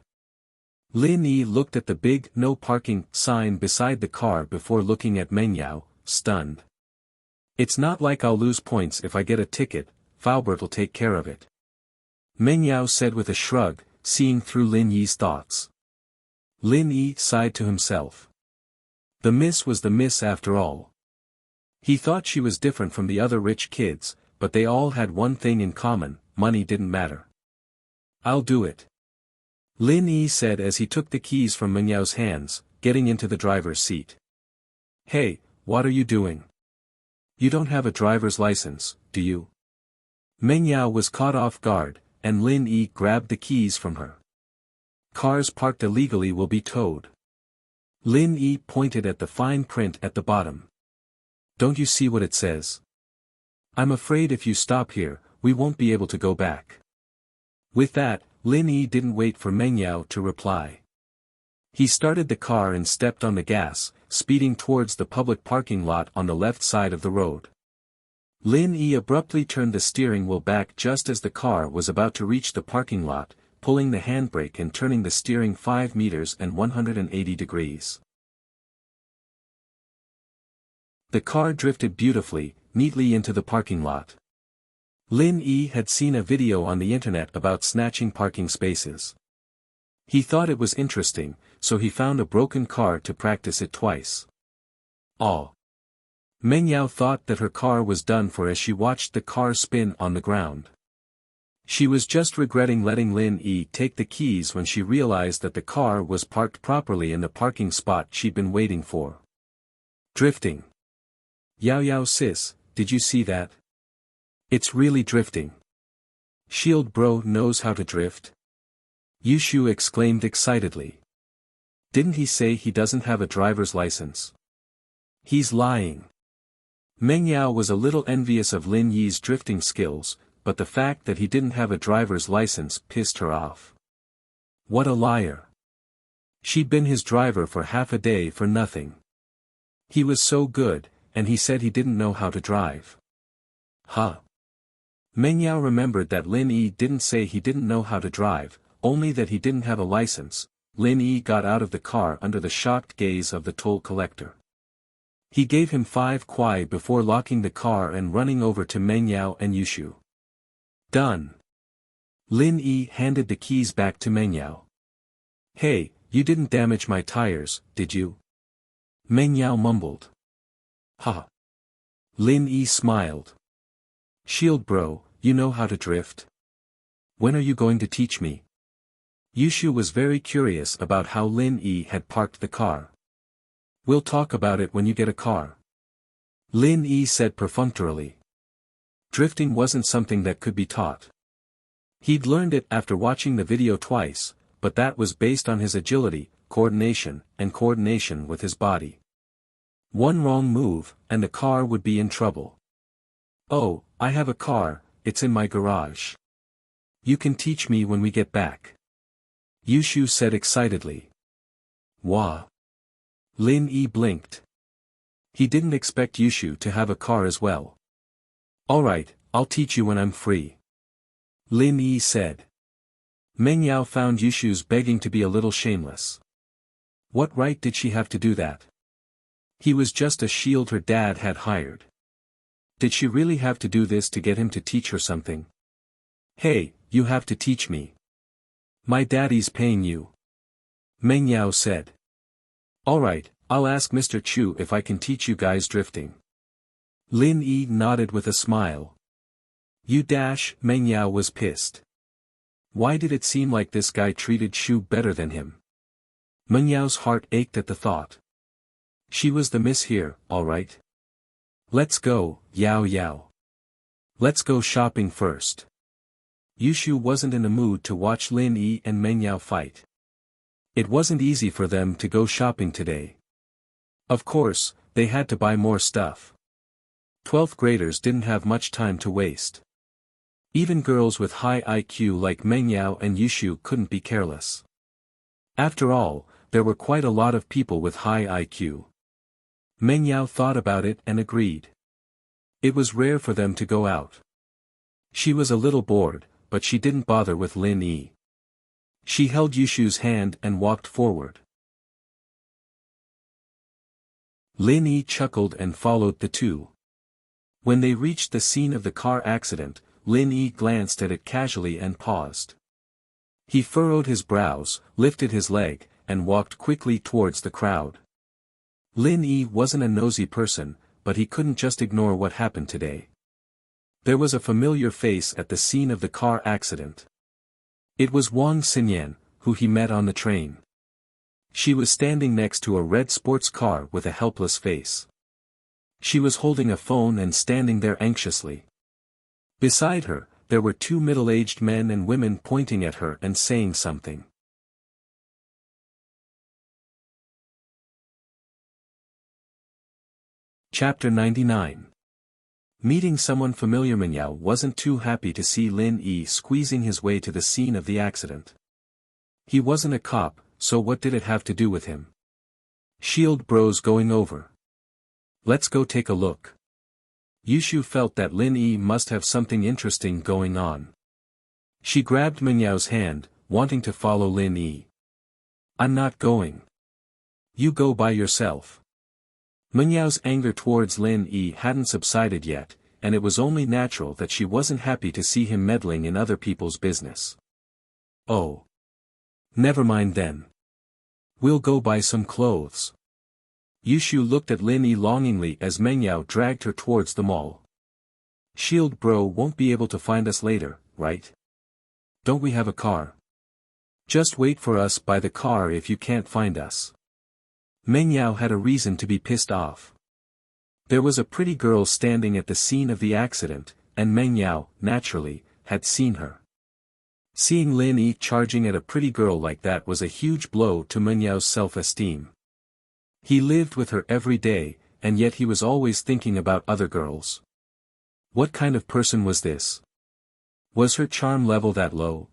Lin Yi looked at the big "No Parking" sign beside the car before looking at Mengyao, stunned. It's not like I'll lose points if I get a ticket, Falbert'll take care of it. Mengyao said with a shrug, seeing through Lin Yi's thoughts. Lin Yi sighed to himself. The miss was the miss after all. He thought she was different from the other rich kids, but they all had one thing in common, money didn't matter. I'll do it. Lin Yi said as he took the keys from Menyao's hands, getting into the driver's seat. Hey, what are you doing? You don't have a driver's license, do you? Mengyao was caught off guard, and Lin Yi grabbed the keys from her. Cars parked illegally will be towed. Lin Yi pointed at the fine print at the bottom. Don't you see what it says? I'm afraid if you stop here, we won't be able to go back. With that, Lin Yi didn't wait for Mengyao to reply. He started the car and stepped on the gas, speeding towards the public parking lot on the left side of the road. Lin Yi abruptly turned the steering wheel back just as the car was about to reach the parking lot, pulling the handbrake and turning the steering 5 meters and 180 degrees. The car drifted beautifully, neatly into the parking lot. Lin Yi had seen a video on the internet about snatching parking spaces. He thought it was interesting, so he found a broken car to practice it twice. Aw. Mengyao thought that her car was done for as she watched the car spin on the ground. She was just regretting letting Lin Yi take the keys when she realized that the car was parked properly in the parking spot she'd been waiting for. Drifting. Yao Yao sis, did you see that? It's really drifting. Shield bro knows how to drift. Yushu exclaimed excitedly. Didn't he say he doesn't have a driver's license? He's lying. Mengyao was a little envious of Lin Yi's drifting skills, but the fact that he didn't have a driver's license pissed her off. What a liar. She'd been his driver for half a day for nothing. He was so good, and he said he didn't know how to drive. Huh. Mengyao remembered that Lin Yi didn't say he didn't know how to drive, only that he didn't have a license. Lin Yi got out of the car under the shocked gaze of the toll collector. He gave him 5 kuai before locking the car and running over to Mengyao and Yushu. Done. Lin Yi handed the keys back to Mengyao. Hey, you didn't damage my tires, did you? Mengyao mumbled. Ha. Lin Yi smiled. Shield bro, you know how to drift? When are you going to teach me? Yushu was very curious about how Lin Yi had parked the car. We'll talk about it when you get a car. Lin Yi said perfunctorily. Drifting wasn't something that could be taught. He'd learned it after watching the video twice, but that was based on his agility, coordination with his body. One wrong move, and the car would be in trouble. "Oh, I have a car, it's in my garage. You can teach me when we get back," Yushu said excitedly. "Wah." Lin Yi blinked. He didn't expect Yushu to have a car as well. "Alright, I'll teach you when I'm free," Lin Yi said. Meng Yao found Yushu's begging to be a little shameless. What right did she have to do that? He was just a shield her dad had hired. Did she really have to do this to get him to teach her something? "Hey, you have to teach me. My daddy's paying you," Meng Yao said. "Alright, I'll ask Mr. Chu if I can teach you guys drifting." Lin Yi nodded with a smile. Meng Yao was pissed. Why did it seem like this guy treated Shu better than him? Meng Yao's heart ached at the thought. She was the miss here, alright. "Let's go, Yao Yao. Let's go shopping first." Yushu wasn't in the mood to watch Lin Yi and Meng Yao fight. It wasn't easy for them to go shopping today. Of course, they had to buy more stuff. 12th graders didn't have much time to waste. Even girls with high IQ like Meng Yao and Yushu couldn't be careless. After all, there were quite a lot of people with high IQ. Meng Yao thought about it and agreed. It was rare for them to go out. She was a little bored, but she didn't bother with Lin Yi. She held Yushu's hand and walked forward. Lin Yi chuckled and followed the two. When they reached the scene of the car accident, Lin Yi glanced at it casually and paused. He furrowed his brows, lifted his leg, and walked quickly towards the crowd. Lin Yi wasn't a nosy person, but he couldn't just ignore what happened today. There was a familiar face at the scene of the car accident. It was Wang Xinyan, who he met on the train. She was standing next to a red sports car with a helpless face. She was holding a phone and standing there anxiously. Beside her, there were two middle-aged men and women pointing at her and saying something. Chapter 99. Meeting someone familiar. Meng Yao wasn't too happy to see Lin Yi squeezing his way to the scene of the accident. He wasn't a cop, so what did it have to do with him? Shield bros going over. Let's go take a look. Yushu felt that Lin Yi must have something interesting going on. She grabbed Meng Yao's hand, wanting to follow Lin Yi. "I'm not going. You go by yourself." Meng Yao's anger towards Lin Yi hadn't subsided yet, and it was only natural that she wasn't happy to see him meddling in other people's business. "Oh. Never mind then. We'll go buy some clothes." Yushu looked at Lin Yi longingly as Meng Yao dragged her towards the mall. "Shield bro won't be able to find us later, right? Don't we have a car? Just wait for us by the car if you can't find us." Meng Yao had a reason to be pissed off. There was a pretty girl standing at the scene of the accident, and Meng Yao, naturally, had seen her. Seeing Lin Yi charging at a pretty girl like that was a huge blow to Meng Yao's self-esteem. He lived with her every day, and yet he was always thinking about other girls. What kind of person was this? Was her charm level that low?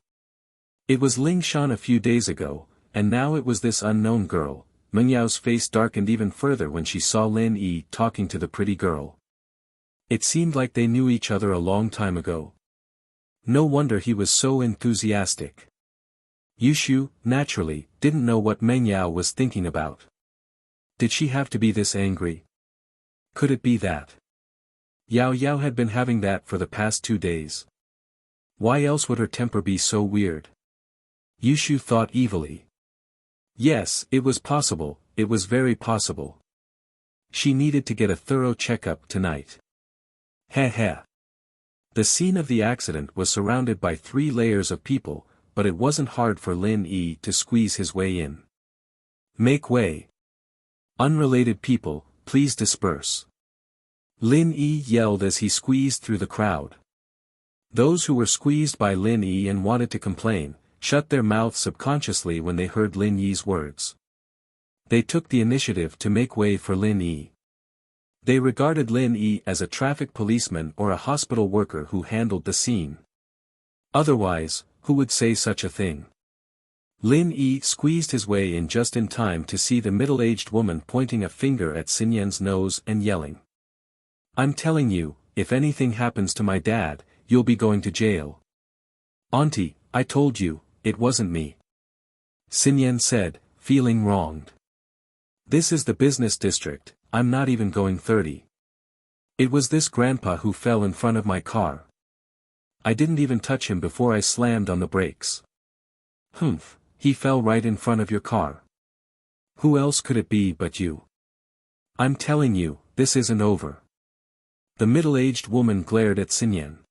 It was Ling Shan a few days ago, and now it was this unknown girl. Meng Yao's face darkened even further when she saw Lin Yi talking to the pretty girl. It seemed like they knew each other a long time ago. No wonder he was so enthusiastic. Yushu, naturally, didn't know what Meng Yao was thinking about. Did she have to be this angry? Could it be that Yao Yao had been having that for the past 2 days? Why else would her temper be so weird? Yushu thought evilly. Yes, it was possible, it was very possible. She needed to get a thorough checkup tonight. Heh heh. The scene of the accident was surrounded by 3 layers of people, but it wasn't hard for Lin Yi to squeeze his way in. "Make way. Unrelated people, please disperse." Lin Yi yelled as he squeezed through the crowd. Those who were squeezed by Lin Yi and wanted to complain, shut their mouths subconsciously when they heard Lin Yi's words. They took the initiative to make way for Lin Yi. They regarded Lin Yi as a traffic policeman or a hospital worker who handled the scene. Otherwise, who would say such a thing? Lin Yi squeezed his way in just in time to see the middle-aged woman pointing a finger at Xin Yan's nose and yelling. "I'm telling you, if anything happens to my dad, you'll be going to jail." "Auntie, I told you, it wasn't me," Xin Yan said, feeling wronged. "This is the business district, I'm not even going 30. It was this grandpa who fell in front of my car. I didn't even touch him before I slammed on the brakes." "Humph. He fell right in front of your car. Who else could it be but you? I'm telling you, this isn't over." The middle-aged woman glared at Xin Yan.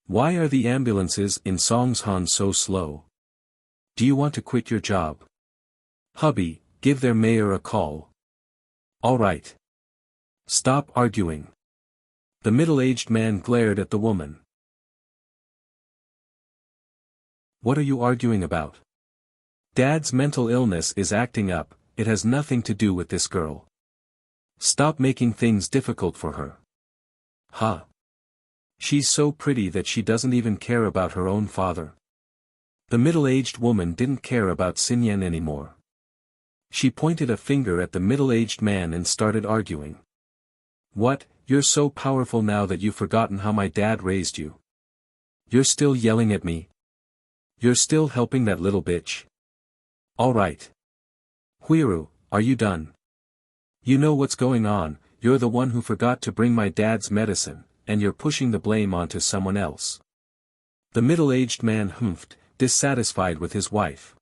"Why are the ambulances in Songshan so slow? Do you want to quit your job? Hubby, give their mayor a call." "All right. Stop arguing." The middle-aged man glared at the woman. "What are you arguing about? Dad's mental illness is acting up, it has nothing to do with this girl. Stop making things difficult for her." "Huh? She's so pretty that she doesn't even care about her own father." The middle-aged woman didn't care about Xin Yan anymore. She pointed a finger at the middle-aged man and started arguing. "What, you're so powerful now that you've forgotten how my dad raised you? You're still yelling at me? You're still helping that little bitch? All right. Huiru, are you done? You know what's going on, you're the one who forgot to bring my dad's medicine, and you're pushing the blame onto someone else." The middle-aged man humphed, dissatisfied with his wife.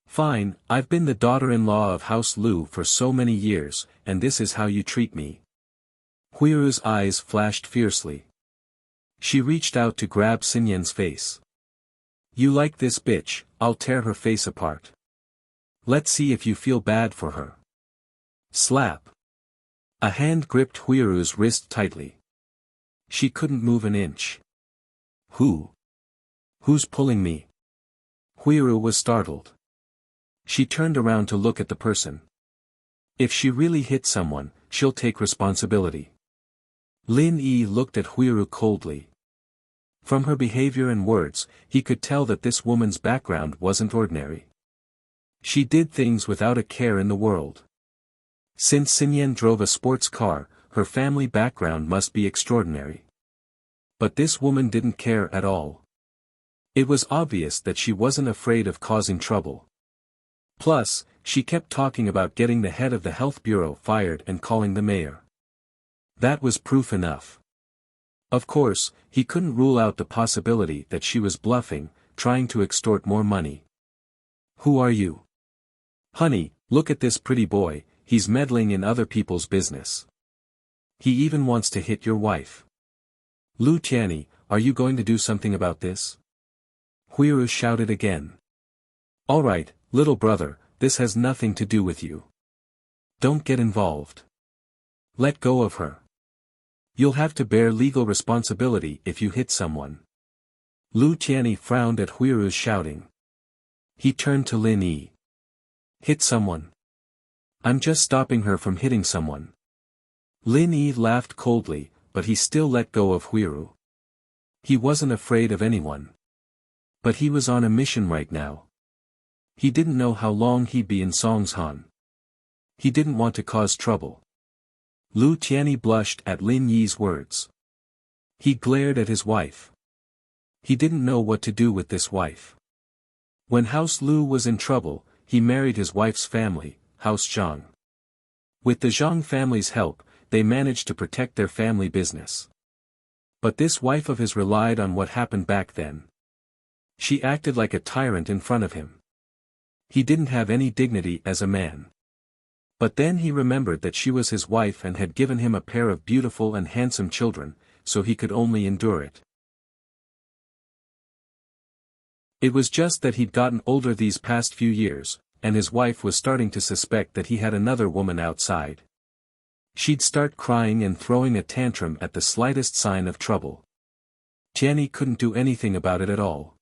"Fine, I've been the daughter-in-law of House Lu for so many years, and this is how you treat me." Huiru's eyes flashed fiercely. She reached out to grab Xin Yan's face. "You like this bitch, I'll tear her face apart. Let's see if you feel bad for her." Slap. A hand gripped Huiru's wrist tightly. She couldn't move an inch. Who's pulling me?" Huiru was startled. She turned around to look at the person. If she really hit someone, she'll take responsibility. Lin Yi looked at Huiru coldly. From her behavior and words, he could tell that this woman's background wasn't ordinary. She did things without a care in the world. Since Xin Yan drove a sports car, her family background must be extraordinary. But this woman didn't care at all. It was obvious that she wasn't afraid of causing trouble. Plus, she kept talking about getting the head of the health bureau fired and calling the mayor. That was proof enough. Of course, he couldn't rule out the possibility that she was bluffing, trying to extort more money. "Who are you?" "Honey, look at this pretty boy, he's meddling in other people's business. He even wants to hit your wife. Lu Tianyi, are you going to do something about this?" Huiru shouted again. "All right, little brother, this has nothing to do with you. Don't get involved. Let go of her. You'll have to bear legal responsibility if you hit someone." Lu Tianyi frowned at Huiru's shouting. He turned to Lin Yi. "Hit someone? I'm just stopping her from hitting someone." Lin Yi laughed coldly, but he still let go of Huiru. He wasn't afraid of anyone. But he was on a mission right now. He didn't know how long he'd be in Songshan. He didn't want to cause trouble. Lu Tianyi blushed at Lin Yi's words. He glared at his wife. He didn't know what to do with this wife. When House Lu was in trouble, he married his wife's family, House Zhang. With the Zhang family's help, they managed to protect their family business. But this wife of his relied on what happened back then. She acted like a tyrant in front of him. He didn't have any dignity as a man. But then he remembered that she was his wife and had given him a pair of beautiful and handsome children, so he could only endure it. It was just that he'd gotten older these past few years, and his wife was starting to suspect that he had another woman outside. She'd start crying and throwing a tantrum at the slightest sign of trouble. Tianyi couldn't do anything about it at all.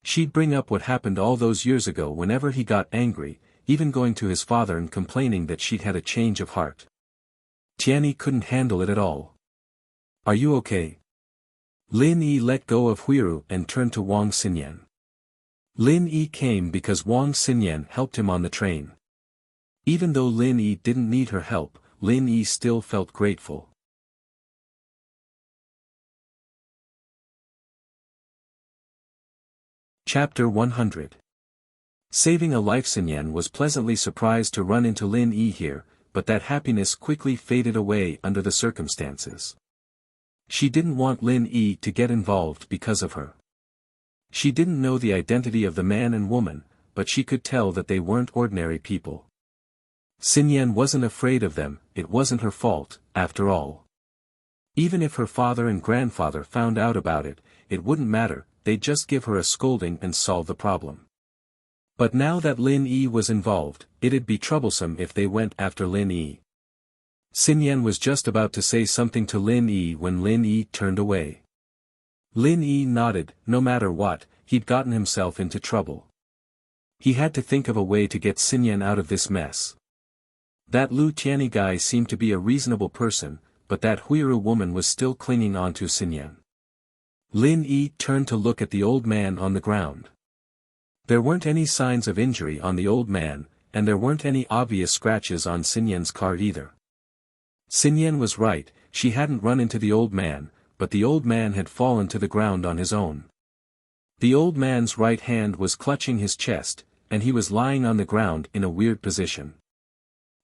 She'd bring up what happened all those years ago whenever he got angry, even going to his father and complaining that she'd had a change of heart. Tianyi couldn't handle it at all. Are you okay? Lin Yi let go of Huiru and turned to Wang Xinyan. Lin Yi came because Wang Xinyan helped him on the train. Even though Lin Yi didn't need her help, Lin Yi still felt grateful. Chapter 100. Saving a life. Xinyan was pleasantly surprised to run into Lin Yi here, but that happiness quickly faded away under the circumstances. She didn't want Lin Yi to get involved because of her. She didn't know the identity of the man and woman, but she could tell that they weren't ordinary people. Xinyan wasn't afraid of them, it wasn't her fault, after all. Even if her father and grandfather found out about it, it wouldn't matter, they'd just give her a scolding and solve the problem. But now that Lin Yi was involved, it'd be troublesome if they went after Lin Yi. Xinyan was just about to say something to Lin Yi when Lin Yi turned away. Lin Yi nodded. No matter what, he'd gotten himself into trouble. He had to think of a way to get Xinyan out of this mess. That Lu Tianyi guy seemed to be a reasonable person, but that Huiru woman was still clinging on to Xinyan. Lin Yi turned to look at the old man on the ground. There weren't any signs of injury on the old man, and there weren't any obvious scratches on Xinyan's car either. Xinyan was right, she hadn't run into the old man, but the old man had fallen to the ground on his own. The old man's right hand was clutching his chest, and he was lying on the ground in a weird position.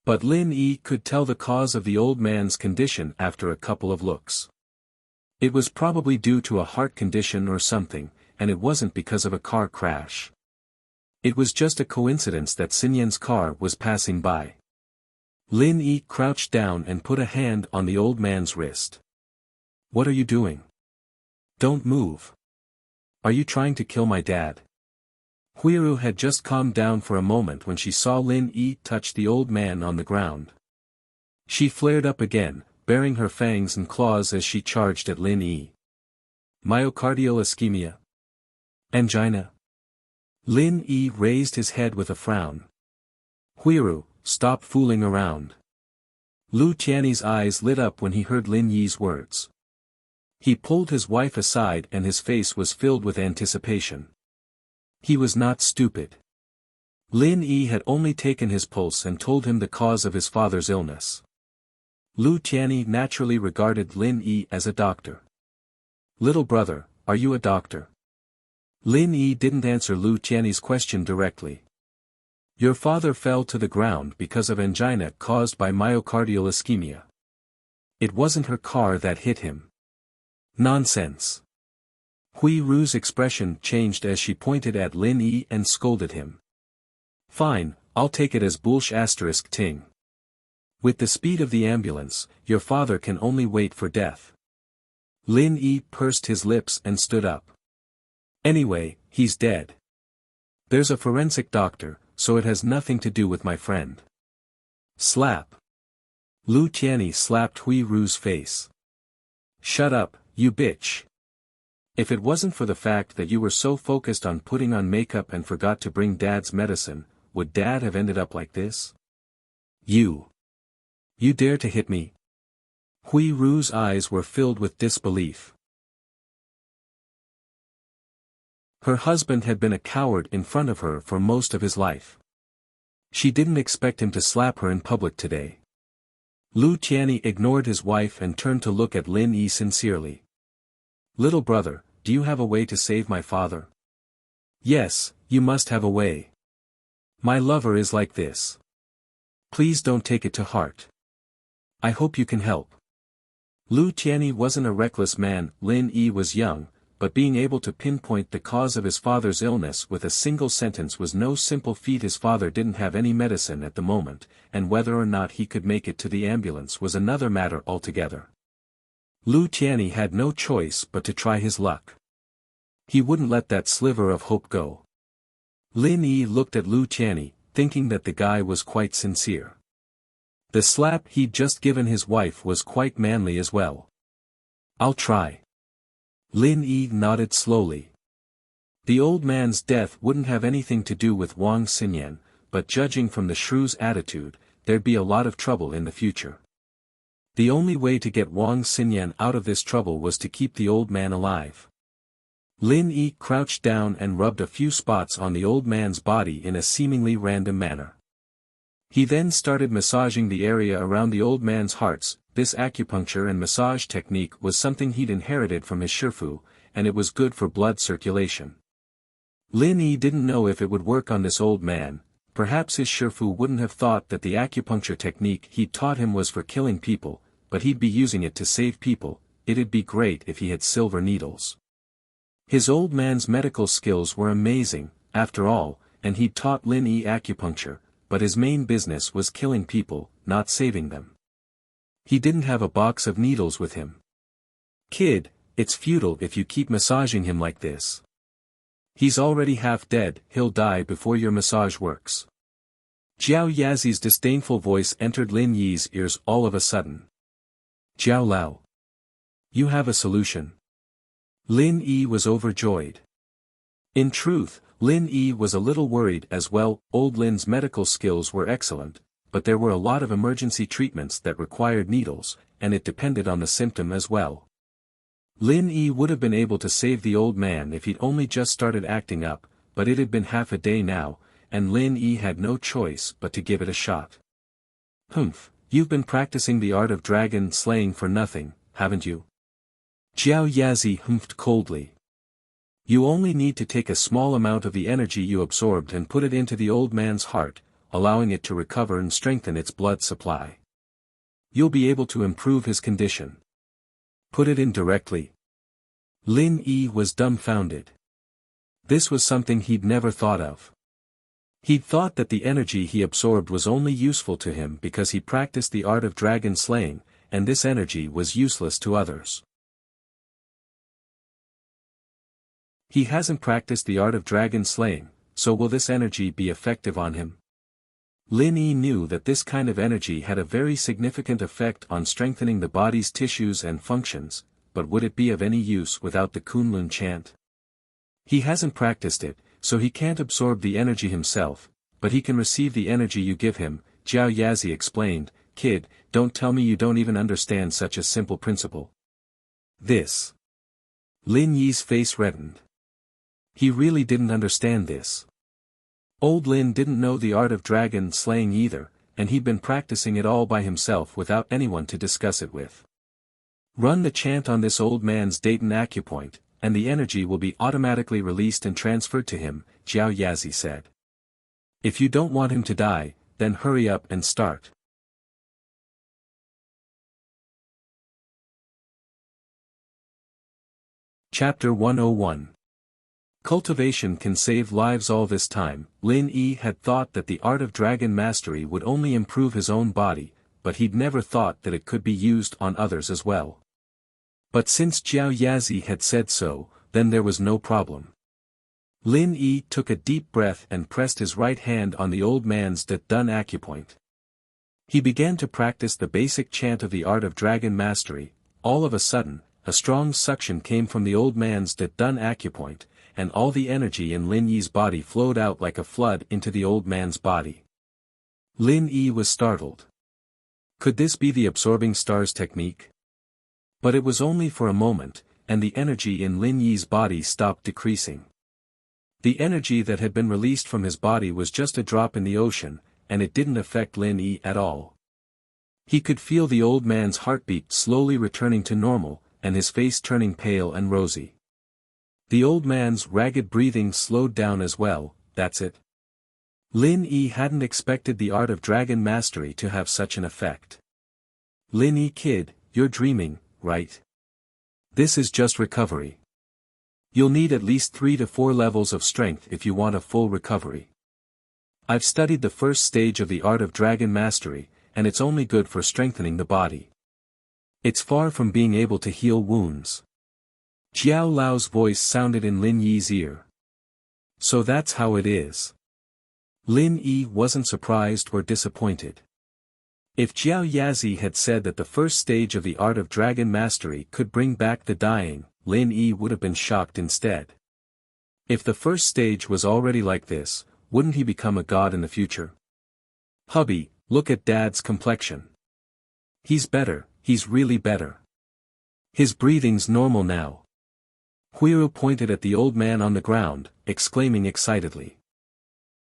But Lin Yi could tell the cause of the old man's condition after a couple of looks. It was probably due to a heart condition or something, and it wasn't because of a car crash. It was just a coincidence that Xinyan's car was passing by. Lin Yi crouched down and put a hand on the old man's wrist. What are you doing? Don't move. Are you trying to kill my dad? Huiru had just calmed down for a moment when she saw Lin Yi touch the old man on the ground. She flared up again, baring her fangs and claws as she charged at Lin Yi. Myocardial ischemia. Angina. Lin Yi raised his head with a frown. Huiru, stop fooling around. Lu Tianyi's eyes lit up when he heard Lin Yi's words. He pulled his wife aside and his face was filled with anticipation. He was not stupid. Lin Yi had only taken his pulse and told him the cause of his father's illness. Lu Tianyi naturally regarded Lin Yi as a doctor. Little brother, are you a doctor? Lin Yi didn't answer Lu Tianyi's question directly. Your father fell to the ground because of angina caused by myocardial ischemia. It wasn't her car that hit him. Nonsense. Huiru's expression changed as she pointed at Lin Yi and scolded him. Fine, I'll take it as bullsh** ting. With the speed of the ambulance, your father can only wait for death. Lin Yi pursed his lips and stood up. Anyway, he's dead. There's a forensic doctor, so it has nothing to do with my friend. Slap. Lu Tianyi slapped Huiru's face. Shut up, you bitch. If it wasn't for the fact that you were so focused on putting on makeup and forgot to bring Dad's medicine, would Dad have ended up like this? You dare to hit me? Huiru's eyes were filled with disbelief. Her husband had been a coward in front of her for most of his life. She didn't expect him to slap her in public today. Lu Tianyi ignored his wife and turned to look at Lin Yi sincerely. Little brother, do you have a way to save my father? Yes, you must have a way. My lover is like this. Please don't take it to heart. I hope you can help. Lu Tianyi wasn't a reckless man. Lin Yi was young, but being able to pinpoint the cause of his father's illness with a single sentence was no simple feat. His father didn't have any medicine at the moment, and whether or not he could make it to the ambulance was another matter altogether. Lu Tianyi had no choice but to try his luck. He wouldn't let that sliver of hope go. Lin Yi looked at Lu Tianyi, thinking that the guy was quite sincere. The slap he'd just given his wife was quite manly as well. I'll try. Lin Yi nodded slowly. The old man's death wouldn't have anything to do with Wang Xinyan, but judging from the shrew's attitude, there'd be a lot of trouble in the future. The only way to get Wang Xinyan out of this trouble was to keep the old man alive. Lin Yi crouched down and rubbed a few spots on the old man's body in a seemingly random manner. He then started massaging the area around the old man's hearts. This acupuncture and massage technique was something he'd inherited from his shifu, and it was good for blood circulation. Lin Yi didn't know if it would work on this old man. Perhaps his shifu wouldn't have thought that the acupuncture technique he'd taught him was for killing people, but he'd be using it to save people. It'd be great if he had silver needles. His old man's medical skills were amazing, after all, and he'd taught Lin Yi acupuncture, but his main business was killing people, not saving them. He didn't have a box of needles with him. "Kid, it's futile if you keep massaging him like this. He's already half dead, he'll die before your massage works." Jiao Yazi's disdainful voice entered Lin Yi's ears all of a sudden. "Jiao Lao. You have a solution." Lin Yi was overjoyed. In truth, Lin Yi was a little worried as well. Old Lin's medical skills were excellent, but there were a lot of emergency treatments that required needles, and it depended on the symptom as well. Lin Yi would have been able to save the old man if he'd only just started acting up, but it had been half a day now, and Lin Yi had no choice but to give it a shot. "Humph, you've been practicing the art of dragon slaying for nothing, haven't you?" Jiao Yazi humphed coldly. "You only need to take a small amount of the energy you absorbed and put it into the old man's heart, allowing it to recover and strengthen its blood supply. You'll be able to improve his condition. Put it in directly." Lin Yi was dumbfounded. This was something he'd never thought of. He'd thought that the energy he absorbed was only useful to him because he practiced the art of dragon slaying, and this energy was useless to others. He hasn't practiced the art of dragon slaying, so will this energy be effective on him? Lin Yi knew that this kind of energy had a very significant effect on strengthening the body's tissues and functions, but would it be of any use without the Kunlun chant? He hasn't practiced it, so he can't absorb the energy himself, but he can receive the energy you give him, Jiao Yazi explained. "Kid, don't tell me you don't even understand such a simple principle." This. Lin Yi's face reddened. He really didn't understand this. Old Lin didn't know the art of dragon slaying either, and he'd been practicing it all by himself without anyone to discuss it with. "Run the chant on this old man's Dayton acupoint, and the energy will be automatically released and transferred to him," Jiao Yazi said. "If you don't want him to die, then hurry up and start." Chapter 101. Cultivation can save lives. All this time, Lin Yi had thought that the art of dragon mastery would only improve his own body, but he'd never thought that it could be used on others as well. But since Jiao Yazi had said so, then there was no problem. Lin Yi took a deep breath and pressed his right hand on the old man's dun acupoint. He began to practice the basic chant of the art of dragon mastery. All of a sudden, a strong suction came from the old man's dun acupoint, and all the energy in Lin Yi's body flowed out like a flood into the old man's body. Lin Yi was startled. Could this be the absorbing stars technique? But it was only for a moment, and the energy in Lin Yi's body stopped decreasing. The energy that had been released from his body was just a drop in the ocean, and it didn't affect Lin Yi at all. He could feel the old man's heartbeat slowly returning to normal, and his face turning pale and rosy. The old man's ragged breathing slowed down as well. That's it. Lin Yi hadn't expected the art of dragon mastery to have such an effect. "Lin Yi, kid, you're dreaming, right? This is just recovery. You'll need at least 3 to 4 levels of strength if you want a full recovery. I've studied the first stage of the art of dragon mastery, and it's only good for strengthening the body. It's far from being able to heal wounds." Jiao Lao's voice sounded in Lin Yi's ear. "So that's how it is." Lin Yi wasn't surprised or disappointed. If Jiao Yazi had said that the first stage of the art of dragon mastery could bring back the dying, Lin Yi would have been shocked instead. If the first stage was already like this, wouldn't he become a god in the future? Hubby, look at Dad's complexion. He's better, he's really better. His breathing's normal now. Huiru pointed at the old man on the ground, exclaiming excitedly.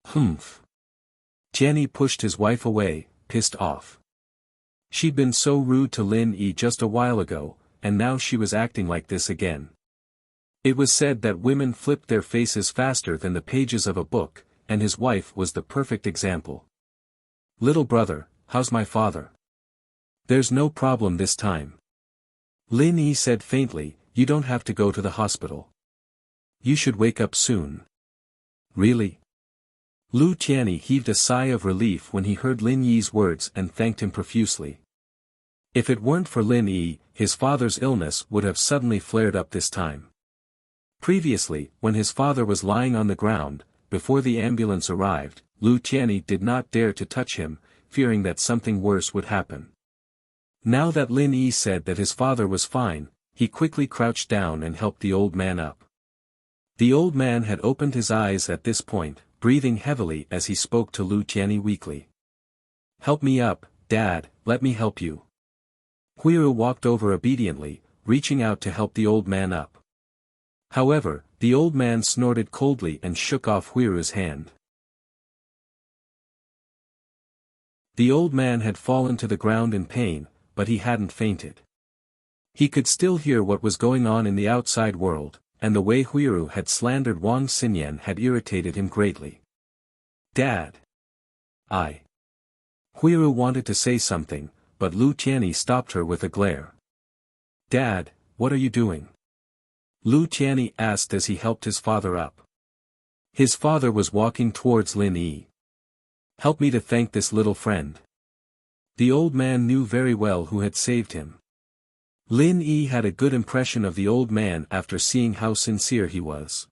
Humph. Jianni pushed his wife away, pissed off. She'd been so rude to Lin Yi just a while ago, and now she was acting like this again. It was said that women flipped their faces faster than the pages of a book, and his wife was the perfect example. Little brother, how's my father? There's no problem this time. Lin Yi said faintly, you don't have to go to the hospital. You should wake up soon. Really? Lu Tianyi heaved a sigh of relief when he heard Lin Yi's words and thanked him profusely. If it weren't for Lin Yi, his father's illness would have suddenly flared up this time. Previously, when his father was lying on the ground, before the ambulance arrived, Lu Tianyi did not dare to touch him, fearing that something worse would happen. Now that Lin Yi said that his father was fine, he quickly crouched down and helped the old man up. The old man had opened his eyes at this point, breathing heavily as he spoke to Lu Tianyi weakly. Help me up, Dad, let me help you. Huiru walked over obediently, reaching out to help the old man up. However, the old man snorted coldly and shook off Huiru's hand. The old man had fallen to the ground in pain, but he hadn't fainted. He could still hear what was going on in the outside world, and the way Huiru had slandered Wang Xinyan had irritated him greatly. Dad! Huiru wanted to say something, but Lu Tianyi stopped her with a glare. Dad, what are you doing? Lu Tianyi asked as he helped his father up. His father was walking towards Lin Yi. Help me to thank this little friend. The old man knew very well who had saved him. Lin Yi had a good impression of the old man after seeing how sincere he was.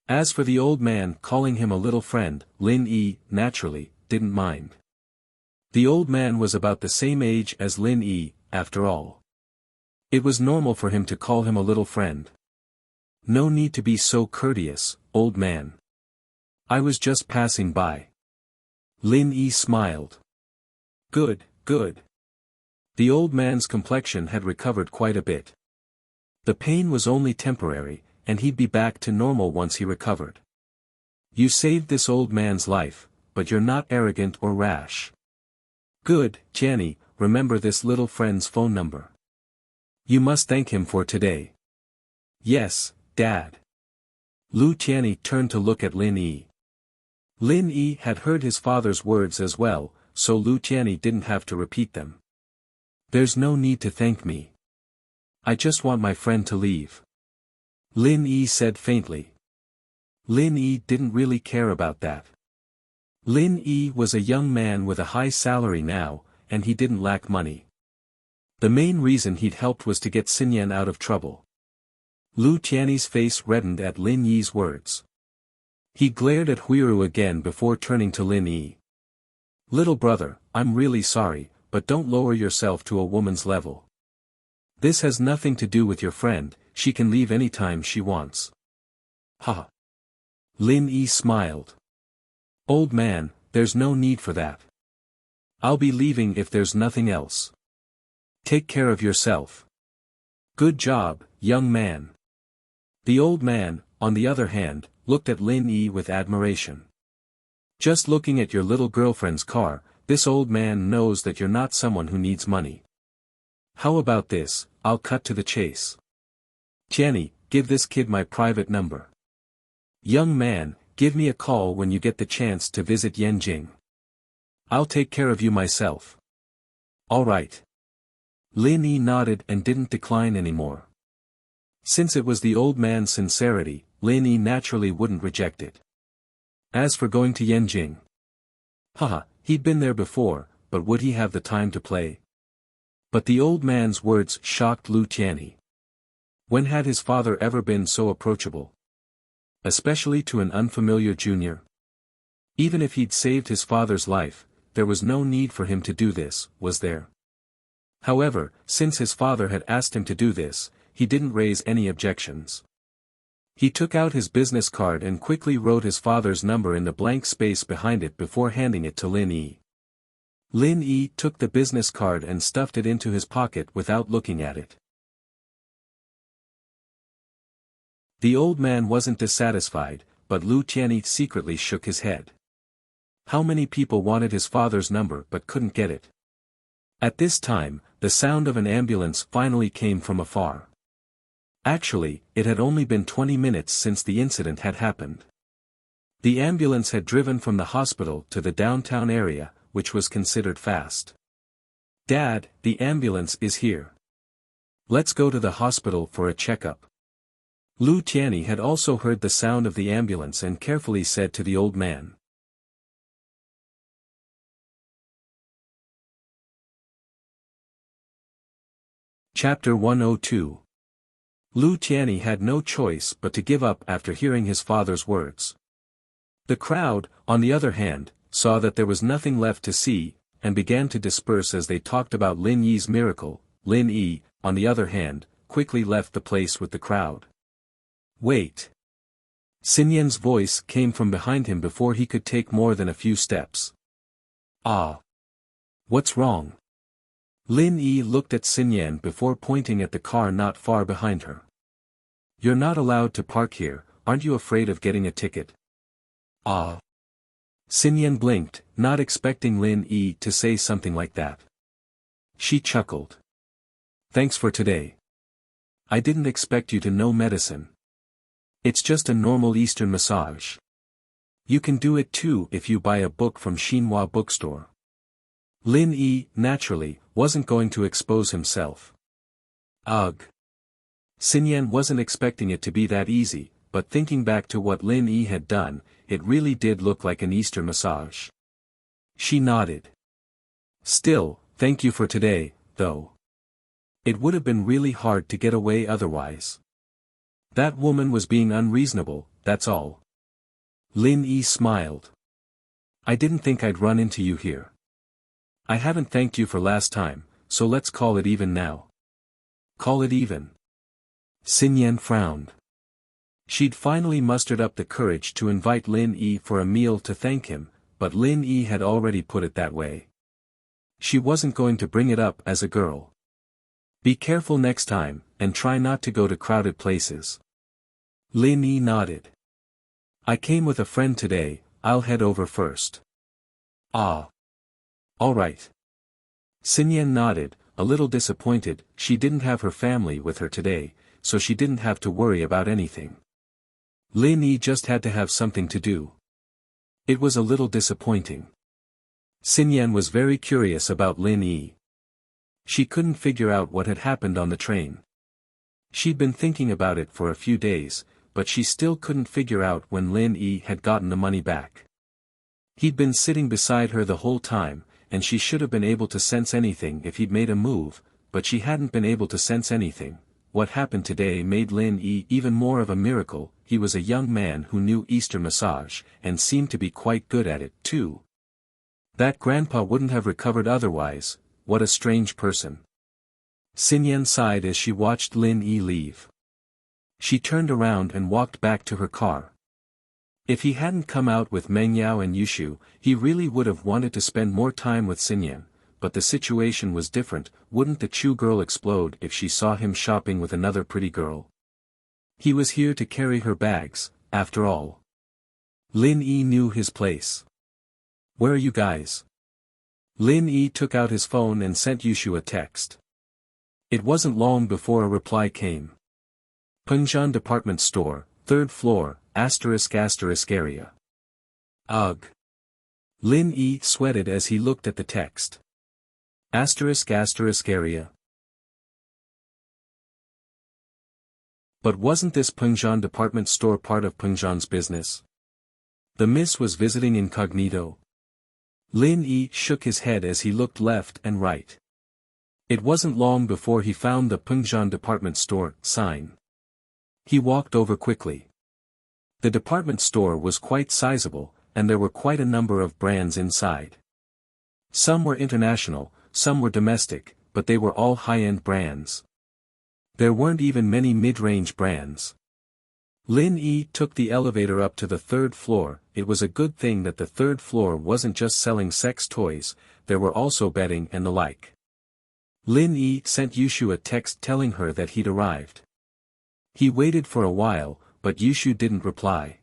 As for the old man calling him a little friend, Lin Yi, naturally, didn't mind. The old man was about the same age as Lin Yi, after all. It was normal for him to call him a little friend. No need to be so courteous, old man. I was just passing by. Lin Yi smiled. Good, good. The old man's complexion had recovered quite a bit. The pain was only temporary, and he'd be back to normal once he recovered. You saved this old man's life, but you're not arrogant or rash. Good, Jianni, remember this little friend's phone number. You must thank him for today. Yes, Dad. Lu Tianyi turned to look at Lin Yi. Lin Yi had heard his father's words as well, so Lu Tianyi didn't have to repeat them. There's no need to thank me. I just want my friend to leave. Lin Yi said faintly. Lin Yi didn't really care about that. Lin Yi was a young man with a high salary now, and he didn't lack money. The main reason he'd helped was to get Xinyan out of trouble. Lu Tianyi's face reddened at Lin Yi's words. He glared at Huiru again before turning to Lin Yi. Little brother, I'm really sorry, but don't lower yourself to a woman's level. This has nothing to do with your friend, she can leave any time she wants. Ha! Lin Yi smiled. Old man, there's no need for that. I'll be leaving if there's nothing else. Take care of yourself. Good job, young man. The old man, on the other hand, looked at Lin Yi with admiration. Just looking at your little girlfriend's car, this old man knows that you're not someone who needs money. How about this, I'll cut to the chase. Jianni, give this kid my private number. Young man, give me a call when you get the chance to visit Yanjing. I'll take care of you myself. All right. Lin Yi nodded and didn't decline anymore. Since it was the old man's sincerity, Lin Yi naturally wouldn't reject it. As for going to Yanjing. Haha, he'd been there before, but would he have the time to play? But the old man's words shocked Lu Tianyi. When had his father ever been so approachable? Especially to an unfamiliar junior? Even if he'd saved his father's life, there was no need for him to do this, was there? However, since his father had asked him to do this, he didn't raise any objections. He took out his business card and quickly wrote his father's number in the blank space behind it before handing it to Lin Yi. Lin Yi took the business card and stuffed it into his pocket without looking at it. The old man wasn't dissatisfied, but Lu Tianyi secretly shook his head. How many people wanted his father's number but couldn't get it? At this time, the sound of an ambulance finally came from afar. Actually, it had only been 20 minutes since the incident had happened. The ambulance had driven from the hospital to the downtown area, which was considered fast. "Dad, the ambulance is here. Let's go to the hospital for a checkup." Lu Tianyi had also heard the sound of the ambulance and carefully said to the old man. Chapter 102. Lu Tianyi had no choice but to give up after hearing his father's words. The crowd, on the other hand, saw that there was nothing left to see, and began to disperse as they talked about Lin Yi's miracle. Lin Yi, on the other hand, quickly left the place with the crowd. "Wait." Xin Yan's voice came from behind him before he could take more than a few steps. "Ah. What's wrong?" Lin Yi looked at Xin Yan before pointing at the car not far behind her. "You're not allowed to park here, aren't you afraid of getting a ticket?" "Ah." Xin Yan blinked, not expecting Lin Yi to say something like that. She chuckled. "Thanks for today. I didn't expect you to know medicine. It's just a normal Eastern massage. You can do it too if you buy a book from Xinhua bookstore." Lin Yi, naturally, wasn't going to expose himself. Ugh. Xin Yan wasn't expecting it to be that easy, but thinking back to what Lin Yi had done, it really did look like an Eastern massage. She nodded. "Still, thank you for today, though. It would have been really hard to get away otherwise. That woman was being unreasonable, that's all." Lin Yi smiled. "I didn't think I'd run into you here. I haven't thanked you for last time, so let's call it even now." "Call it even?" Xin Yan frowned. She'd finally mustered up the courage to invite Lin Yi for a meal to thank him, but Lin Yi had already put it that way. She wasn't going to bring it up as a girl. "Be careful next time, and try not to go to crowded places." Lin Yi nodded. "I came with a friend today, I'll head over first." "Ah. All right." Xin Yan nodded, a little disappointed. She didn't have her family with her today, so she didn't have to worry about anything. Lin Yi just had to have something to do. It was a little disappointing. Xin Yan was very curious about Lin Yi. She couldn't figure out what had happened on the train. She'd been thinking about it for a few days, but she still couldn't figure out when Lin Yi had gotten the money back. He'd been sitting beside her the whole time, and she should have been able to sense anything if he'd made a move, but she hadn't been able to sense anything. What happened today made Lin Yi even more of a miracle. He was a young man who knew Eastern massage, and seemed to be quite good at it, too. That grandpa wouldn't have recovered otherwise. What a strange person. Xin Yan sighed as she watched Lin Yi leave. She turned around and walked back to her car. If he hadn't come out with Meng Yao and Yushu, he really would have wanted to spend more time with Xin Yan, but the situation was different. Wouldn't the Chu girl explode if she saw him shopping with another pretty girl? He was here to carry her bags, after all. Lin Yi knew his place. "Where are you guys?" Lin Yi took out his phone and sent Yushu a text. It wasn't long before a reply came. "Pengzhan Department Store, 3rd floor, *** area." Ugh. Lin Yi sweated as he looked at the text. *** area. But wasn't this Pengzhan Department Store part of Pengzhan's business? The miss was visiting incognito. Lin Yi shook his head as he looked left and right. It wasn't long before he found the Pengzhan Department Store sign. He walked over quickly. The department store was quite sizable, and there were quite a number of brands inside. Some were international, some were domestic, but they were all high-end brands. There weren't even many mid-range brands. Lin Yi took the elevator up to the third floor. It was a good thing that the third floor wasn't just selling sex toys, there were also betting and the like. Lin Yi sent Yushu a text telling her that he'd arrived. He waited for a while, but Yushu didn't reply.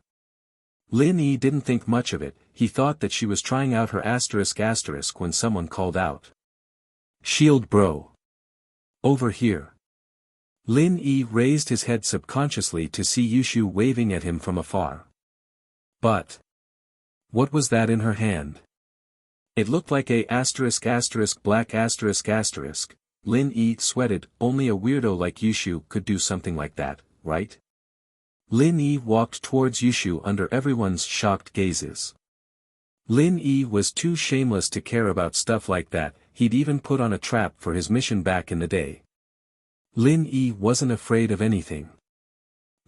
Lin Yi didn't think much of it, he thought that she was trying out her *** when someone called out. "Shield bro. Over here." Lin Yi raised his head subconsciously to see Yushu waving at him from afar. But what was that in her hand? It looked like a *** black ***. Lin Yi sweated, only a weirdo like Yushu could do something like that, right? Lin Yi walked towards Yushu under everyone's shocked gazes. Lin Yi was too shameless to care about stuff like that, he'd even put on a trap for his mission back in the day. Lin Yi wasn't afraid of anything.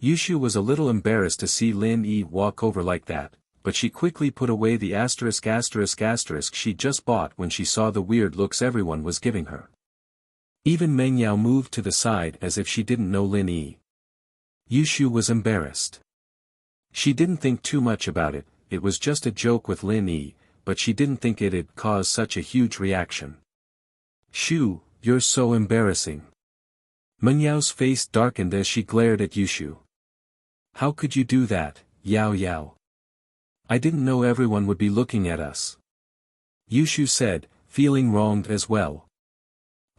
Yushu was a little embarrassed to see Lin Yi walk over like that, but she quickly put away the *** she'd just bought when she saw the weird looks everyone was giving her. Even Meng Yao moved to the side as if she didn't know Lin Yi. Yushu was embarrassed. She didn't think too much about it, it was just a joke with Lin Yi, but she didn't think it'd cause such a huge reaction. "Shu, you're so embarrassing." Meng Yao's face darkened as she glared at Yushu. "How could you do that, Yao Yao? I didn't know everyone would be looking at us." Yushu said, feeling wronged as well.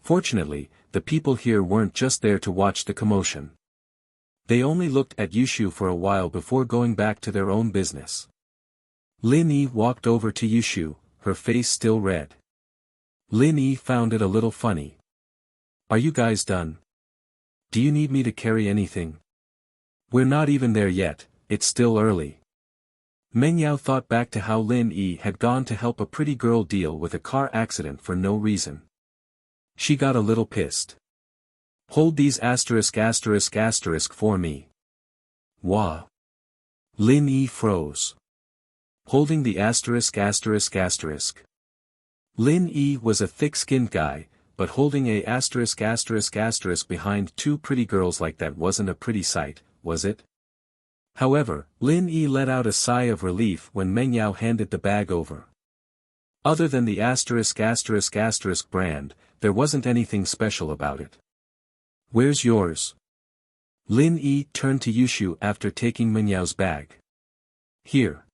Fortunately, the people here weren't just there to watch the commotion. They only looked at Yushu for a while before going back to their own business. Lin Yi walked over to Yushu, her face still red. Lin Yi found it a little funny. "Are you guys done? Do you need me to carry anything?" "We're not even there yet, it's still early." Meng Yao thought back to how Lin Yi had gone to help a pretty girl deal with a car accident for no reason. She got a little pissed. "Hold these *** for me." "Wah." Lin Yi froze. Holding the ****. Lin Yi was a thick-skinned guy, but holding a *** behind two pretty girls like that wasn't a pretty sight, was it? However, Lin Yi let out a sigh of relief when Meng Yao handed the bag over. Other than the *** brand, there wasn't anything special about it. "Where's yours?" Lin Yi turned to Yushu after taking Meng Yao's bag. "Here."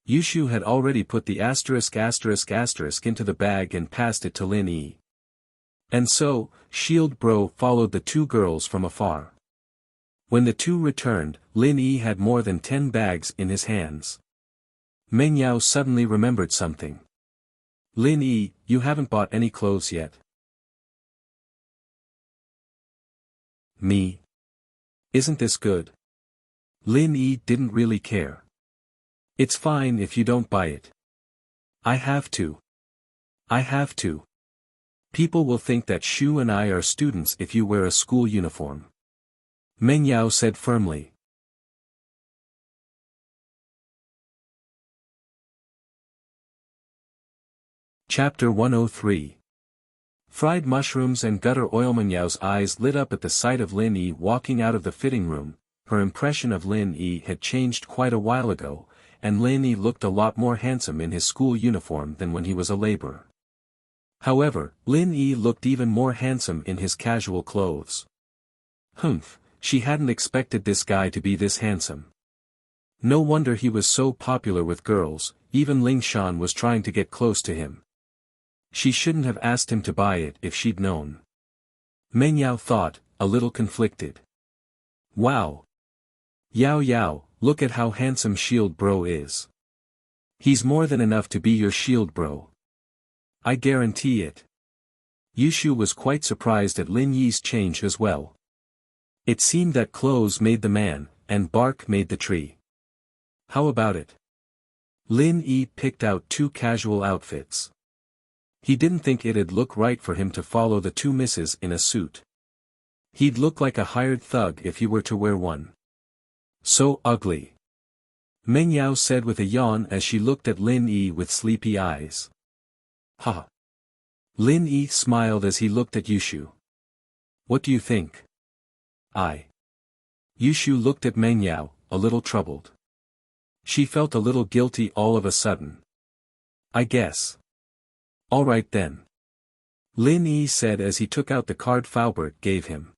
Yushu had already put the *** into the bag and passed it to Lin Yi. And so, Shield Bro followed the two girls from afar. When the two returned, Lin Yi had more than 10 bags in his hands. Meng Yao suddenly remembered something. "Lin Yi, you haven't bought any clothes yet." "Me? Isn't this good?" Lin Yi didn't really care. "It's fine if you don't buy it." I have to. People will think that Shu and I are students if you wear a school uniform." Meng Yao said firmly. Chapter 103. Fried mushrooms and gutter oil. Meng Yao's eyes lit up at the sight of Lin Yi walking out of the fitting room. Her impression of Lin Yi had changed quite a while ago, and Lin Yi looked a lot more handsome in his school uniform than when he was a laborer. However, Lin Yi looked even more handsome in his casual clothes. Humph, she hadn't expected this guy to be this handsome. No wonder he was so popular with girls, even Ling Shan was trying to get close to him. She shouldn't have asked him to buy it if she'd known. Meng Yao thought, a little conflicted. Wow! Yao Yao, look at how handsome Shield Bro is. He's more than enough to be your Shield Bro. I guarantee it. Yushu was quite surprised at Lin Yi's change as well. It seemed that clothes made the man, and bark made the tree. How about it? Lin Yi picked out 2 casual outfits. He didn't think it'd look right for him to follow the 2 misses in a suit. He'd look like a hired thug if he were to wear one. So ugly. Meng Yao said with a yawn as she looked at Lin Yi with sleepy eyes. Ha! Lin Yi smiled as he looked at Yushu. What do you think? I. Yushu looked at Meng Yao, a little troubled. She felt a little guilty all of a sudden. I guess. All right then. Lin Yi said as he took out the card Faubert gave him.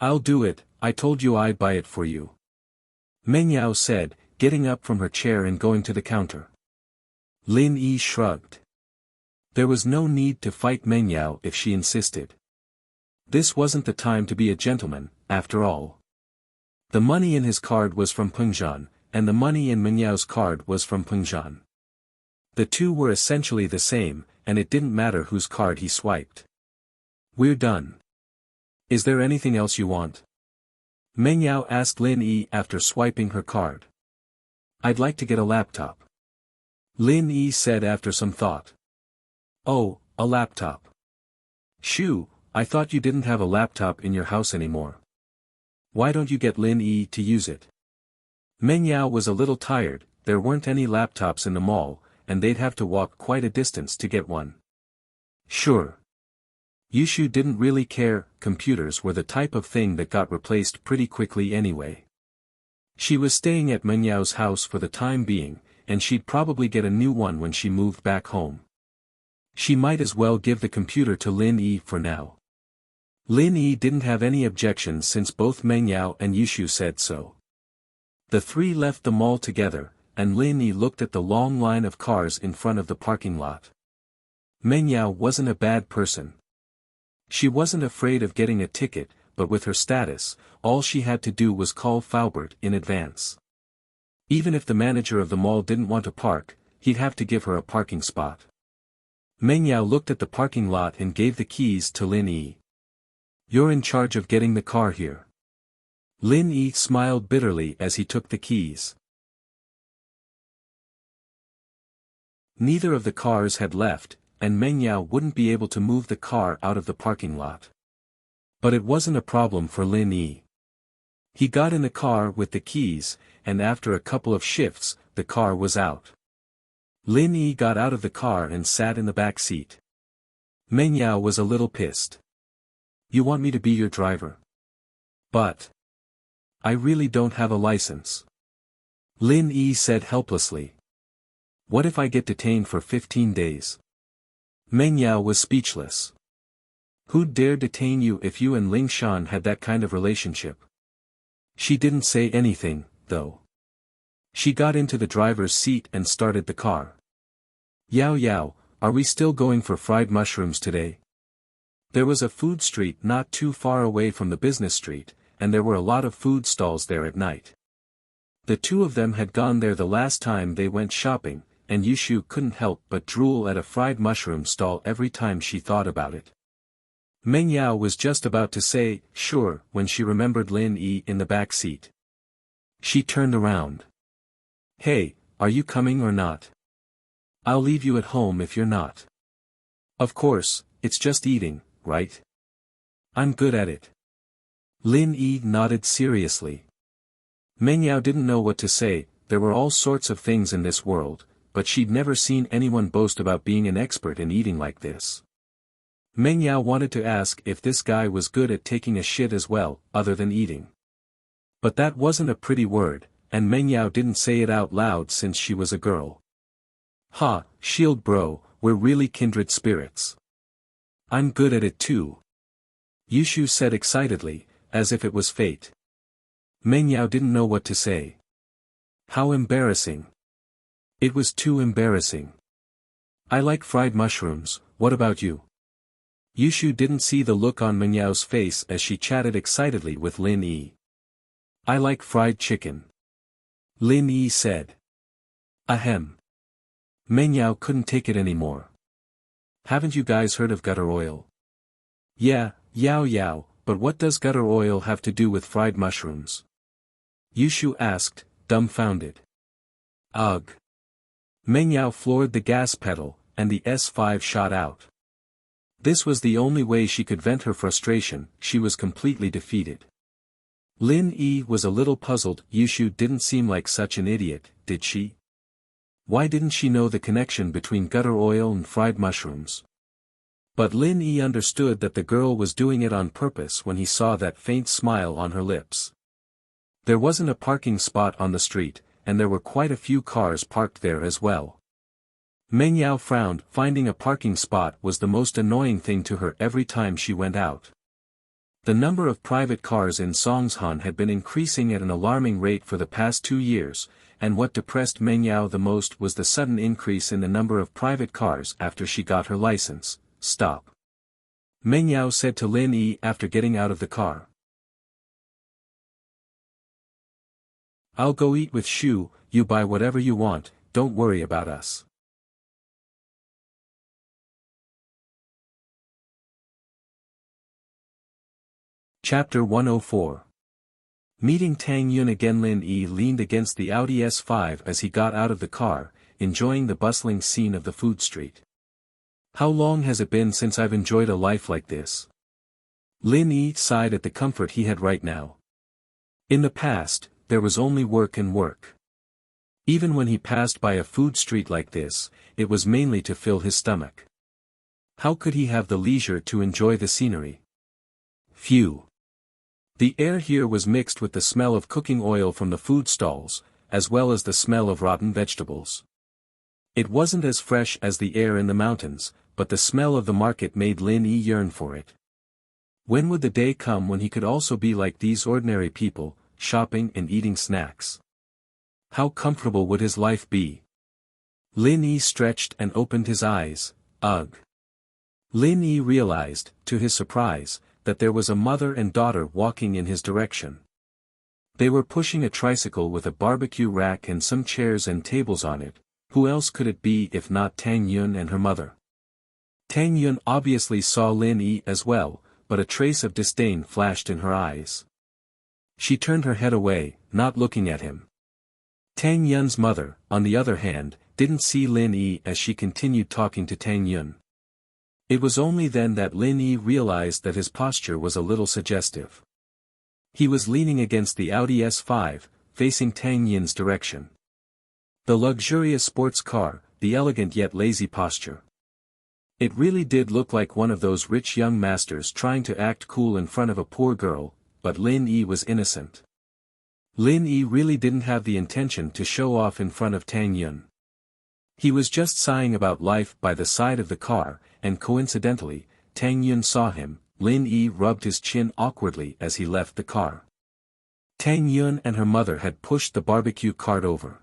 I'll do it, I told you I'd buy it for you. Meng Yao said, getting up from her chair and going to the counter. Lin Yi shrugged. There was no need to fight Meng Yao if she insisted. This wasn't the time to be a gentleman, after all. The money in his card was from Pengzhan, and the money in Meng Yao's card was from Pengzhan. The two were essentially the same, and it didn't matter whose card he swiped. We're done. Is there anything else you want? Meng Yao asked Lin Yi after swiping her card. I'd like to get a laptop. Lin Yi said after some thought. Oh, a laptop. Shoo, I thought you didn't have a laptop in your house anymore. Why don't you get Lin Yi to use it? Meng Yao was a little tired, there weren't any laptops in the mall, and they'd have to walk quite a distance to get one. Sure. Yushu didn't really care, computers were the type of thing that got replaced pretty quickly anyway. She was staying at Meng Yao's house for the time being, and she'd probably get a new one when she moved back home. She might as well give the computer to Lin Yi for now. Lin Yi didn't have any objections since both Meng Yao and Yushu said so. The three left the mall together, and Lin Yi looked at the long line of cars in front of the parking lot. Meng Yao wasn't a bad person. She wasn't afraid of getting a ticket, but with her status, all she had to do was call Faubert in advance. Even if the manager of the mall didn't want to park, he'd have to give her a parking spot. Meng Yao looked at the parking lot and gave the keys to Lin Yi. You're in charge of getting the car here. Lin Yi smiled bitterly as he took the keys. Neither of the cars had left, and Meng Yao wouldn't be able to move the car out of the parking lot. But it wasn't a problem for Lin Yi. He got in the car with the keys, and after a couple of shifts, the car was out. Lin Yi got out of the car and sat in the back seat. Meng Yao was a little pissed. You want me to be your driver? But I really don't have a license. Lin Yi said helplessly. What if I get detained for 15 days? Meng Yao was speechless. Who'd dare detain you if you and Ling Shan had that kind of relationship? She didn't say anything, though. She got into the driver's seat and started the car. Yao Yao, are we still going for fried mushrooms today? There was a food street not too far away from the business street, and there were a lot of food stalls there at night. The two of them had gone there the last time they went shopping, and Yushu couldn't help but drool at a fried mushroom stall every time she thought about it. Meng Yao was just about to say, sure, when she remembered Lin Yi in the back seat. She turned around. Hey, are you coming or not? I'll leave you at home if you're not. Of course, it's just eating, right? I'm good at it. Lin Yi nodded seriously. Meng Yao didn't know what to say, there were all sorts of things in this world, but she'd never seen anyone boast about being an expert in eating like this. Meng Yao wanted to ask if this guy was good at taking a shit as well, other than eating. But that wasn't a pretty word, and Meng Yao didn't say it out loud since she was a girl. Ha, shield bro, we're really kindred spirits. I'm good at it too. Yushu said excitedly, as if it was fate. Meng Yao didn't know what to say. How embarrassing. It was too embarrassing. I like fried mushrooms, what about you? Yushu didn't see the look on Meng Yao's face as she chatted excitedly with Lin Yi. I like fried chicken. Lin Yi said. Ahem. Meng Yao couldn't take it anymore. Haven't you guys heard of gutter oil? Yeah, Yao Yao, but what does gutter oil have to do with fried mushrooms? Yushu asked, dumbfounded. Ugh. Meng Yao floored the gas pedal, and the S5 shot out. This was the only way she could vent her frustration, she was completely defeated. Lin Yi was a little puzzled. Yushu didn't seem like such an idiot, did she? Why didn't she know the connection between gutter oil and fried mushrooms? But Lin Yi understood that the girl was doing it on purpose when he saw that faint smile on her lips. There wasn't a parking spot on the street, and there were quite a few cars parked there as well. Meng Yao frowned. Finding a parking spot was the most annoying thing to her every time she went out. The number of private cars in Songshan had been increasing at an alarming rate for the past 2 years, and what depressed Meng Yao the most was the sudden increase in the number of private cars after she got her license. Stop. Meng Yao said to Lin Yi after getting out of the car. I'll go eat with Shu, you buy whatever you want, don't worry about us. Chapter 104. Meeting Tang Yun again. Lin Yi leaned against the Audi S5 as he got out of the car, enjoying the bustling scene of the food street. How long has it been since I've enjoyed a life like this? Lin Yi sighed at the comfort he had right now. In the past, there was only work and work. Even when he passed by a food street like this, it was mainly to fill his stomach. How could he have the leisure to enjoy the scenery? Phew. The air here was mixed with the smell of cooking oil from the food stalls, as well as the smell of rotten vegetables. It wasn't as fresh as the air in the mountains, but the smell of the market made Lin Yi yearn for it. When would the day come when he could also be like these ordinary people, shopping and eating snacks? How comfortable would his life be? Lin Yi stretched and opened his eyes. Ugh. Lin Yi realized, to his surprise, that there was a mother and daughter walking in his direction. They were pushing a tricycle with a barbecue rack and some chairs and tables on it. Who else could it be if not Tang Yun and her mother? Tang Yun obviously saw Lin Yi as well, but a trace of disdain flashed in her eyes. She turned her head away, not looking at him. Tang Yun's mother, on the other hand, didn't see Lin Yi as she continued talking to Tang Yun. It was only then that Lin Yi realized that his posture was a little suggestive. He was leaning against the Audi S5, facing Tang Yun's direction. The luxurious sports car, the elegant yet lazy posture. It really did look like one of those rich young masters trying to act cool in front of a poor girl, but Lin Yi was innocent. Lin Yi really didn't have the intention to show off in front of Tang Yun. He was just sighing about life by the side of the car, and coincidentally, Tang Yun saw him. Lin Yi rubbed his chin awkwardly as he left the car. Tang Yun and her mother had pushed the barbecue cart over.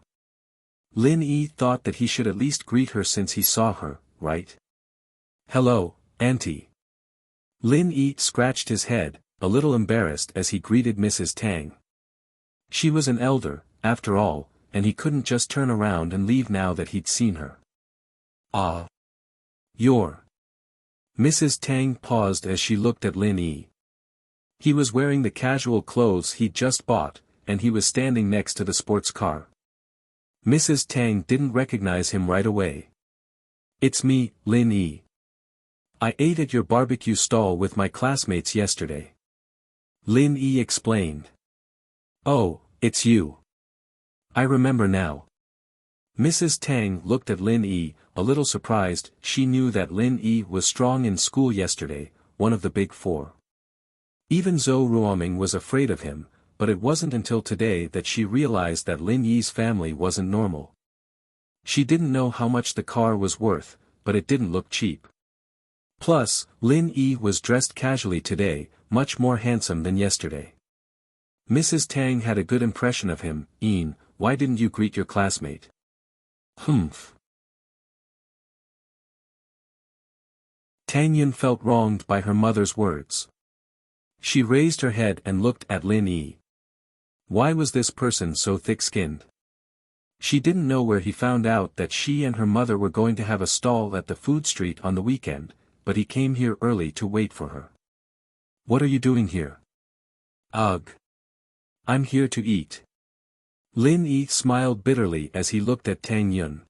Lin Yi thought that he should at least greet her since he saw her, right? Hello, Auntie. Lin Yi scratched his head, a little embarrassed as he greeted Mrs. Tang. She was an elder, after all, and he couldn't just turn around and leave now that he'd seen her. Ah. You're. Mrs. Tang paused as she looked at Lin Yi. He was wearing the casual clothes he'd just bought, and he was standing next to the sports car. Mrs. Tang didn't recognize him right away. It's me, Lin Yi. I ate at your barbecue stall with my classmates yesterday. Lin Yi explained. Oh, it's you. I remember now. Mrs. Tang looked at Lin Yi, a little surprised. She knew that Lin Yi was strong in school yesterday, one of the big four. Even Zhou Ruoming was afraid of him, but it wasn't until today that she realized that Lin Yi's family wasn't normal. She didn't know how much the car was worth, but it didn't look cheap. Plus, Lin Yi was dressed casually today, much more handsome than yesterday. Mrs. Tang had a good impression of him. Yin, why didn't you greet your classmate? Humph. Tang Yun felt wronged by her mother's words. She raised her head and looked at Lin Yi. Why was this person so thick-skinned? She didn't know where he found out that she and her mother were going to have a stall at the food street on the weekend, but he came here early to wait for her. What are you doing here? Ugh. I'm here to eat. Lin Yi smiled bitterly as he looked at Tang Yun.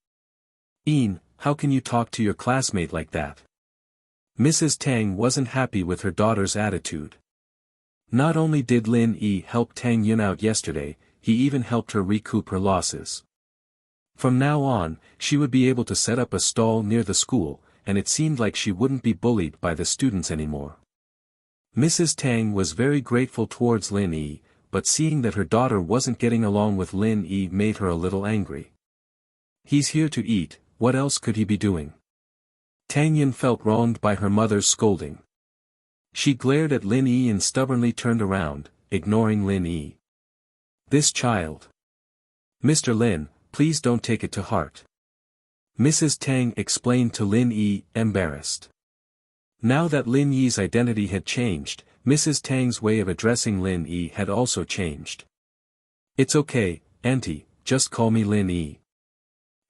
Yin, how can you talk to your classmate like that? Mrs. Tang wasn't happy with her daughter's attitude. Not only did Lin Yi help Tang Yun out yesterday, he even helped her recoup her losses. From now on, she would be able to set up a stall near the school, and it seemed like she wouldn't be bullied by the students anymore. Mrs. Tang was very grateful towards Lin Yi, but seeing that her daughter wasn't getting along with Lin Yi made her a little angry. He's here to eat, what else could he be doing? Tang Yun felt wronged by her mother's scolding. She glared at Lin Yi and stubbornly turned around, ignoring Lin Yi. This child. Mr. Lin, please don't take it to heart. Mrs. Tang explained to Lin Yi, embarrassed. Now that Lin Yi's identity had changed, Mrs. Tang's way of addressing Lin Yi had also changed. It's okay, Auntie, just call me Lin Yi.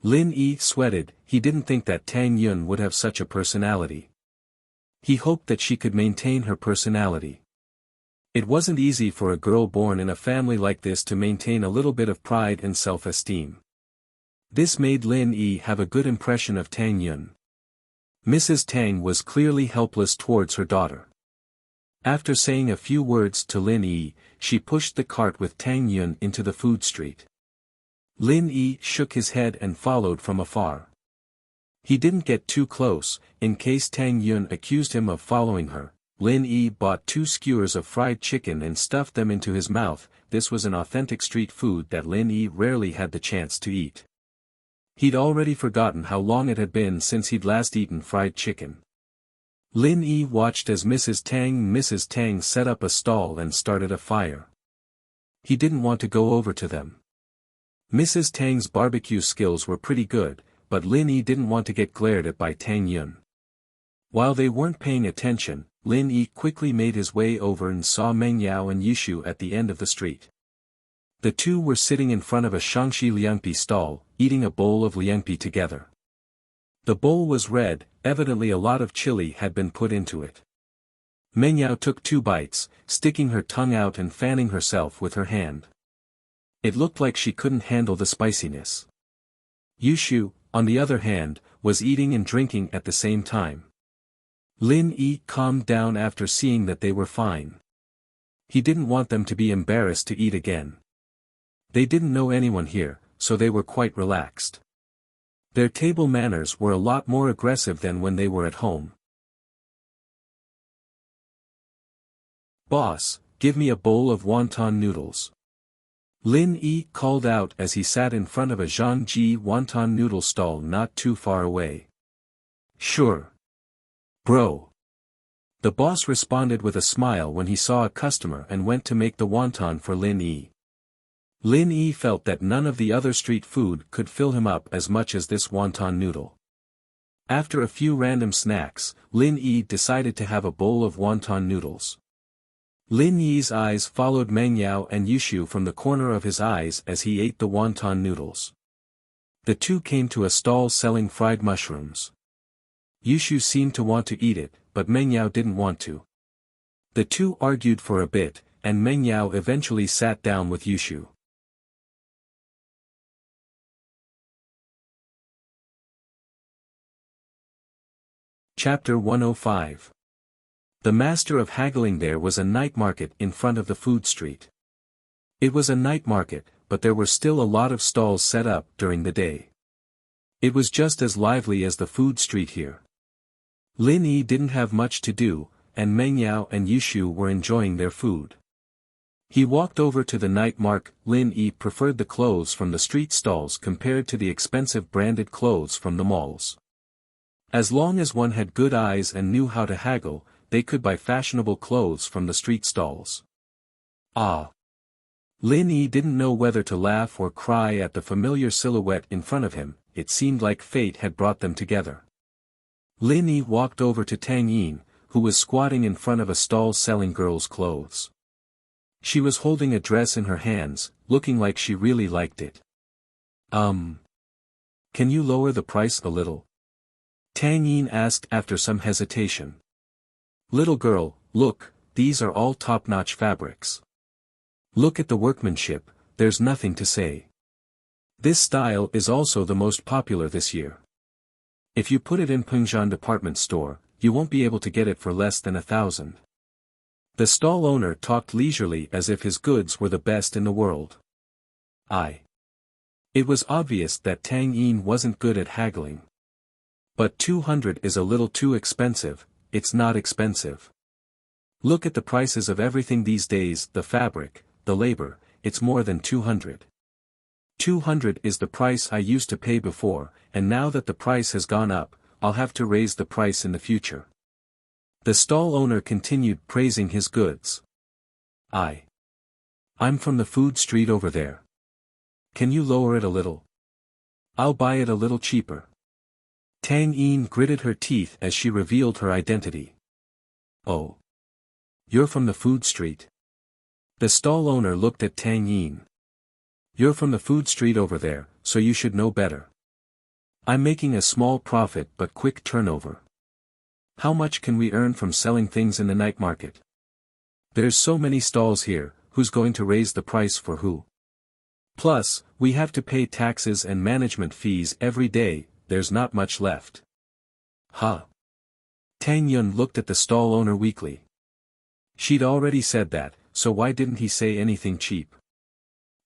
Lin Yi sweated, he didn't think that Tang Yun would have such a personality. He hoped that she could maintain her personality. It wasn't easy for a girl born in a family like this to maintain a little bit of pride and self-esteem. This made Lin Yi have a good impression of Tang Yun. Mrs. Tang was clearly helpless towards her daughter. After saying a few words to Lin Yi, she pushed the cart with Tang Yun into the food street. Lin Yi shook his head and followed from afar. He didn't get too close, in case Tang Yun accused him of following her. Lin Yi bought 2 skewers of fried chicken and stuffed them into his mouth. This was an authentic street food that Lin Yi rarely had the chance to eat. He'd already forgotten how long it had been since he'd last eaten fried chicken. Lin Yi watched as Mrs. Tang set up a stall and started a fire. He didn't want to go over to them. Mrs. Tang's barbecue skills were pretty good, but Lin Yi didn't want to get glared at by Tang Yun. While they weren't paying attention, Lin Yi quickly made his way over and saw Meng Yao and Yushu at the end of the street. The two were sitting in front of a Shangxi liangpi stall, eating a bowl of liangpi together. The bowl was red, evidently a lot of chili had been put into it. Meng Yao took 2 bites, sticking her tongue out and fanning herself with her hand. It looked like she couldn't handle the spiciness. Yushu, on the other hand, was eating and drinking at the same time. Lin Yi calmed down after seeing that they were fine. He didn't want them to be embarrassed to eat again. They didn't know anyone here, so they were quite relaxed. Their table manners were a lot more aggressive than when they were at home. Boss, give me a bowl of wonton noodles. Lin Yi called out as he sat in front of a Zhangji wonton noodle stall not too far away. Sure. Bro. The boss responded with a smile when he saw a customer and went to make the wonton for Lin Yi. Lin Yi felt that none of the other street food could fill him up as much as this wonton noodle. After a few random snacks, Lin Yi decided to have a bowl of wonton noodles. Lin Yi's eyes followed Meng Yao and Yushu from the corner of his eyes as he ate the wonton noodles. The two came to a stall selling fried mushrooms. Yushu seemed to want to eat it, but Meng Yao didn't want to. The two argued for a bit, and Meng Yao eventually sat down with Yushu. Chapter 105. The master of haggling. There was a night market in front of the food street. It was a night market, but there were still a lot of stalls set up during the day. It was just as lively as the food street here. Lin Yi didn't have much to do, and Meng Yao and Yushu were enjoying their food. He walked over to the night market. Lin Yi preferred the clothes from the street stalls compared to the expensive branded clothes from the malls. As long as one had good eyes and knew how to haggle, they could buy fashionable clothes from the street stalls. Ah! Lin Yi didn't know whether to laugh or cry at the familiar silhouette in front of him. It seemed like fate had brought them together. Lin Yi walked over to Tang Yin, who was squatting in front of a stall selling girls' clothes. She was holding a dress in her hands, looking like she really liked it. Can you lower the price a little? Tang Yin asked after some hesitation. Little girl, look, these are all top-notch fabrics. Look at the workmanship, there's nothing to say. This style is also the most popular this year. If you put it in Pengzhan department store, you won't be able to get it for less than 1,000. The stall owner talked leisurely as if his goods were the best in the world. It was obvious that Tang Yin wasn't good at haggling. But 200 is a little too expensive. It's not expensive. Look at the prices of everything these days, the fabric, the labor, it's more than 200. 200 is the price I used to pay before, and now that the price has gone up, I'll have to raise the price in the future. The stall owner continued praising his goods. I'm from the food street over there. Can you lower it a little? I'll buy it a little cheaper. Tang Yin gritted her teeth as she revealed her identity. Oh. You're from the food street. The stall owner looked at Tang Yin. You're from the food street over there, so you should know better. I'm making a small profit but quick turnover. How much can we earn from selling things in the night market? There's so many stalls here, who's going to raise the price for who? Plus, we have to pay taxes and management fees every day, there's not much left. Huh? Tang Yun looked at the stall owner weakly. She'd already said that, so why didn't he say anything cheap?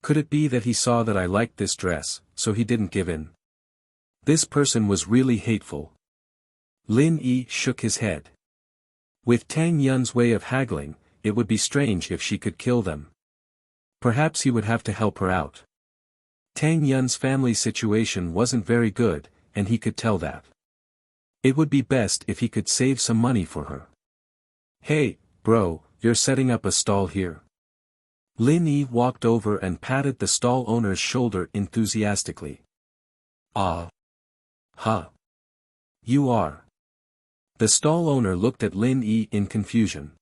Could it be that he saw that I liked this dress, so he didn't give in? This person was really hateful. Lin Yi shook his head. With Tang Yun's way of haggling, it would be strange if she could kill them. Perhaps he would have to help her out. Tang Yun's family situation wasn't very good, and he could tell that. It would be best if he could save some money for her. Hey, bro, you're setting up a stall here? Lin Yi walked over and patted the stall owner's shoulder enthusiastically. Ah. Huh. You are. The stall owner looked at Lin Yi in confusion.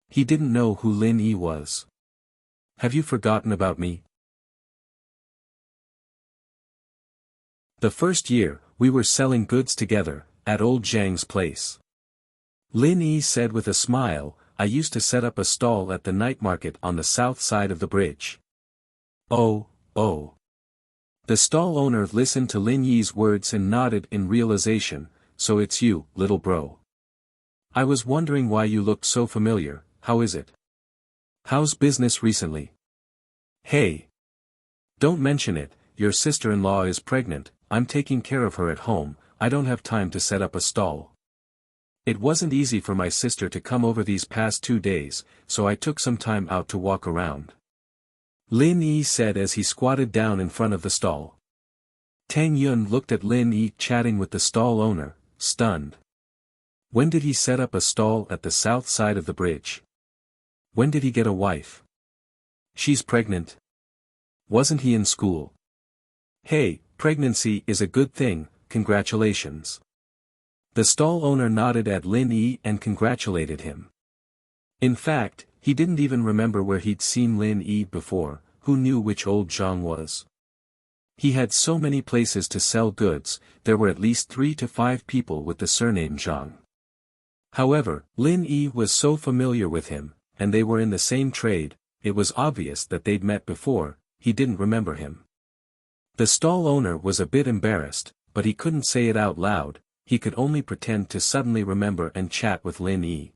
He didn't know who Lin Yi was. Have you forgotten about me? The first year, we were selling goods together, at old Zhang's place. Lin Yi said with a smile, I used to set up a stall at the night market on the south side of the bridge. Oh. The stall owner listened to Lin Yi's words and nodded in realization, so it's you, little bro. I was wondering why you looked so familiar, how is it? How's business recently? Hey. Don't mention it, your sister-in-law is pregnant, I'm taking care of her at home, I don't have time to set up a stall. It wasn't easy for my sister to come over these past 2 days, so I took some time out to walk around. Lin Yi said as he squatted down in front of the stall. Tang Yun looked at Lin Yi chatting with the stall owner, stunned. When did he set up a stall at the south side of the bridge? When did he get a wife? She's pregnant. Wasn't he in school? Hey, pregnancy is a good thing, congratulations. The stall owner nodded at Lin Yi and congratulated him. In fact, he didn't even remember where he'd seen Lin Yi before, who knew which old Zhang was. He had so many places to sell goods, there were at least 3 to 5 people with the surname Zhang. However, Lin Yi was so familiar with him, and they were in the same trade, it was obvious that they'd met before, he didn't remember him. The stall owner was a bit embarrassed, but he couldn't say it out loud, he could only pretend to suddenly remember and chat with Lin Yi.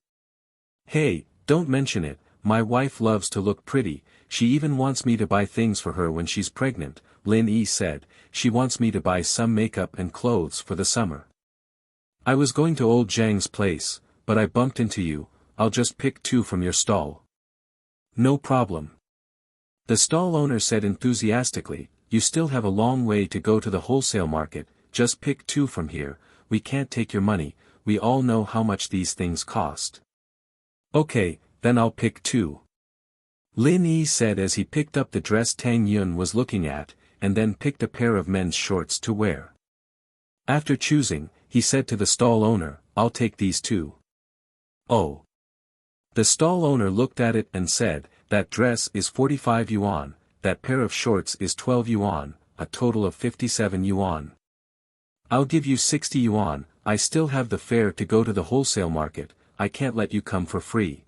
Hey, don't mention it, my wife loves to look pretty, she even wants me to buy things for her when she's pregnant, Lin Yi said, she wants me to buy some makeup and clothes for the summer. I was going to old Zhang's place, but I bumped into you, I'll just pick 2 from your stall. No problem. The stall owner said enthusiastically, you still have a long way to go to the wholesale market, just pick 2 from here, we can't take your money, we all know how much these things cost. Okay, then I'll pick 2. Lin Yi said as he picked up the dress Tang Yun was looking at, and then picked a pair of men's shorts to wear. After choosing, he said to the stall owner, I'll take these 2. Oh. The stall owner looked at it and said, that dress is 45 yuan, that pair of shorts is 12 yuan, a total of 57 yuan. I'll give you 60 yuan, I still have the fare to go to the wholesale market, I can't let you come for free.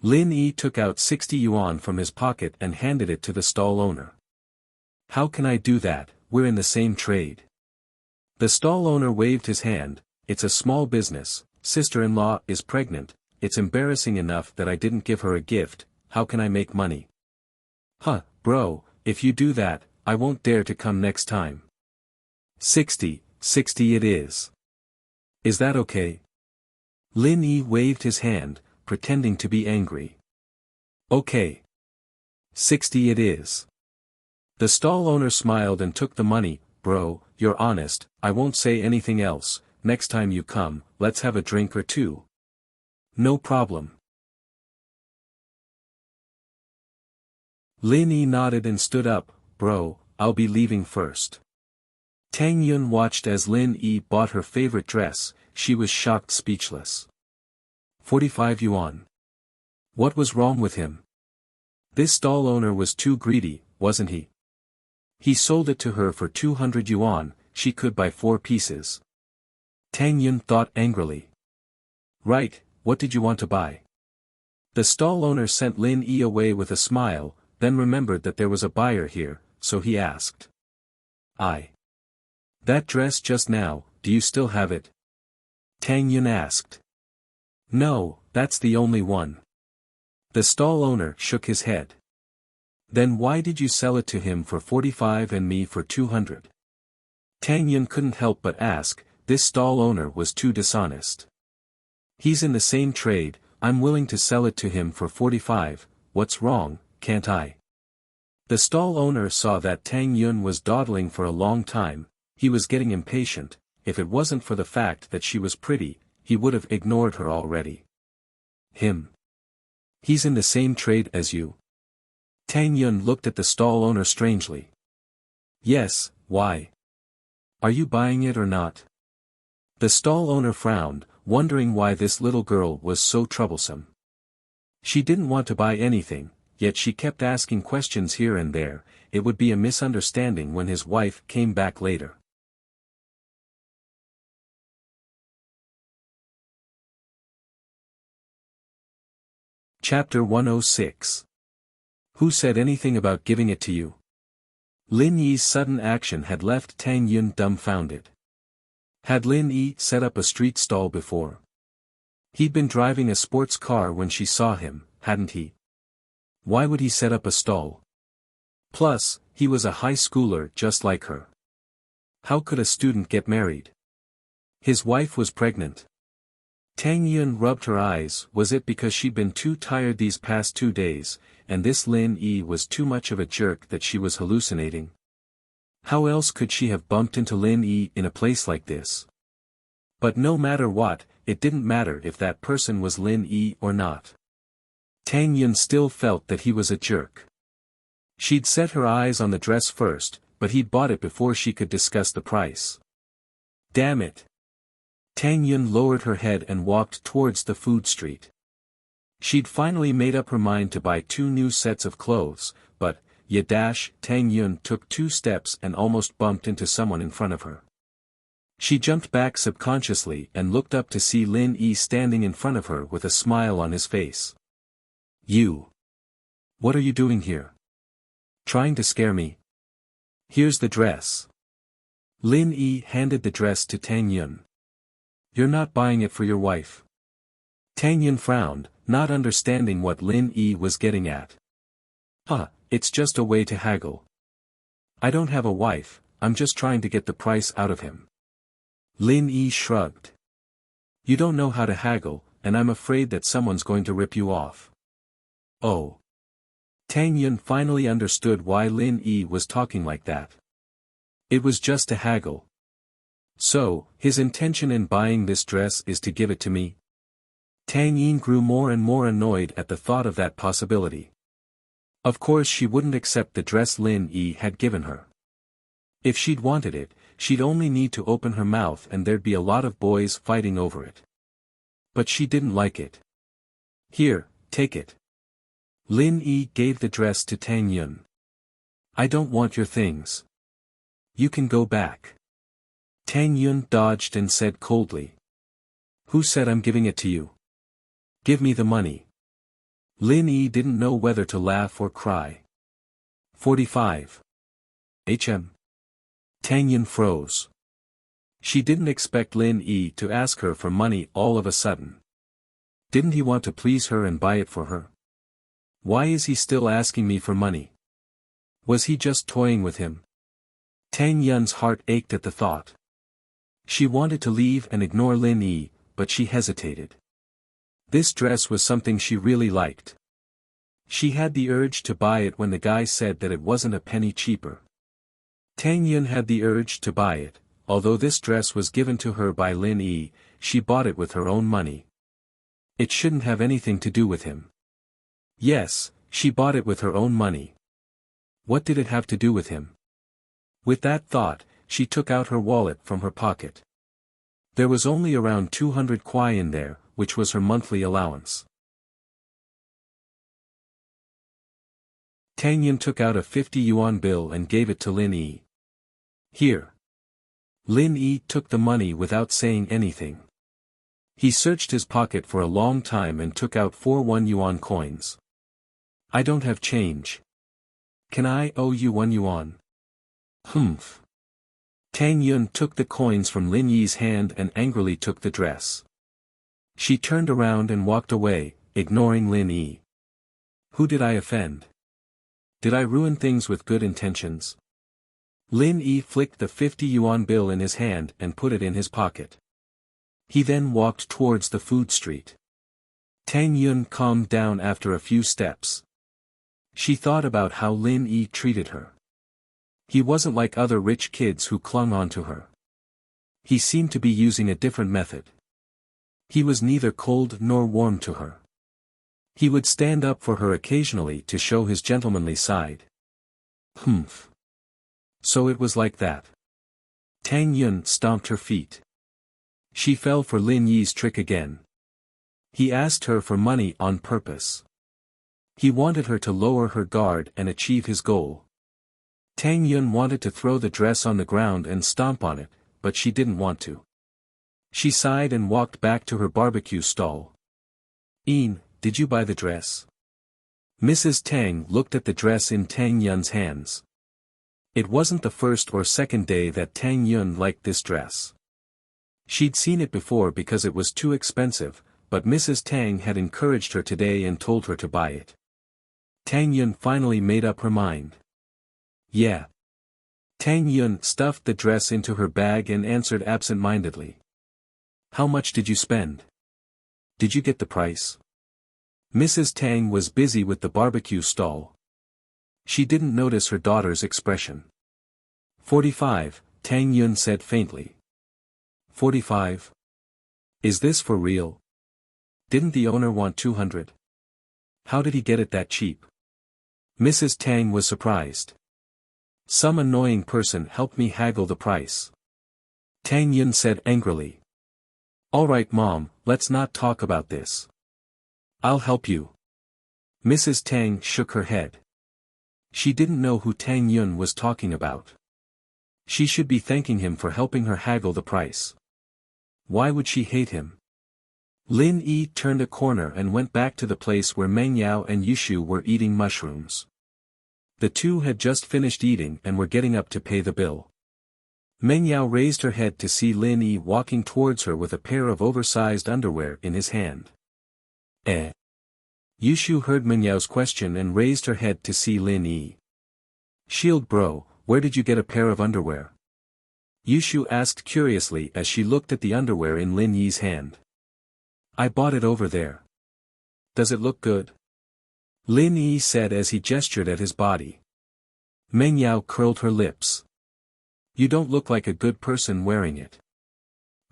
Lin Yi took out 60 yuan from his pocket and handed it to the stall owner. How can I do that, we're in the same trade. The stall owner waved his hand, it's a small business, sister-in-law is pregnant, it's embarrassing enough that I didn't give her a gift, how can I make money? Huh, bro, if you do that, I won't dare to come next time. 60, 60 it is. Is that okay? Lin Yi waved his hand, pretending to be angry. Okay. 60 it is. The stall owner smiled and took the money. Bro, you're honest, I won't say anything else. Next time you come, let's have a drink or two. No problem. Lin Yi nodded and stood up. Bro, I'll be leaving first. Tang Yun watched as Lin Yi bought her favorite dress. She was shocked, speechless. 45 yuan. What was wrong with him? This stall owner was too greedy, wasn't he? He sold it to her for 200 yuan, she could buy 4 pieces. Tang Yun thought angrily. Right, what did you want to buy? The stall owner sent Lin Yi away with a smile, then remembered that there was a buyer here, so he asked. That dress just now, do you still have it? Tang Yun asked. No, that's the only one. The stall owner shook his head. Then why did you sell it to him for 45 and me for 200? Tang Yun couldn't help but ask, this stall owner was too dishonest. He's in the same trade, I'm willing to sell it to him for 45, what's wrong, can't I? The stall owner saw that Tang Yun was dawdling for a long time, he was getting impatient. If it wasn't for the fact that she was pretty, he would have ignored her already. Him? He's in the same trade as you? Tang Yun looked at the stall owner strangely. Yes, why? Are you buying it or not? The stall owner frowned, wondering why this little girl was so troublesome. She didn't want to buy anything, yet she kept asking questions here and there. It would be a misunderstanding when his wife came back later. Chapter 106. Who said anything about giving it to you? Lin Yi's sudden action had left Tang Yun dumbfounded. Had Lin Yi set up a street stall before? He'd been driving a sports car when she saw him, hadn't he? Why would he set up a stall? Plus, he was a high schooler just like her. How could a student get married? His wife was pregnant. Tang Yun rubbed her eyes. Was it because she'd been too tired these past 2 days, and this Lin Yi was too much of a jerk that she was hallucinating? How else could she have bumped into Lin Yi in a place like this? But no matter what, it didn't matter if that person was Lin Yi or not. Tang Yun still felt that he was a jerk. She'd set her eyes on the dress first, but he'd bought it before she could discuss the price. Damn it! Tang Yun lowered her head and walked towards the food street. She'd finally made up her mind to buy 2 new sets of clothes, but, Tang Yun took 2 steps and almost bumped into someone in front of her. She jumped back subconsciously and looked up to see Lin Yi standing in front of her with a smile on his face. You! What are you doing here? Trying to scare me? Here's the dress. Lin Yi handed the dress to Tang Yun. You're not buying it for your wife? Tang Yun frowned, not understanding what Lin Yi was getting at. It's just a way to haggle. I don't have a wife, I'm just trying to get the price out of him. Lin Yi shrugged. You don't know how to haggle, and I'm afraid that someone's going to rip you off. Oh. Tang Yun finally understood why Lin Yi was talking like that. It was just a haggle. So, his intention in buying this dress is to give it to me? Tang Yin grew more and more annoyed at the thought of that possibility. Of course she wouldn't accept the dress Lin Yi had given her. If she'd wanted it, she'd only need to open her mouth and there'd be a lot of boys fighting over it. But she didn't like it. Here, take it. Lin Yi gave the dress to Tang Yun. I don't want your things. You can go back. Tang Yun dodged and said coldly. Who said I'm giving it to you? Give me the money. Lin Yi didn't know whether to laugh or cry. 45. Tang Yun froze. She didn't expect Lin Yi to ask her for money all of a sudden. Didn't he want to please her and buy it for her? Why is he still asking me for money? Was he just toying with him? Tang Yun's heart ached at the thought. She wanted to leave and ignore Lin Yi, but she hesitated. This dress was something she really liked. She had the urge to buy it when the guy said that it wasn't a penny cheaper. Tang Yun had the urge to buy it, although this dress was given to her by Lin Yi, she bought it with her own money. It shouldn't have anything to do with him. Yes, she bought it with her own money. What did it have to do with him? With that thought, she took out her wallet from her pocket. There was only around 200 kuai in there, which was her monthly allowance. Tang Yun took out a 50 yuan bill and gave it to Lin Yi. Here. Lin Yi took the money without saying anything. He searched his pocket for a long time and took out 4 1 yuan coins. I don't have change. Can I owe you 1 yuan? Humph. Tang Yun took the coins from Lin Yi's hand and angrily took the dress. She turned around and walked away, ignoring Lin Yi. Who did I offend? Did I ruin things with good intentions? Lin Yi flicked the 50 yuan bill in his hand and put it in his pocket. He then walked towards the food street. Tang Yun calmed down after a few steps. She thought about how Lin Yi treated her. He wasn't like other rich kids who clung on to her. He seemed to be using a different method. He was neither cold nor warm to her. He would stand up for her occasionally to show his gentlemanly side. Humph. So it was like that. Tang Yun stomped her feet. She fell for Lin Yi's trick again. He asked her for money on purpose. He wanted her to lower her guard and achieve his goal. Tang Yun wanted to throw the dress on the ground and stomp on it, but she didn't want to. She sighed and walked back to her barbecue stall. Did you buy the dress? Mrs. Tang looked at the dress in Tang Yun's hands. It wasn't the first or second day that Tang Yun liked this dress. She'd seen it before because it was too expensive, but Mrs. Tang had encouraged her today and told her to buy it. Tang Yun finally made up her mind. Yeah. Tang Yun stuffed the dress into her bag and answered absent-mindedly. How much did you spend? Did you get the price? Mrs. Tang was busy with the barbecue stall. She didn't notice her daughter's expression. 45, Tang Yun said faintly. 45? Is this for real? Didn't the owner want 200? How did he get it that cheap? Mrs. Tang was surprised. Some annoying person helped me haggle the price. Tang Yun said angrily. Alright Mom, let's not talk about this. I'll help you. Mrs. Tang shook her head. She didn't know who Tang Yun was talking about. She should be thanking him for helping her haggle the price. Why would she hate him? Lin Yi turned a corner and went back to the place where Meng Yao and Yushu were eating mushrooms. The two had just finished eating and were getting up to pay the bill. Meng Yao raised her head to see Lin Yi walking towards her with a pair of oversized underwear in his hand. Yushu heard Meng Yao's question and raised her head to see Lin Yi. Shield bro, where did you get a pair of underwear? Yushu asked curiously as she looked at the underwear in Lin Yi's hand. I bought it over there. Does it look good? Lin Yi said as he gestured at his body. Meng Yao curled her lips. You don't look like a good person wearing it.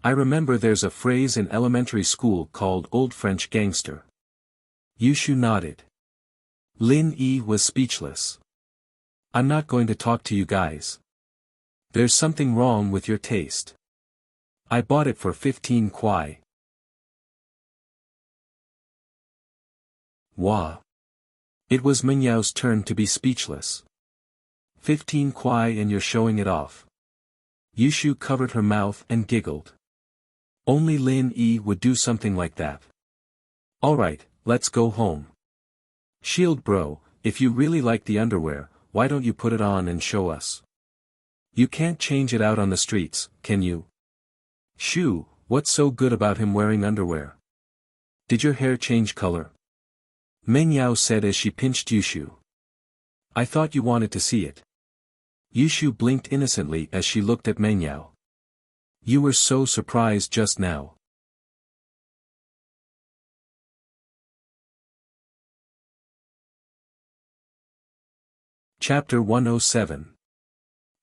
I remember there's a phrase in elementary school called Old French Gangster. Yushu nodded. Lin Yi was speechless. I'm not going to talk to you guys. There's something wrong with your taste. I bought it for 15 kuai. Wah. It was Meng Yao's turn to be speechless. 15 kuai and you're showing it off. Yushu covered her mouth and giggled. Only Lin Yi would do something like that. Alright, let's go home. Shield bro, if you really like the underwear, why don't you put it on and show us? You can't change it out on the streets, can you? Shoo, what's so good about him wearing underwear? Did your hair change color? Meng Yao said as she pinched Yushu. I thought you wanted to see it. Yushu blinked innocently as she looked at Meng Yao. You were so surprised just now. Chapter 107.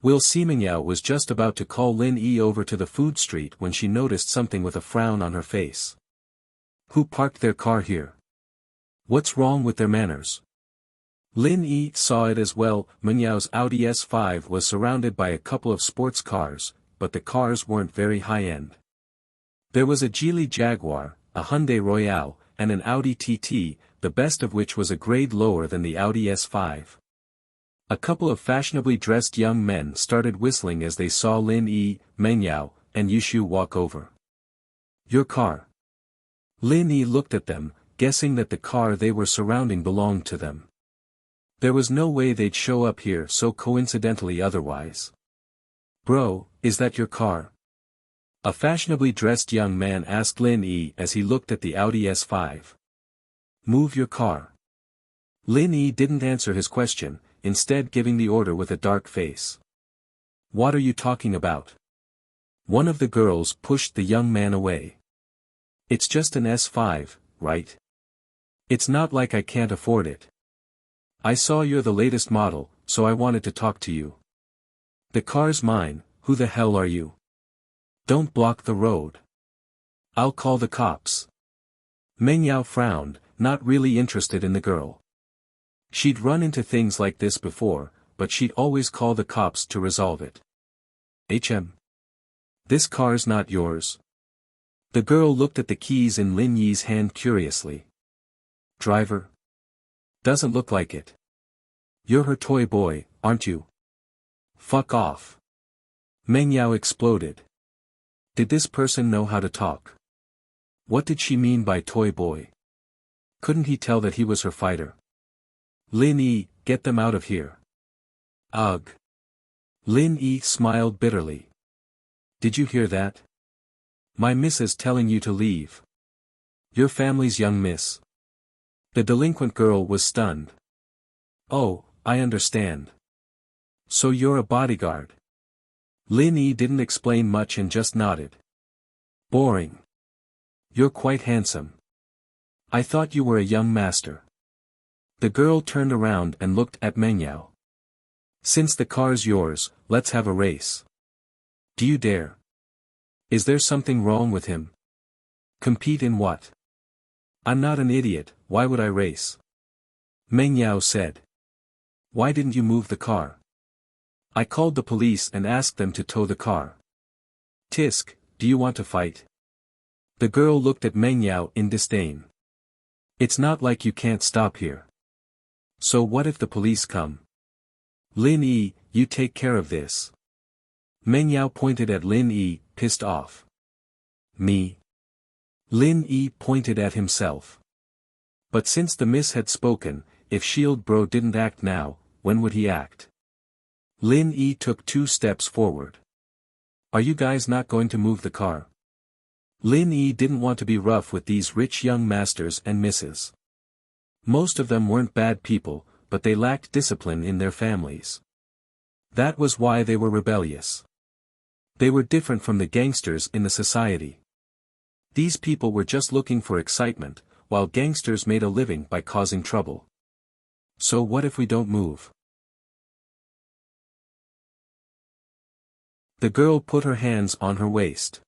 Will Semingyao was just about to call Lin Yi over to the food street when she noticed something with a frown on her face. Who parked their car here? What's wrong with their manners? Lin Yi saw it as well. Menyao's Audi S5 was surrounded by a couple of sports cars, but the cars weren't very high-end. There was a Geely Jaguar, a Hyundai Royale, and an Audi TT, the best of which was a grade lower than the Audi S5. A couple of fashionably dressed young men started whistling as they saw Lin Yi, Mengyao, and Yushu walk over. Your car. Lin Yi looked at them, guessing that the car they were surrounding belonged to them. There was no way they'd show up here so coincidentally otherwise. Bro, is that your car? A fashionably dressed young man asked Lin Yi as he looked at the Audi S5. Move your car. Lin Yi didn't answer his question, instead giving the order with a dark face. What are you talking about? One of the girls pushed the young man away. It's just an S5, right? It's not like I can't afford it. I saw you're the latest model, so I wanted to talk to you. The car's mine, who the hell are you? Don't block the road. I'll call the cops. Mengyao frowned, not really interested in the girl. She'd run into things like this before, but she'd always call the cops to resolve it. This car's not yours. The girl looked at the keys in Lin Yi's hand curiously. Driver? Doesn't look like it. You're her toy boy, aren't you? Fuck off. Mengyao exploded. Did this person know how to talk? What did she mean by toy boy? Couldn't he tell that he was her fighter? Lin Yi, get them out of here. Ugh. Lin Yi smiled bitterly. Did you hear that? My miss is telling you to leave. Your family's young miss. The delinquent girl was stunned. Oh, I understand. So you're a bodyguard. Lin Yi didn't explain much and just nodded. Boring. You're quite handsome. I thought you were a young master. The girl turned around and looked at Mengyao. Since the car's yours, let's have a race. Do you dare? Is there something wrong with him? Compete in what? I'm not an idiot, why would I race? Mengyao said. Why didn't you move the car? I called the police and asked them to tow the car. Tisk, do you want to fight? The girl looked at Mengyao in disdain. It's not like you can't stop here. So what if the police come? Lin Yi, you take care of this. Mengyao pointed at Lin Yi, pissed off. Me? Lin Yi pointed at himself. But since the miss had spoken, if Shield Bro didn't act now, when would he act? Lin Yi took 2 steps forward. Are you guys not going to move the car? Lin Yi didn't want to be rough with these rich young masters and misses. Most of them weren't bad people, but they lacked discipline in their families. That was why they were rebellious. They were different from the gangsters in the society. These people were just looking for excitement, while gangsters made a living by causing trouble. So what if we don't move? The girl put her hands on her waist.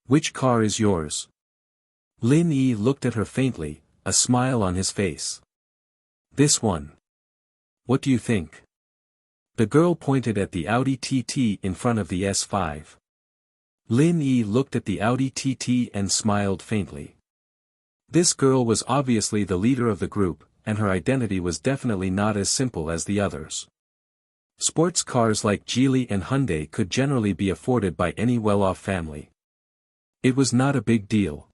Which car is yours? Lin Yi looked at her faintly, a smile on his face. This one. What do you think? The girl pointed at the Audi TT in front of the S5. Lin Yi looked at the Audi TT and smiled faintly. This girl was obviously the leader of the group, and her identity was definitely not as simple as the others. Sports cars like Geely and Hyundai could generally be afforded by any well-off family. It was not a big deal.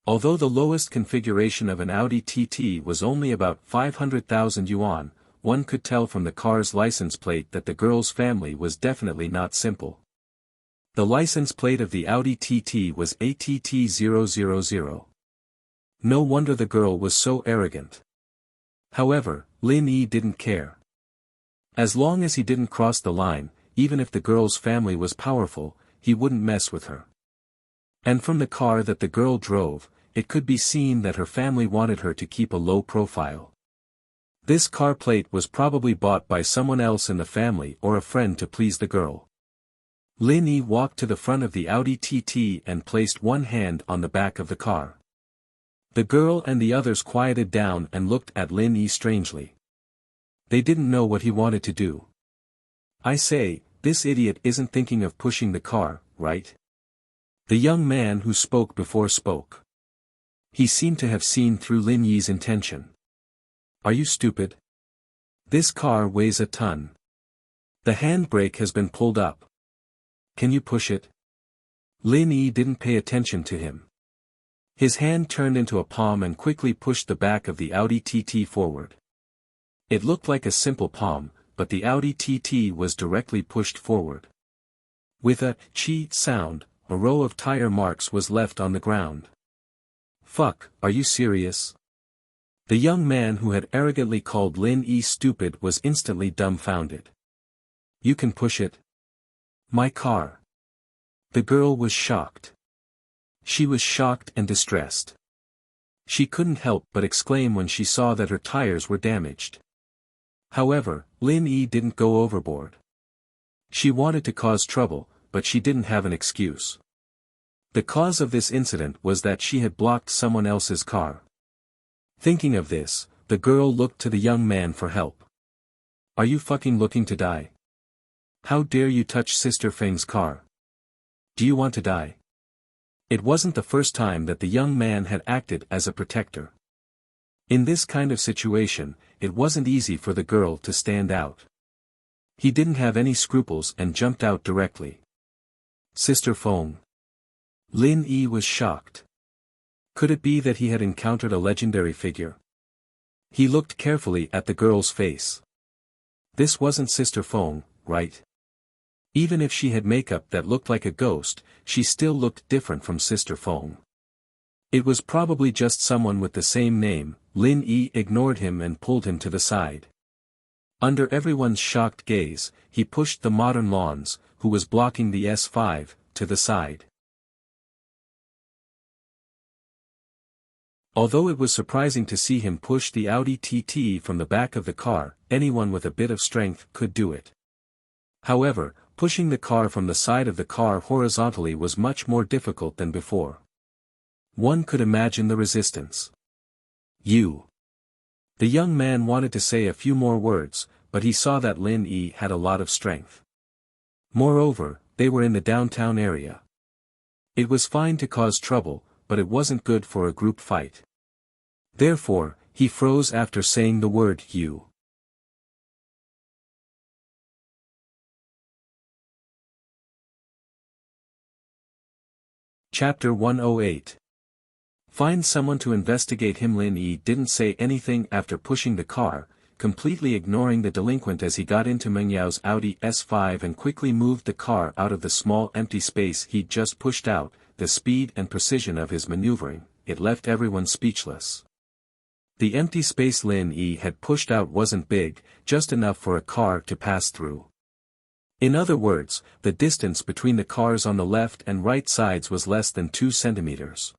Although the lowest configuration of an Audi TT was only about 500,000 yuan, one could tell from the car's license plate that the girl's family was definitely not simple. The license plate of the Audi TT was ATT000. No wonder the girl was so arrogant. However, Lin Yi didn't care. As long as he didn't cross the line, even if the girl's family was powerful, he wouldn't mess with her. And from the car that the girl drove, it could be seen that her family wanted her to keep a low profile. This car plate was probably bought by someone else in the family or a friend to please the girl. Lin Yi walked to the front of the Audi TT and placed one hand on the back of the car. The girl and the others quieted down and looked at Lin Yi strangely. They didn't know what he wanted to do. "I say, this idiot isn't thinking of pushing the car, right?" The young man who spoke before spoke. He seemed to have seen through Lin Yi's intention. "Are you stupid? This car weighs a ton. The handbrake has been pulled up. Can you push it?" Lin Yi didn't pay attention to him. His hand turned into a palm and quickly pushed the back of the Audi TT forward. It looked like a simple palm, but the Audi TT was directly pushed forward. With a "chee" sound, a row of tire marks was left on the ground. "Fuck, are you serious?" The young man who had arrogantly called Lin Yi stupid was instantly dumbfounded. "You can push it? My car." The girl was shocked. She was shocked and distressed. She couldn't help but exclaim when she saw that her tires were damaged. However, Lin Yi didn't go overboard. She wanted to cause trouble, but she didn't have an excuse. The cause of this incident was that she had blocked someone else's car. Thinking of this, the girl looked to the young man for help. "Are you fucking looking to die? How dare you touch Sister Feng's car? Do you want to die?" It wasn't the first time that the young man had acted as a protector. In this kind of situation, it wasn't easy for the girl to stand out. He didn't have any scruples and jumped out directly. "Sister Feng." Lin Yi was shocked. Could it be that he had encountered a legendary figure? He looked carefully at the girl's face. This wasn't Sister Feng, right? Even if she had makeup that looked like a ghost, she still looked different from Sister Feng. It was probably just someone with the same name. Lin Yi ignored him and pulled him to the side. Under everyone's shocked gaze, he pushed the modern lawns, who was blocking the S5, to the side. Although it was surprising to see him push the Audi TT from the back of the car, anyone with a bit of strength could do it. However, pushing the car from the side of the car horizontally was much more difficult than before. One could imagine the resistance. "You." The young man wanted to say a few more words, but he saw that Lin Yi had a lot of strength. Moreover, they were in the downtown area. It was fine to cause trouble, but it wasn't good for a group fight. Therefore, he froze after saying the word "you." Chapter 108. Find someone to investigate him. Lin Yi didn't say anything after pushing the car, completely ignoring the delinquent as he got into Meng Yao's Audi S5 and quickly moved the car out of the small empty space he'd just pushed out. The speed and precision of his maneuvering, it left everyone speechless. The empty space Lin Yi had pushed out wasn't big, just enough for a car to pass through. In other words, the distance between the cars on the left and right sides was less than 2 centimeters.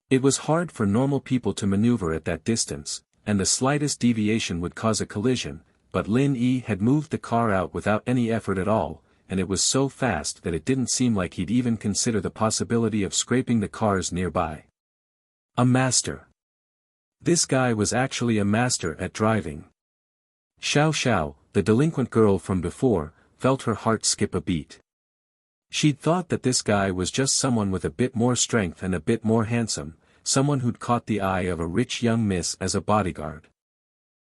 It was hard for normal people to maneuver at that distance, and the slightest deviation would cause a collision, but Lin Yi had moved the car out without any effort at all, and it was so fast that it didn't seem like he'd even consider the possibility of scraping the cars nearby. A master. This guy was actually a master at driving. Xiao Xiao, the delinquent girl from before, felt her heart skip a beat. She'd thought that this guy was just someone with a bit more strength and a bit more handsome, someone who'd caught the eye of a rich young miss as a bodyguard.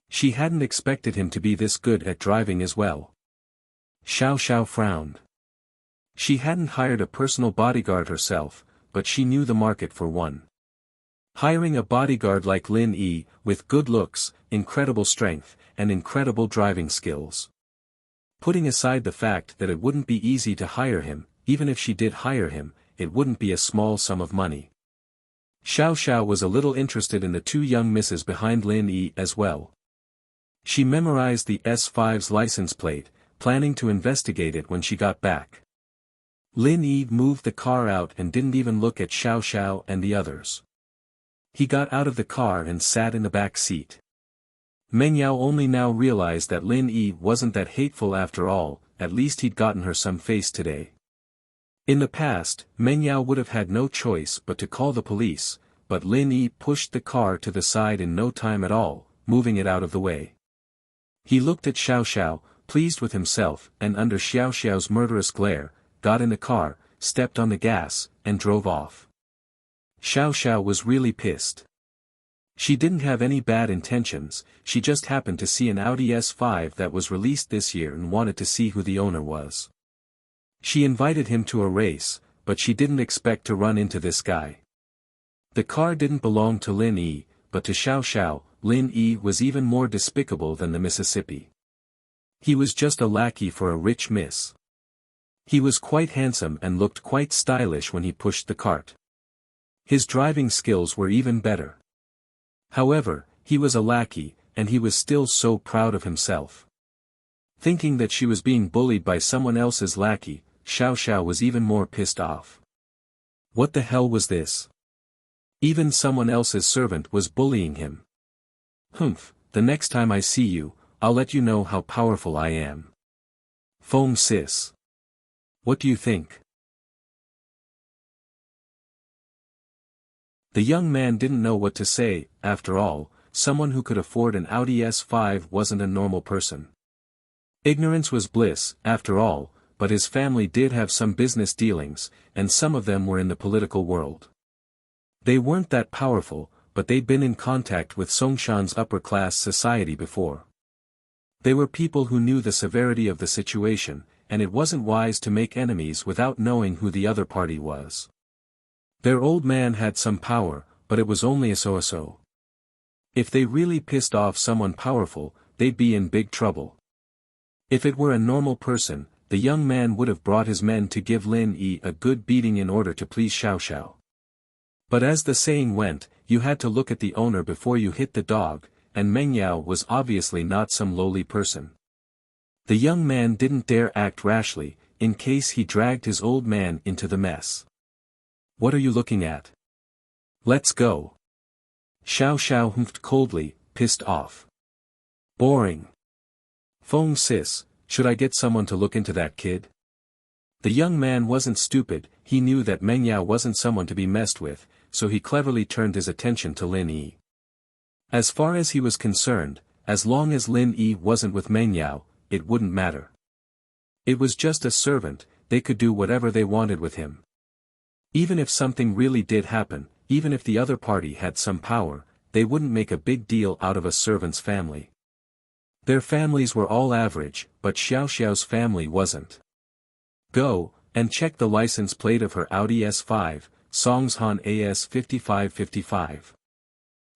She hadn't expected him to be this good at driving as well. Xiao Xiao frowned. She hadn't hired a personal bodyguard herself, but she knew the market for one. Hiring a bodyguard like Lin Yi, with good looks, incredible strength, and incredible driving skills. Putting aside the fact that it wouldn't be easy to hire him, even if she did hire him, it wouldn't be a small sum of money. Xiao Xiao was a little interested in the two young misses behind Lin Yi as well. She memorized the S5's license plate, planning to investigate it when she got back. Lin Yi moved the car out and didn't even look at Xiao Xiao and the others. He got out of the car and sat in the back seat. Meng Yao only now realized that Lin Yi wasn't that hateful after all, at least he'd gotten her some face today. In the past, Meng Yao would have had no choice but to call the police, but Lin Yi pushed the car to the side in no time at all, moving it out of the way. He looked at Xiao Xiao, pleased with himself, and under Xiao Xiao's murderous glare, got in the car, stepped on the gas, and drove off. Xiao Xiao was really pissed. She didn't have any bad intentions, she just happened to see an Audi S5 that was released this year and wanted to see who the owner was. She invited him to a race, but she didn't expect to run into this guy. The car didn't belong to Lin Yi, but to Xiao Xiao, Lin Yi was even more despicable than the Mississippi. He was just a lackey for a rich miss. He was quite handsome and looked quite stylish when he pushed the cart. His driving skills were even better. However, he was a lackey, and he was still so proud of himself. Thinking that she was being bullied by someone else's lackey, Xiao Xiao was even more pissed off. What the hell was this? Even someone else's servant was bullying him. Humph, the next time I see you, I'll let you know how powerful I am. Foam sis. What do you think? The young man didn't know what to say. After all, someone who could afford an Audi S5 wasn't a normal person. Ignorance was bliss, after all, but his family did have some business dealings, and some of them were in the political world. They weren't that powerful, but they'd been in contact with Songshan's upper-class society before. They were people who knew the severity of the situation, and it wasn't wise to make enemies without knowing who the other party was. Their old man had some power, but it was only a so-so. If they really pissed off someone powerful, they'd be in big trouble. If it were a normal person, the young man would have brought his men to give Lin Yi a good beating in order to please Xiao Xiao. But as the saying went, you had to look at the owner before you hit the dog, and Meng Yao was obviously not some lowly person. The young man didn't dare act rashly, in case he dragged his old man into the mess. What are you looking at? Let's go. Xiao Xiao humphed coldly, pissed off. Boring. Feng sis, should I get someone to look into that kid? The young man wasn't stupid, he knew that Meng Yao wasn't someone to be messed with, so he cleverly turned his attention to Lin Yi. As far as he was concerned, as long as Lin Yi wasn't with Meng Yao, it wouldn't matter. It was just a servant, they could do whatever they wanted with him. Even if something really did happen, even if the other party had some power, they wouldn't make a big deal out of a servant's family. Their families were all average, but Xiao Xiao's family wasn't. Go, and check the license plate of her Audi S5, Songshan AS 5555.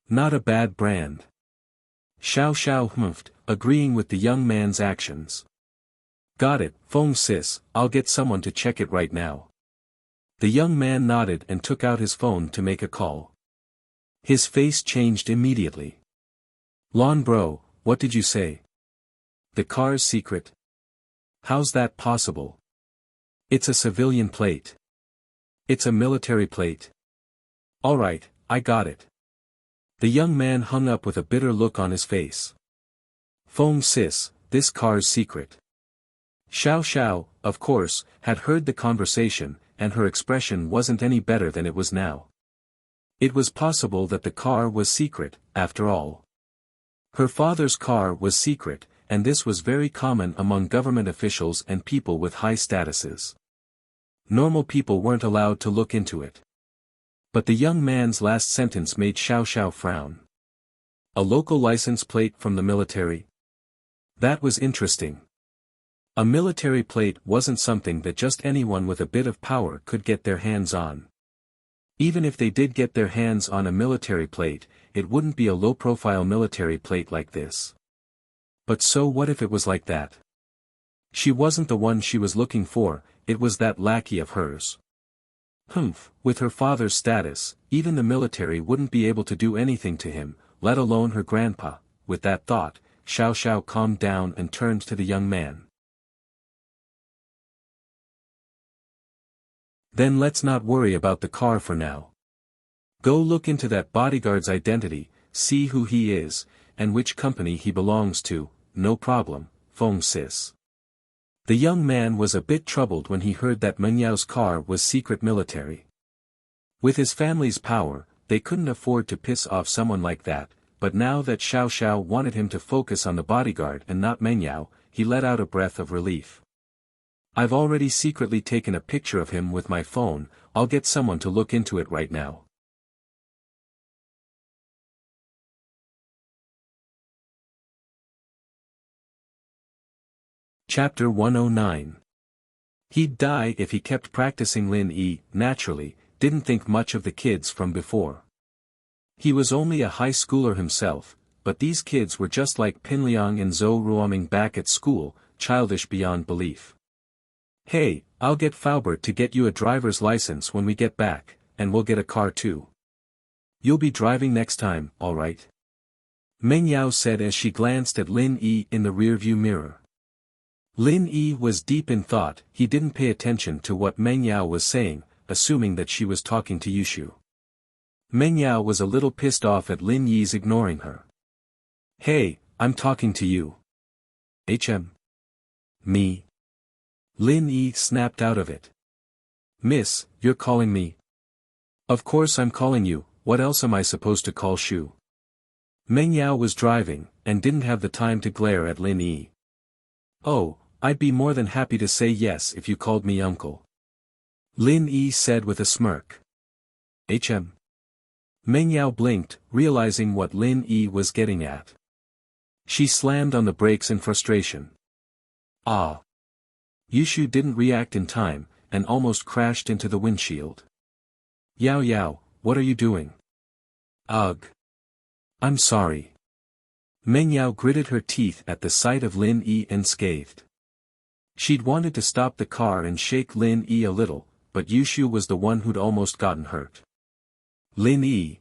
Not a bad brand. Xiao Xiao humphed, agreeing with the young man's actions. Got it, Feng sis, I'll get someone to check it right now. The young man nodded and took out his phone to make a call. His face changed immediately. Lon bro, what did you say? The car's secret? How's that possible? It's a civilian plate. It's a military plate. Alright, I got it. The young man hung up with a bitter look on his face. Feng sis, this car's secret. Xiao Xiao, of course, had heard the conversation, and her expression wasn't any better than it was now. It was possible that the car was secret, after all. Her father's car was secret, and this was very common among government officials and people with high statuses. Normal people weren't allowed to look into it. But the young man's last sentence made Xiao Xiao frown. A local license plate from the military? That was interesting. A military plate wasn't something that just anyone with a bit of power could get their hands on. Even if they did get their hands on a military plate, it wouldn't be a low-profile military plate like this. But so what if it was like that? She wasn't the one she was looking for, it was that lackey of hers. Humph, with her father's status, even the military wouldn't be able to do anything to him, let alone her grandpa. With that thought, Xiao Xiao calmed down and turned to the young man. Then let's not worry about the car for now. Go look into that bodyguard's identity, see who he is, and which company he belongs to. No problem, Feng sis. The young man was a bit troubled when he heard that Meng Yao's car was secret military. With his family's power, they couldn't afford to piss off someone like that, but now that Xiao Xiao wanted him to focus on the bodyguard and not Meng Yao, he let out a breath of relief. I've already secretly taken a picture of him with my phone. I'll get someone to look into it right now. Chapter 109. He'd die if he kept practicing Lin Yi. Naturally, didn't think much of the kids from before. He was only a high schooler himself, but these kids were just like Pinliang and Zhou Ruoming back at school, childish beyond belief. Hey, I'll get Faubert to get you a driver's license when we get back, and we'll get a car too. You'll be driving next time, alright? Meng Yao said as she glanced at Lin Yi in the rearview mirror. Lin Yi was deep in thought. He didn't pay attention to what Meng Yao was saying, assuming that she was talking to Yushu. Meng Yao was a little pissed off at Lin Yi's ignoring her. Hey, I'm talking to you. Me? Lin Yi snapped out of it. Miss, you're calling me? Of course I'm calling you. What else am I supposed to call Shu? Meng Yao was driving, and didn't have the time to glare at Lin Yi. Oh, I'd be more than happy to say yes if you called me uncle. Lin Yi said with a smirk. Meng Yao blinked, realizing what Lin Yi was getting at. She slammed on the brakes in frustration. Ah! Yushu didn't react in time, and almost crashed into the windshield. Yao Yao, what are you doing? Ugh! I'm sorry. Meng Yao gritted her teeth at the sight of Lin Yi and scathed. She'd wanted to stop the car and shake Lin Yi a little, but Yushu was the one who'd almost gotten hurt. Lin Yi.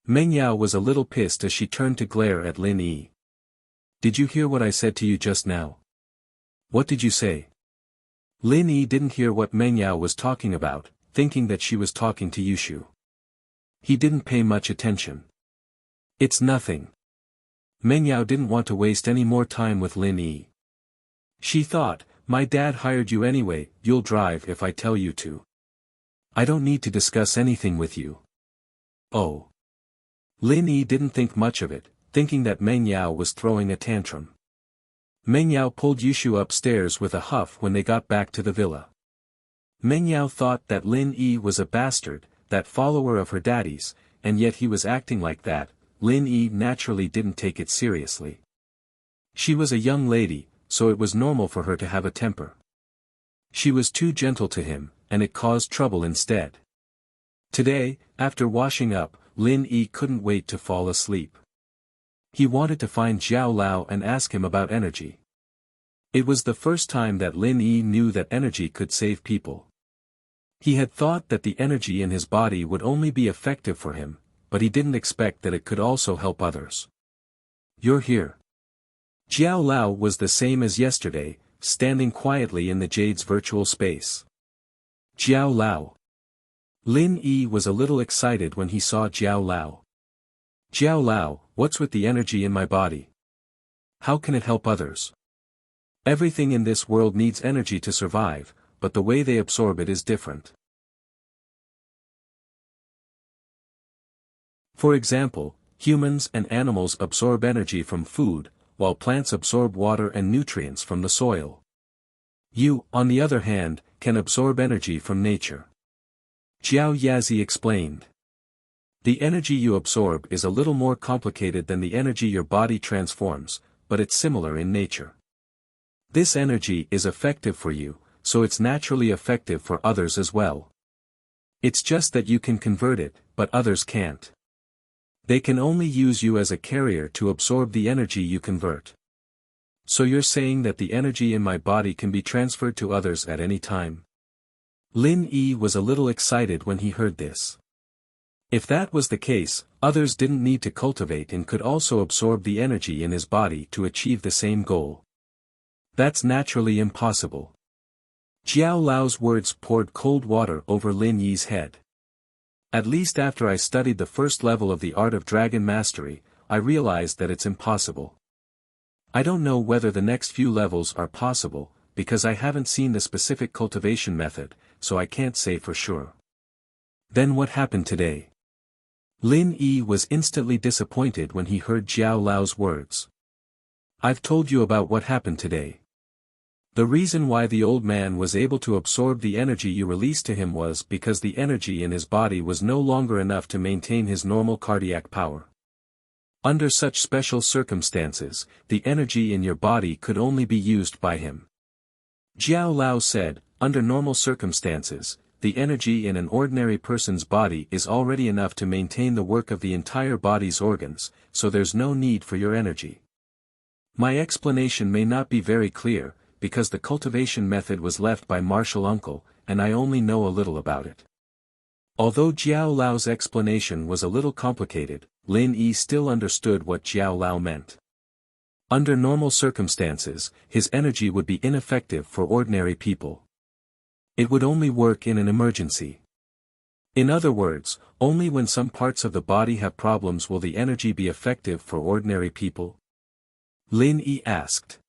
Meng Yao was a little pissed as she turned to glare at Lin Yi. Did you hear what I said to you just now? What did you say? Lin Yi didn't hear what Meng Yao was talking about, thinking that she was talking to Yushu. He didn't pay much attention. It's nothing. Meng Yao didn't want to waste any more time with Lin Yi. She thought, my dad hired you anyway, you'll drive if I tell you to. I don't need to discuss anything with you. Oh. Lin Yi didn't think much of it, thinking that Meng Yao was throwing a tantrum. Meng Yao pulled Yushu upstairs with a huff when they got back to the villa. Meng Yao thought that Lin Yi was a bastard, that follower of her daddy's, and yet he was acting like that. Lin Yi naturally didn't take it seriously. She was a young lady, so it was normal for her to have a temper. She was too gentle to him, and it caused trouble instead. Today, after washing up, Lin Yi couldn't wait to fall asleep. He wanted to find Zhao Lao and ask him about energy. It was the first time that Lin Yi knew that energy could save people. He had thought that the energy in his body would only be effective for him, but he didn't expect that it could also help others. You're here. Zhao Lao was the same as yesterday, standing quietly in the Jade's virtual space. Zhao Lao. Lin Yi was a little excited when he saw Zhao Lao. Zhao Lao, what's with the energy in my body? How can it help others? Everything in this world needs energy to survive, but the way they absorb it is different. For example, humans and animals absorb energy from food, while plants absorb water and nutrients from the soil. You, on the other hand, can absorb energy from nature. Jiao Yazi explained. The energy you absorb is a little more complicated than the energy your body transforms, but it's similar in nature. This energy is effective for you, so it's naturally effective for others as well. It's just that you can convert it, but others can't. They can only use you as a carrier to absorb the energy you convert. So you're saying that the energy in my body can be transferred to others at any time? Lin Yi was a little excited when he heard this. If that was the case, others didn't need to cultivate and could also absorb the energy in his body to achieve the same goal. That's naturally impossible. Jiao Lao's words poured cold water over Lin Yi's head. At least after I studied the first level of the art of dragon mastery, I realized that it's impossible. I don't know whether the next few levels are possible, because I haven't seen the specific cultivation method, so I can't say for sure. Then what happened today? Lin Yi was instantly disappointed when he heard Jiao Lao's words. I've told you about what happened today. The reason why the old man was able to absorb the energy you released to him was because the energy in his body was no longer enough to maintain his normal cardiac power. Under such special circumstances, the energy in your body could only be used by him. Jiao Lao said, under normal circumstances, the energy in an ordinary person's body is already enough to maintain the work of the entire body's organs, so there's no need for your energy. My explanation may not be very clear, because the cultivation method was left by Martial Uncle, and I only know a little about it. Although Jiao Lao's explanation was a little complicated, Lin Yi still understood what Jiao Lao meant. Under normal circumstances, his energy would be ineffective for ordinary people. It would only work in an emergency. In other words, only when some parts of the body have problems will the energy be effective for ordinary people? Lin Yi asked.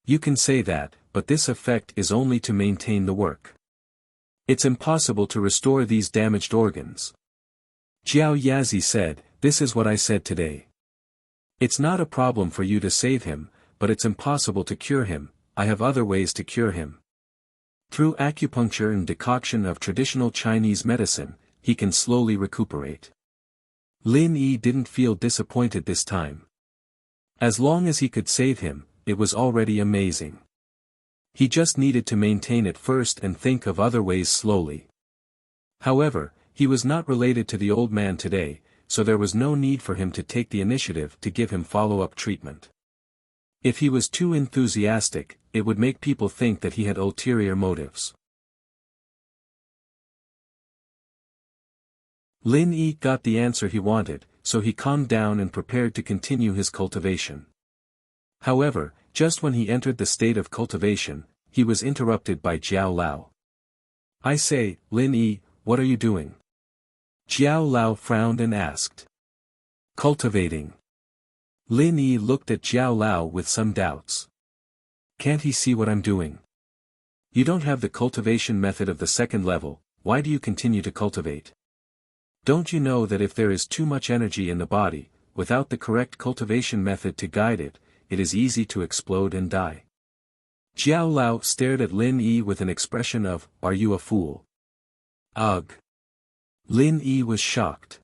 You can say that, but this effect is only to maintain the work. It's impossible to restore these damaged organs. Jiao Yazi said, this is what I said today. It's not a problem for you to save him, but it's impossible to cure him. I have other ways to cure him. Through acupuncture and decoction of traditional Chinese medicine, he can slowly recuperate. Lin Yi didn't feel disappointed this time. As long as he could save him, it was already amazing. He just needed to maintain it first and think of other ways slowly. However, he was not related to the old man today, so there was no need for him to take the initiative to give him follow-up treatment. If he was too enthusiastic, it would make people think that he had ulterior motives. Lin Yi got the answer he wanted, so he calmed down and prepared to continue his cultivation. However, just when he entered the state of cultivation, he was interrupted by Jiao Lao. I say, Lin Yi, what are you doing? Jiao Lao frowned and asked. Cultivating. Lin Yi looked at Jiao Lao with some doubts. Can't he see what I'm doing? You don't have the cultivation method of the second level, why do you continue to cultivate? Don't you know that if there is too much energy in the body, without the correct cultivation method to guide it, it is easy to explode and die? Jiao Lao stared at Lin Yi with an expression of, are you a fool? Ugh. Lin Yi was shocked.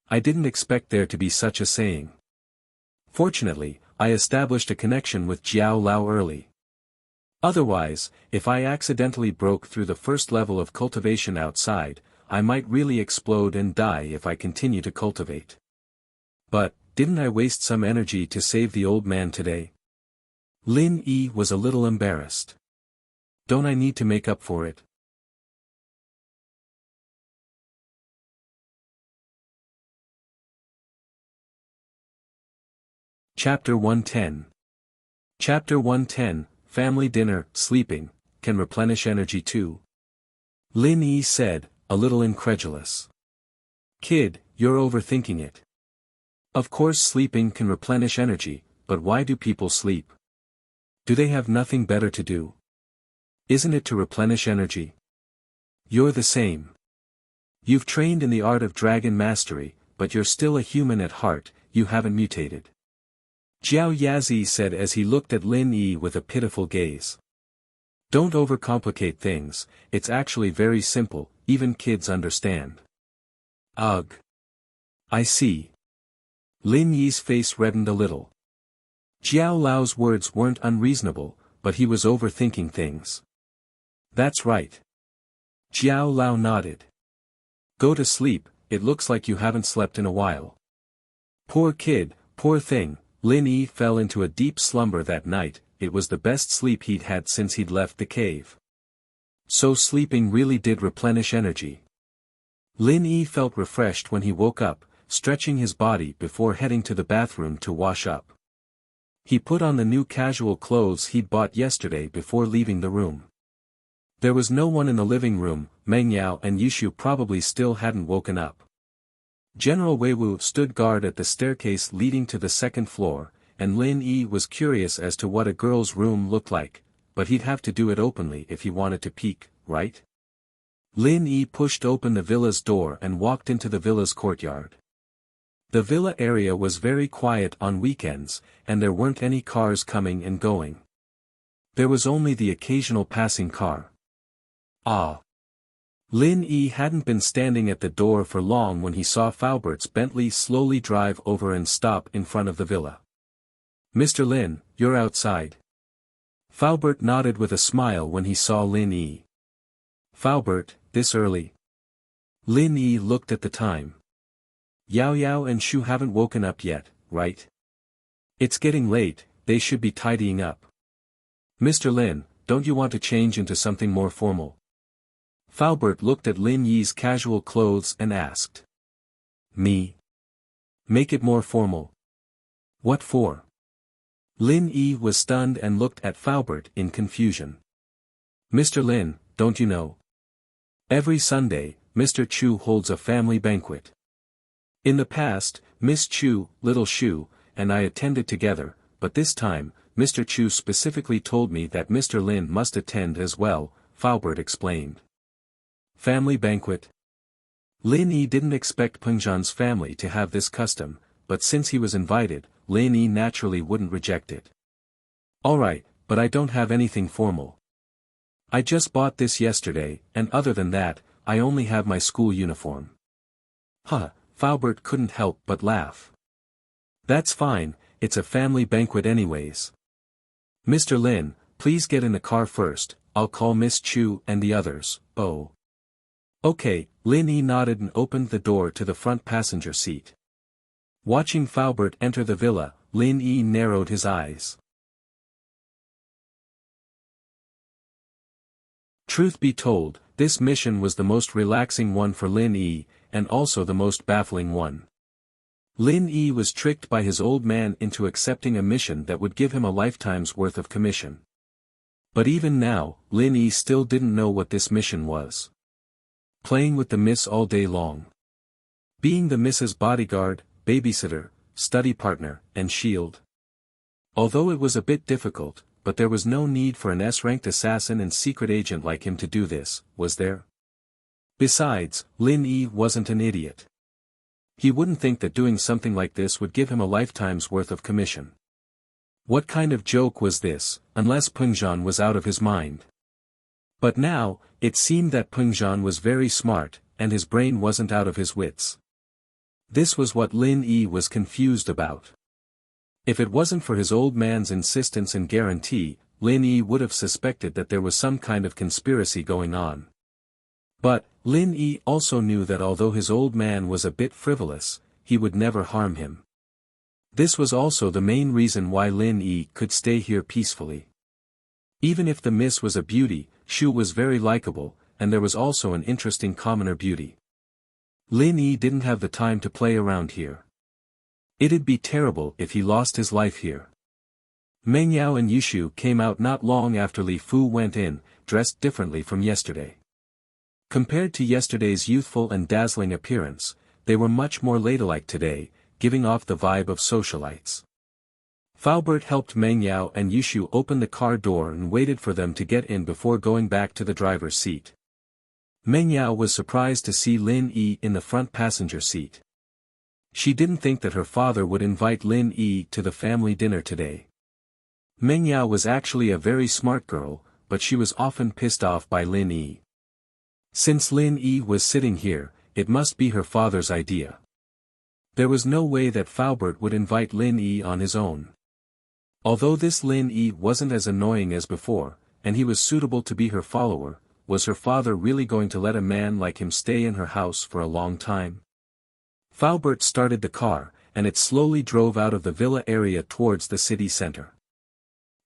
I didn't expect there to be such a saying. Fortunately, I established a connection with Jiao Lao early. Otherwise, if I accidentally broke through the first level of cultivation outside, I might really explode and die if I continue to cultivate. But, didn't I waste some energy to save the old man today? Lin Yi was a little embarrassed. Don't I need to make up for it? Chapter 110. Chapter 110, Family Dinner, Sleeping, Can Replenish Energy Too? Lin Yi said, a little incredulous. Kid, you're overthinking it. Of course sleeping can replenish energy, but why do people sleep? Do they have nothing better to do? Isn't it to replenish energy? You're the same. You've trained in the art of dragon mastery, but you're still a human at heart, you haven't mutated. Jiao Yazi said as he looked at Lin Yi with a pitiful gaze. Don't overcomplicate things, it's actually very simple, even kids understand. Ugh. I see. Lin Yi's face reddened a little. Jiao Lao's words weren't unreasonable, but he was overthinking things. That's right. Jiao Lao nodded. Go to sleep, it looks like you haven't slept in a while. Poor kid, poor thing, Lin Yi fell into a deep slumber that night, it was the best sleep he'd had since he'd left the cave. So sleeping really did replenish energy. Lin Yi felt refreshed when he woke up, stretching his body before heading to the bathroom to wash up. He put on the new casual clothes he'd bought yesterday before leaving the room. There was no one in the living room. Meng Yao and Yushu probably still hadn't woken up. General Weiwu stood guard at the staircase leading to the second floor, and Lin Yi was curious as to what a girl's room looked like, but he'd have to do it openly if he wanted to peek, right? Lin Yi pushed open the villa's door and walked into the villa's courtyard. The villa area was very quiet on weekends, and there weren't any cars coming and going. There was only the occasional passing car. Ah! Lin Yi hadn't been standing at the door for long when he saw Faubert's Bentley slowly drive over and stop in front of the villa. "Mr. Lin, you're outside." Faubert nodded with a smile when he saw Lin Yi. "Faubert, this early?" Lin Yi looked at the time. "Yao Yao and Shu haven't woken up yet, right? It's getting late, they should be tidying up." "Mr. Lin, don't you want to change into something more formal?" Faubert looked at Lin Yi's casual clothes and asked. "Me? Make it more formal." "What for?" Lin Yi was stunned and looked at Faubert in confusion. "Mr. Lin, don't you know? Every Sunday, Mr. Chu holds a family banquet. In the past, Miss Chu, Little Shu, and I attended together, but this time, Mr. Chu specifically told me that Mr. Lin must attend as well," Faubert explained. "Family banquet?" Lin Yi didn't expect Pengzhan's family to have this custom, but since he was invited, Lin Yi naturally wouldn't reject it. "Alright, but I don't have anything formal. I just bought this yesterday, and other than that, I only have my school uniform." "Huh," Faubert couldn't help but laugh. "That's fine, it's a family banquet anyways. Mr. Lin, please get in the car first, I'll call Miss Chu and the others." "Oh. Okay," Lin Yi nodded and opened the door to the front passenger seat. Watching Faubert enter the villa, Lin Yi narrowed his eyes. Truth be told, this mission was the most relaxing one for Lin Yi, and also the most baffling one. Lin Yi was tricked by his old man into accepting a mission that would give him a lifetime's worth of commission. But even now, Lin Yi still didn't know what this mission was. Playing with the miss all day long. Being the miss's bodyguard, babysitter, study partner, and shield. Although it was a bit difficult, but there was no need for an S-ranked assassin and secret agent like him to do this, was there? Besides, Lin Yi wasn't an idiot. He wouldn't think that doing something like this would give him a lifetime's worth of commission. What kind of joke was this, unless Pengzhan was out of his mind? But now, it seemed that Pengzhan was very smart, and his brain wasn't out of his wits. This was what Lin Yi was confused about. If it wasn't for his old man's insistence and guarantee, Lin Yi would have suspected that there was some kind of conspiracy going on. But, Lin Yi also knew that although his old man was a bit frivolous, he would never harm him. This was also the main reason why Lin Yi could stay here peacefully. Even if the miss was a beauty, Shu was very likable, and there was also an interesting commoner beauty. Lin Yi didn't have the time to play around here. It'd be terrible if he lost his life here. Meng Yao and Yushu came out not long after Li Fu went in, dressed differently from yesterday. Compared to yesterday's youthful and dazzling appearance, they were much more ladylike today, giving off the vibe of socialites. Faubert helped Meng Yao and Yushu open the car door and waited for them to get in before going back to the driver's seat. Meng Yao was surprised to see Lin Yi in the front passenger seat. She didn't think that her father would invite Lin Yi to the family dinner today. Meng Yao was actually a very smart girl, but she was often pissed off by Lin Yi. Since Lin Yi was sitting here, it must be her father's idea. There was no way that Faubert would invite Lin Yi on his own. Although this Lin Yi wasn't as annoying as before, and he was suitable to be her follower, was her father really going to let a man like him stay in her house for a long time? Faubert started the car, and it slowly drove out of the villa area towards the city center.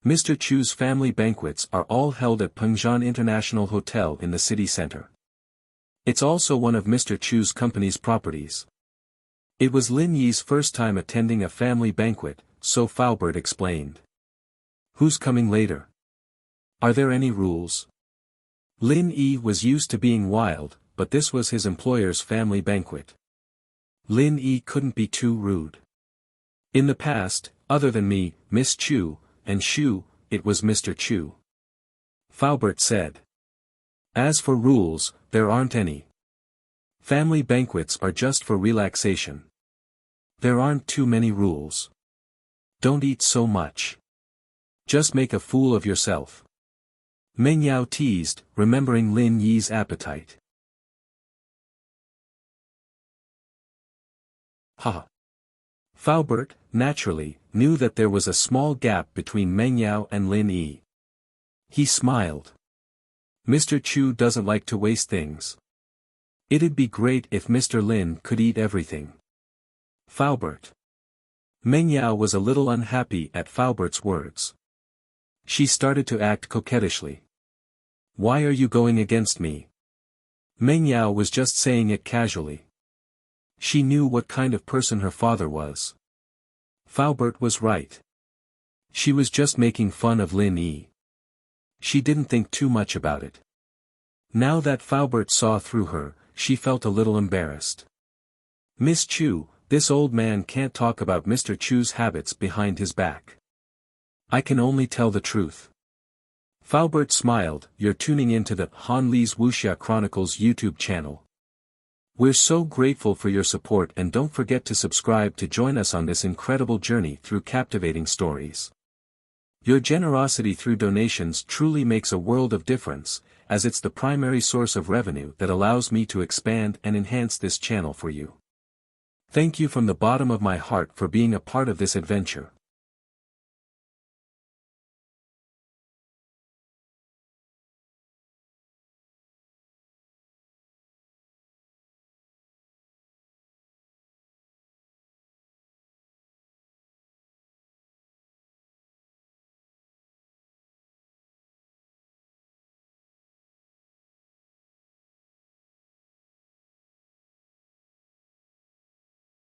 Mr. Chu's family banquets are all held at Pengzhan International Hotel in the city center. It's also one of Mr. Chu's company's properties. It was Lin Yi's first time attending a family banquet, so Faubert explained. "Who's coming later? Are there any rules?" Lin Yi was used to being wild, but this was his employer's family banquet. Lin Yi couldn't be too rude. In the past, other than me, Miss Chu, and Shu, it was Mr. Chu. Faubert said. As for rules, there aren't any. Family banquets are just for relaxation. There aren't too many rules. Don't eat so much. Just make a fool of yourself. Meng Yao teased, remembering Lin Yi's appetite. Ha! Faubert, naturally, knew that there was a small gap between Meng Yao and Lin Yi. He smiled. Mr. Chu doesn't like to waste things. It'd be great if Mr. Lin could eat everything. Faubert. Meng Yao was a little unhappy at Faubert's words. She started to act coquettishly. Why are you going against me? Meng Yao was just saying it casually. She knew what kind of person her father was. Faubert was right. She was just making fun of Lin Yi. She didn't think too much about it. Now that Faubert saw through her, she felt a little embarrassed. Miss Chu, this old man can't talk about Mr. Chu's habits behind his back. I can only tell the truth. Faubert smiled. You're tuning into the Han Li's Wuxia Chronicles YouTube channel. We're so grateful for your support, and don't forget to subscribe to join us on this incredible journey through captivating stories. Your generosity through donations truly makes a world of difference, as it's the primary source of revenue that allows me to expand and enhance this channel for you. Thank you from the bottom of my heart for being a part of this adventure.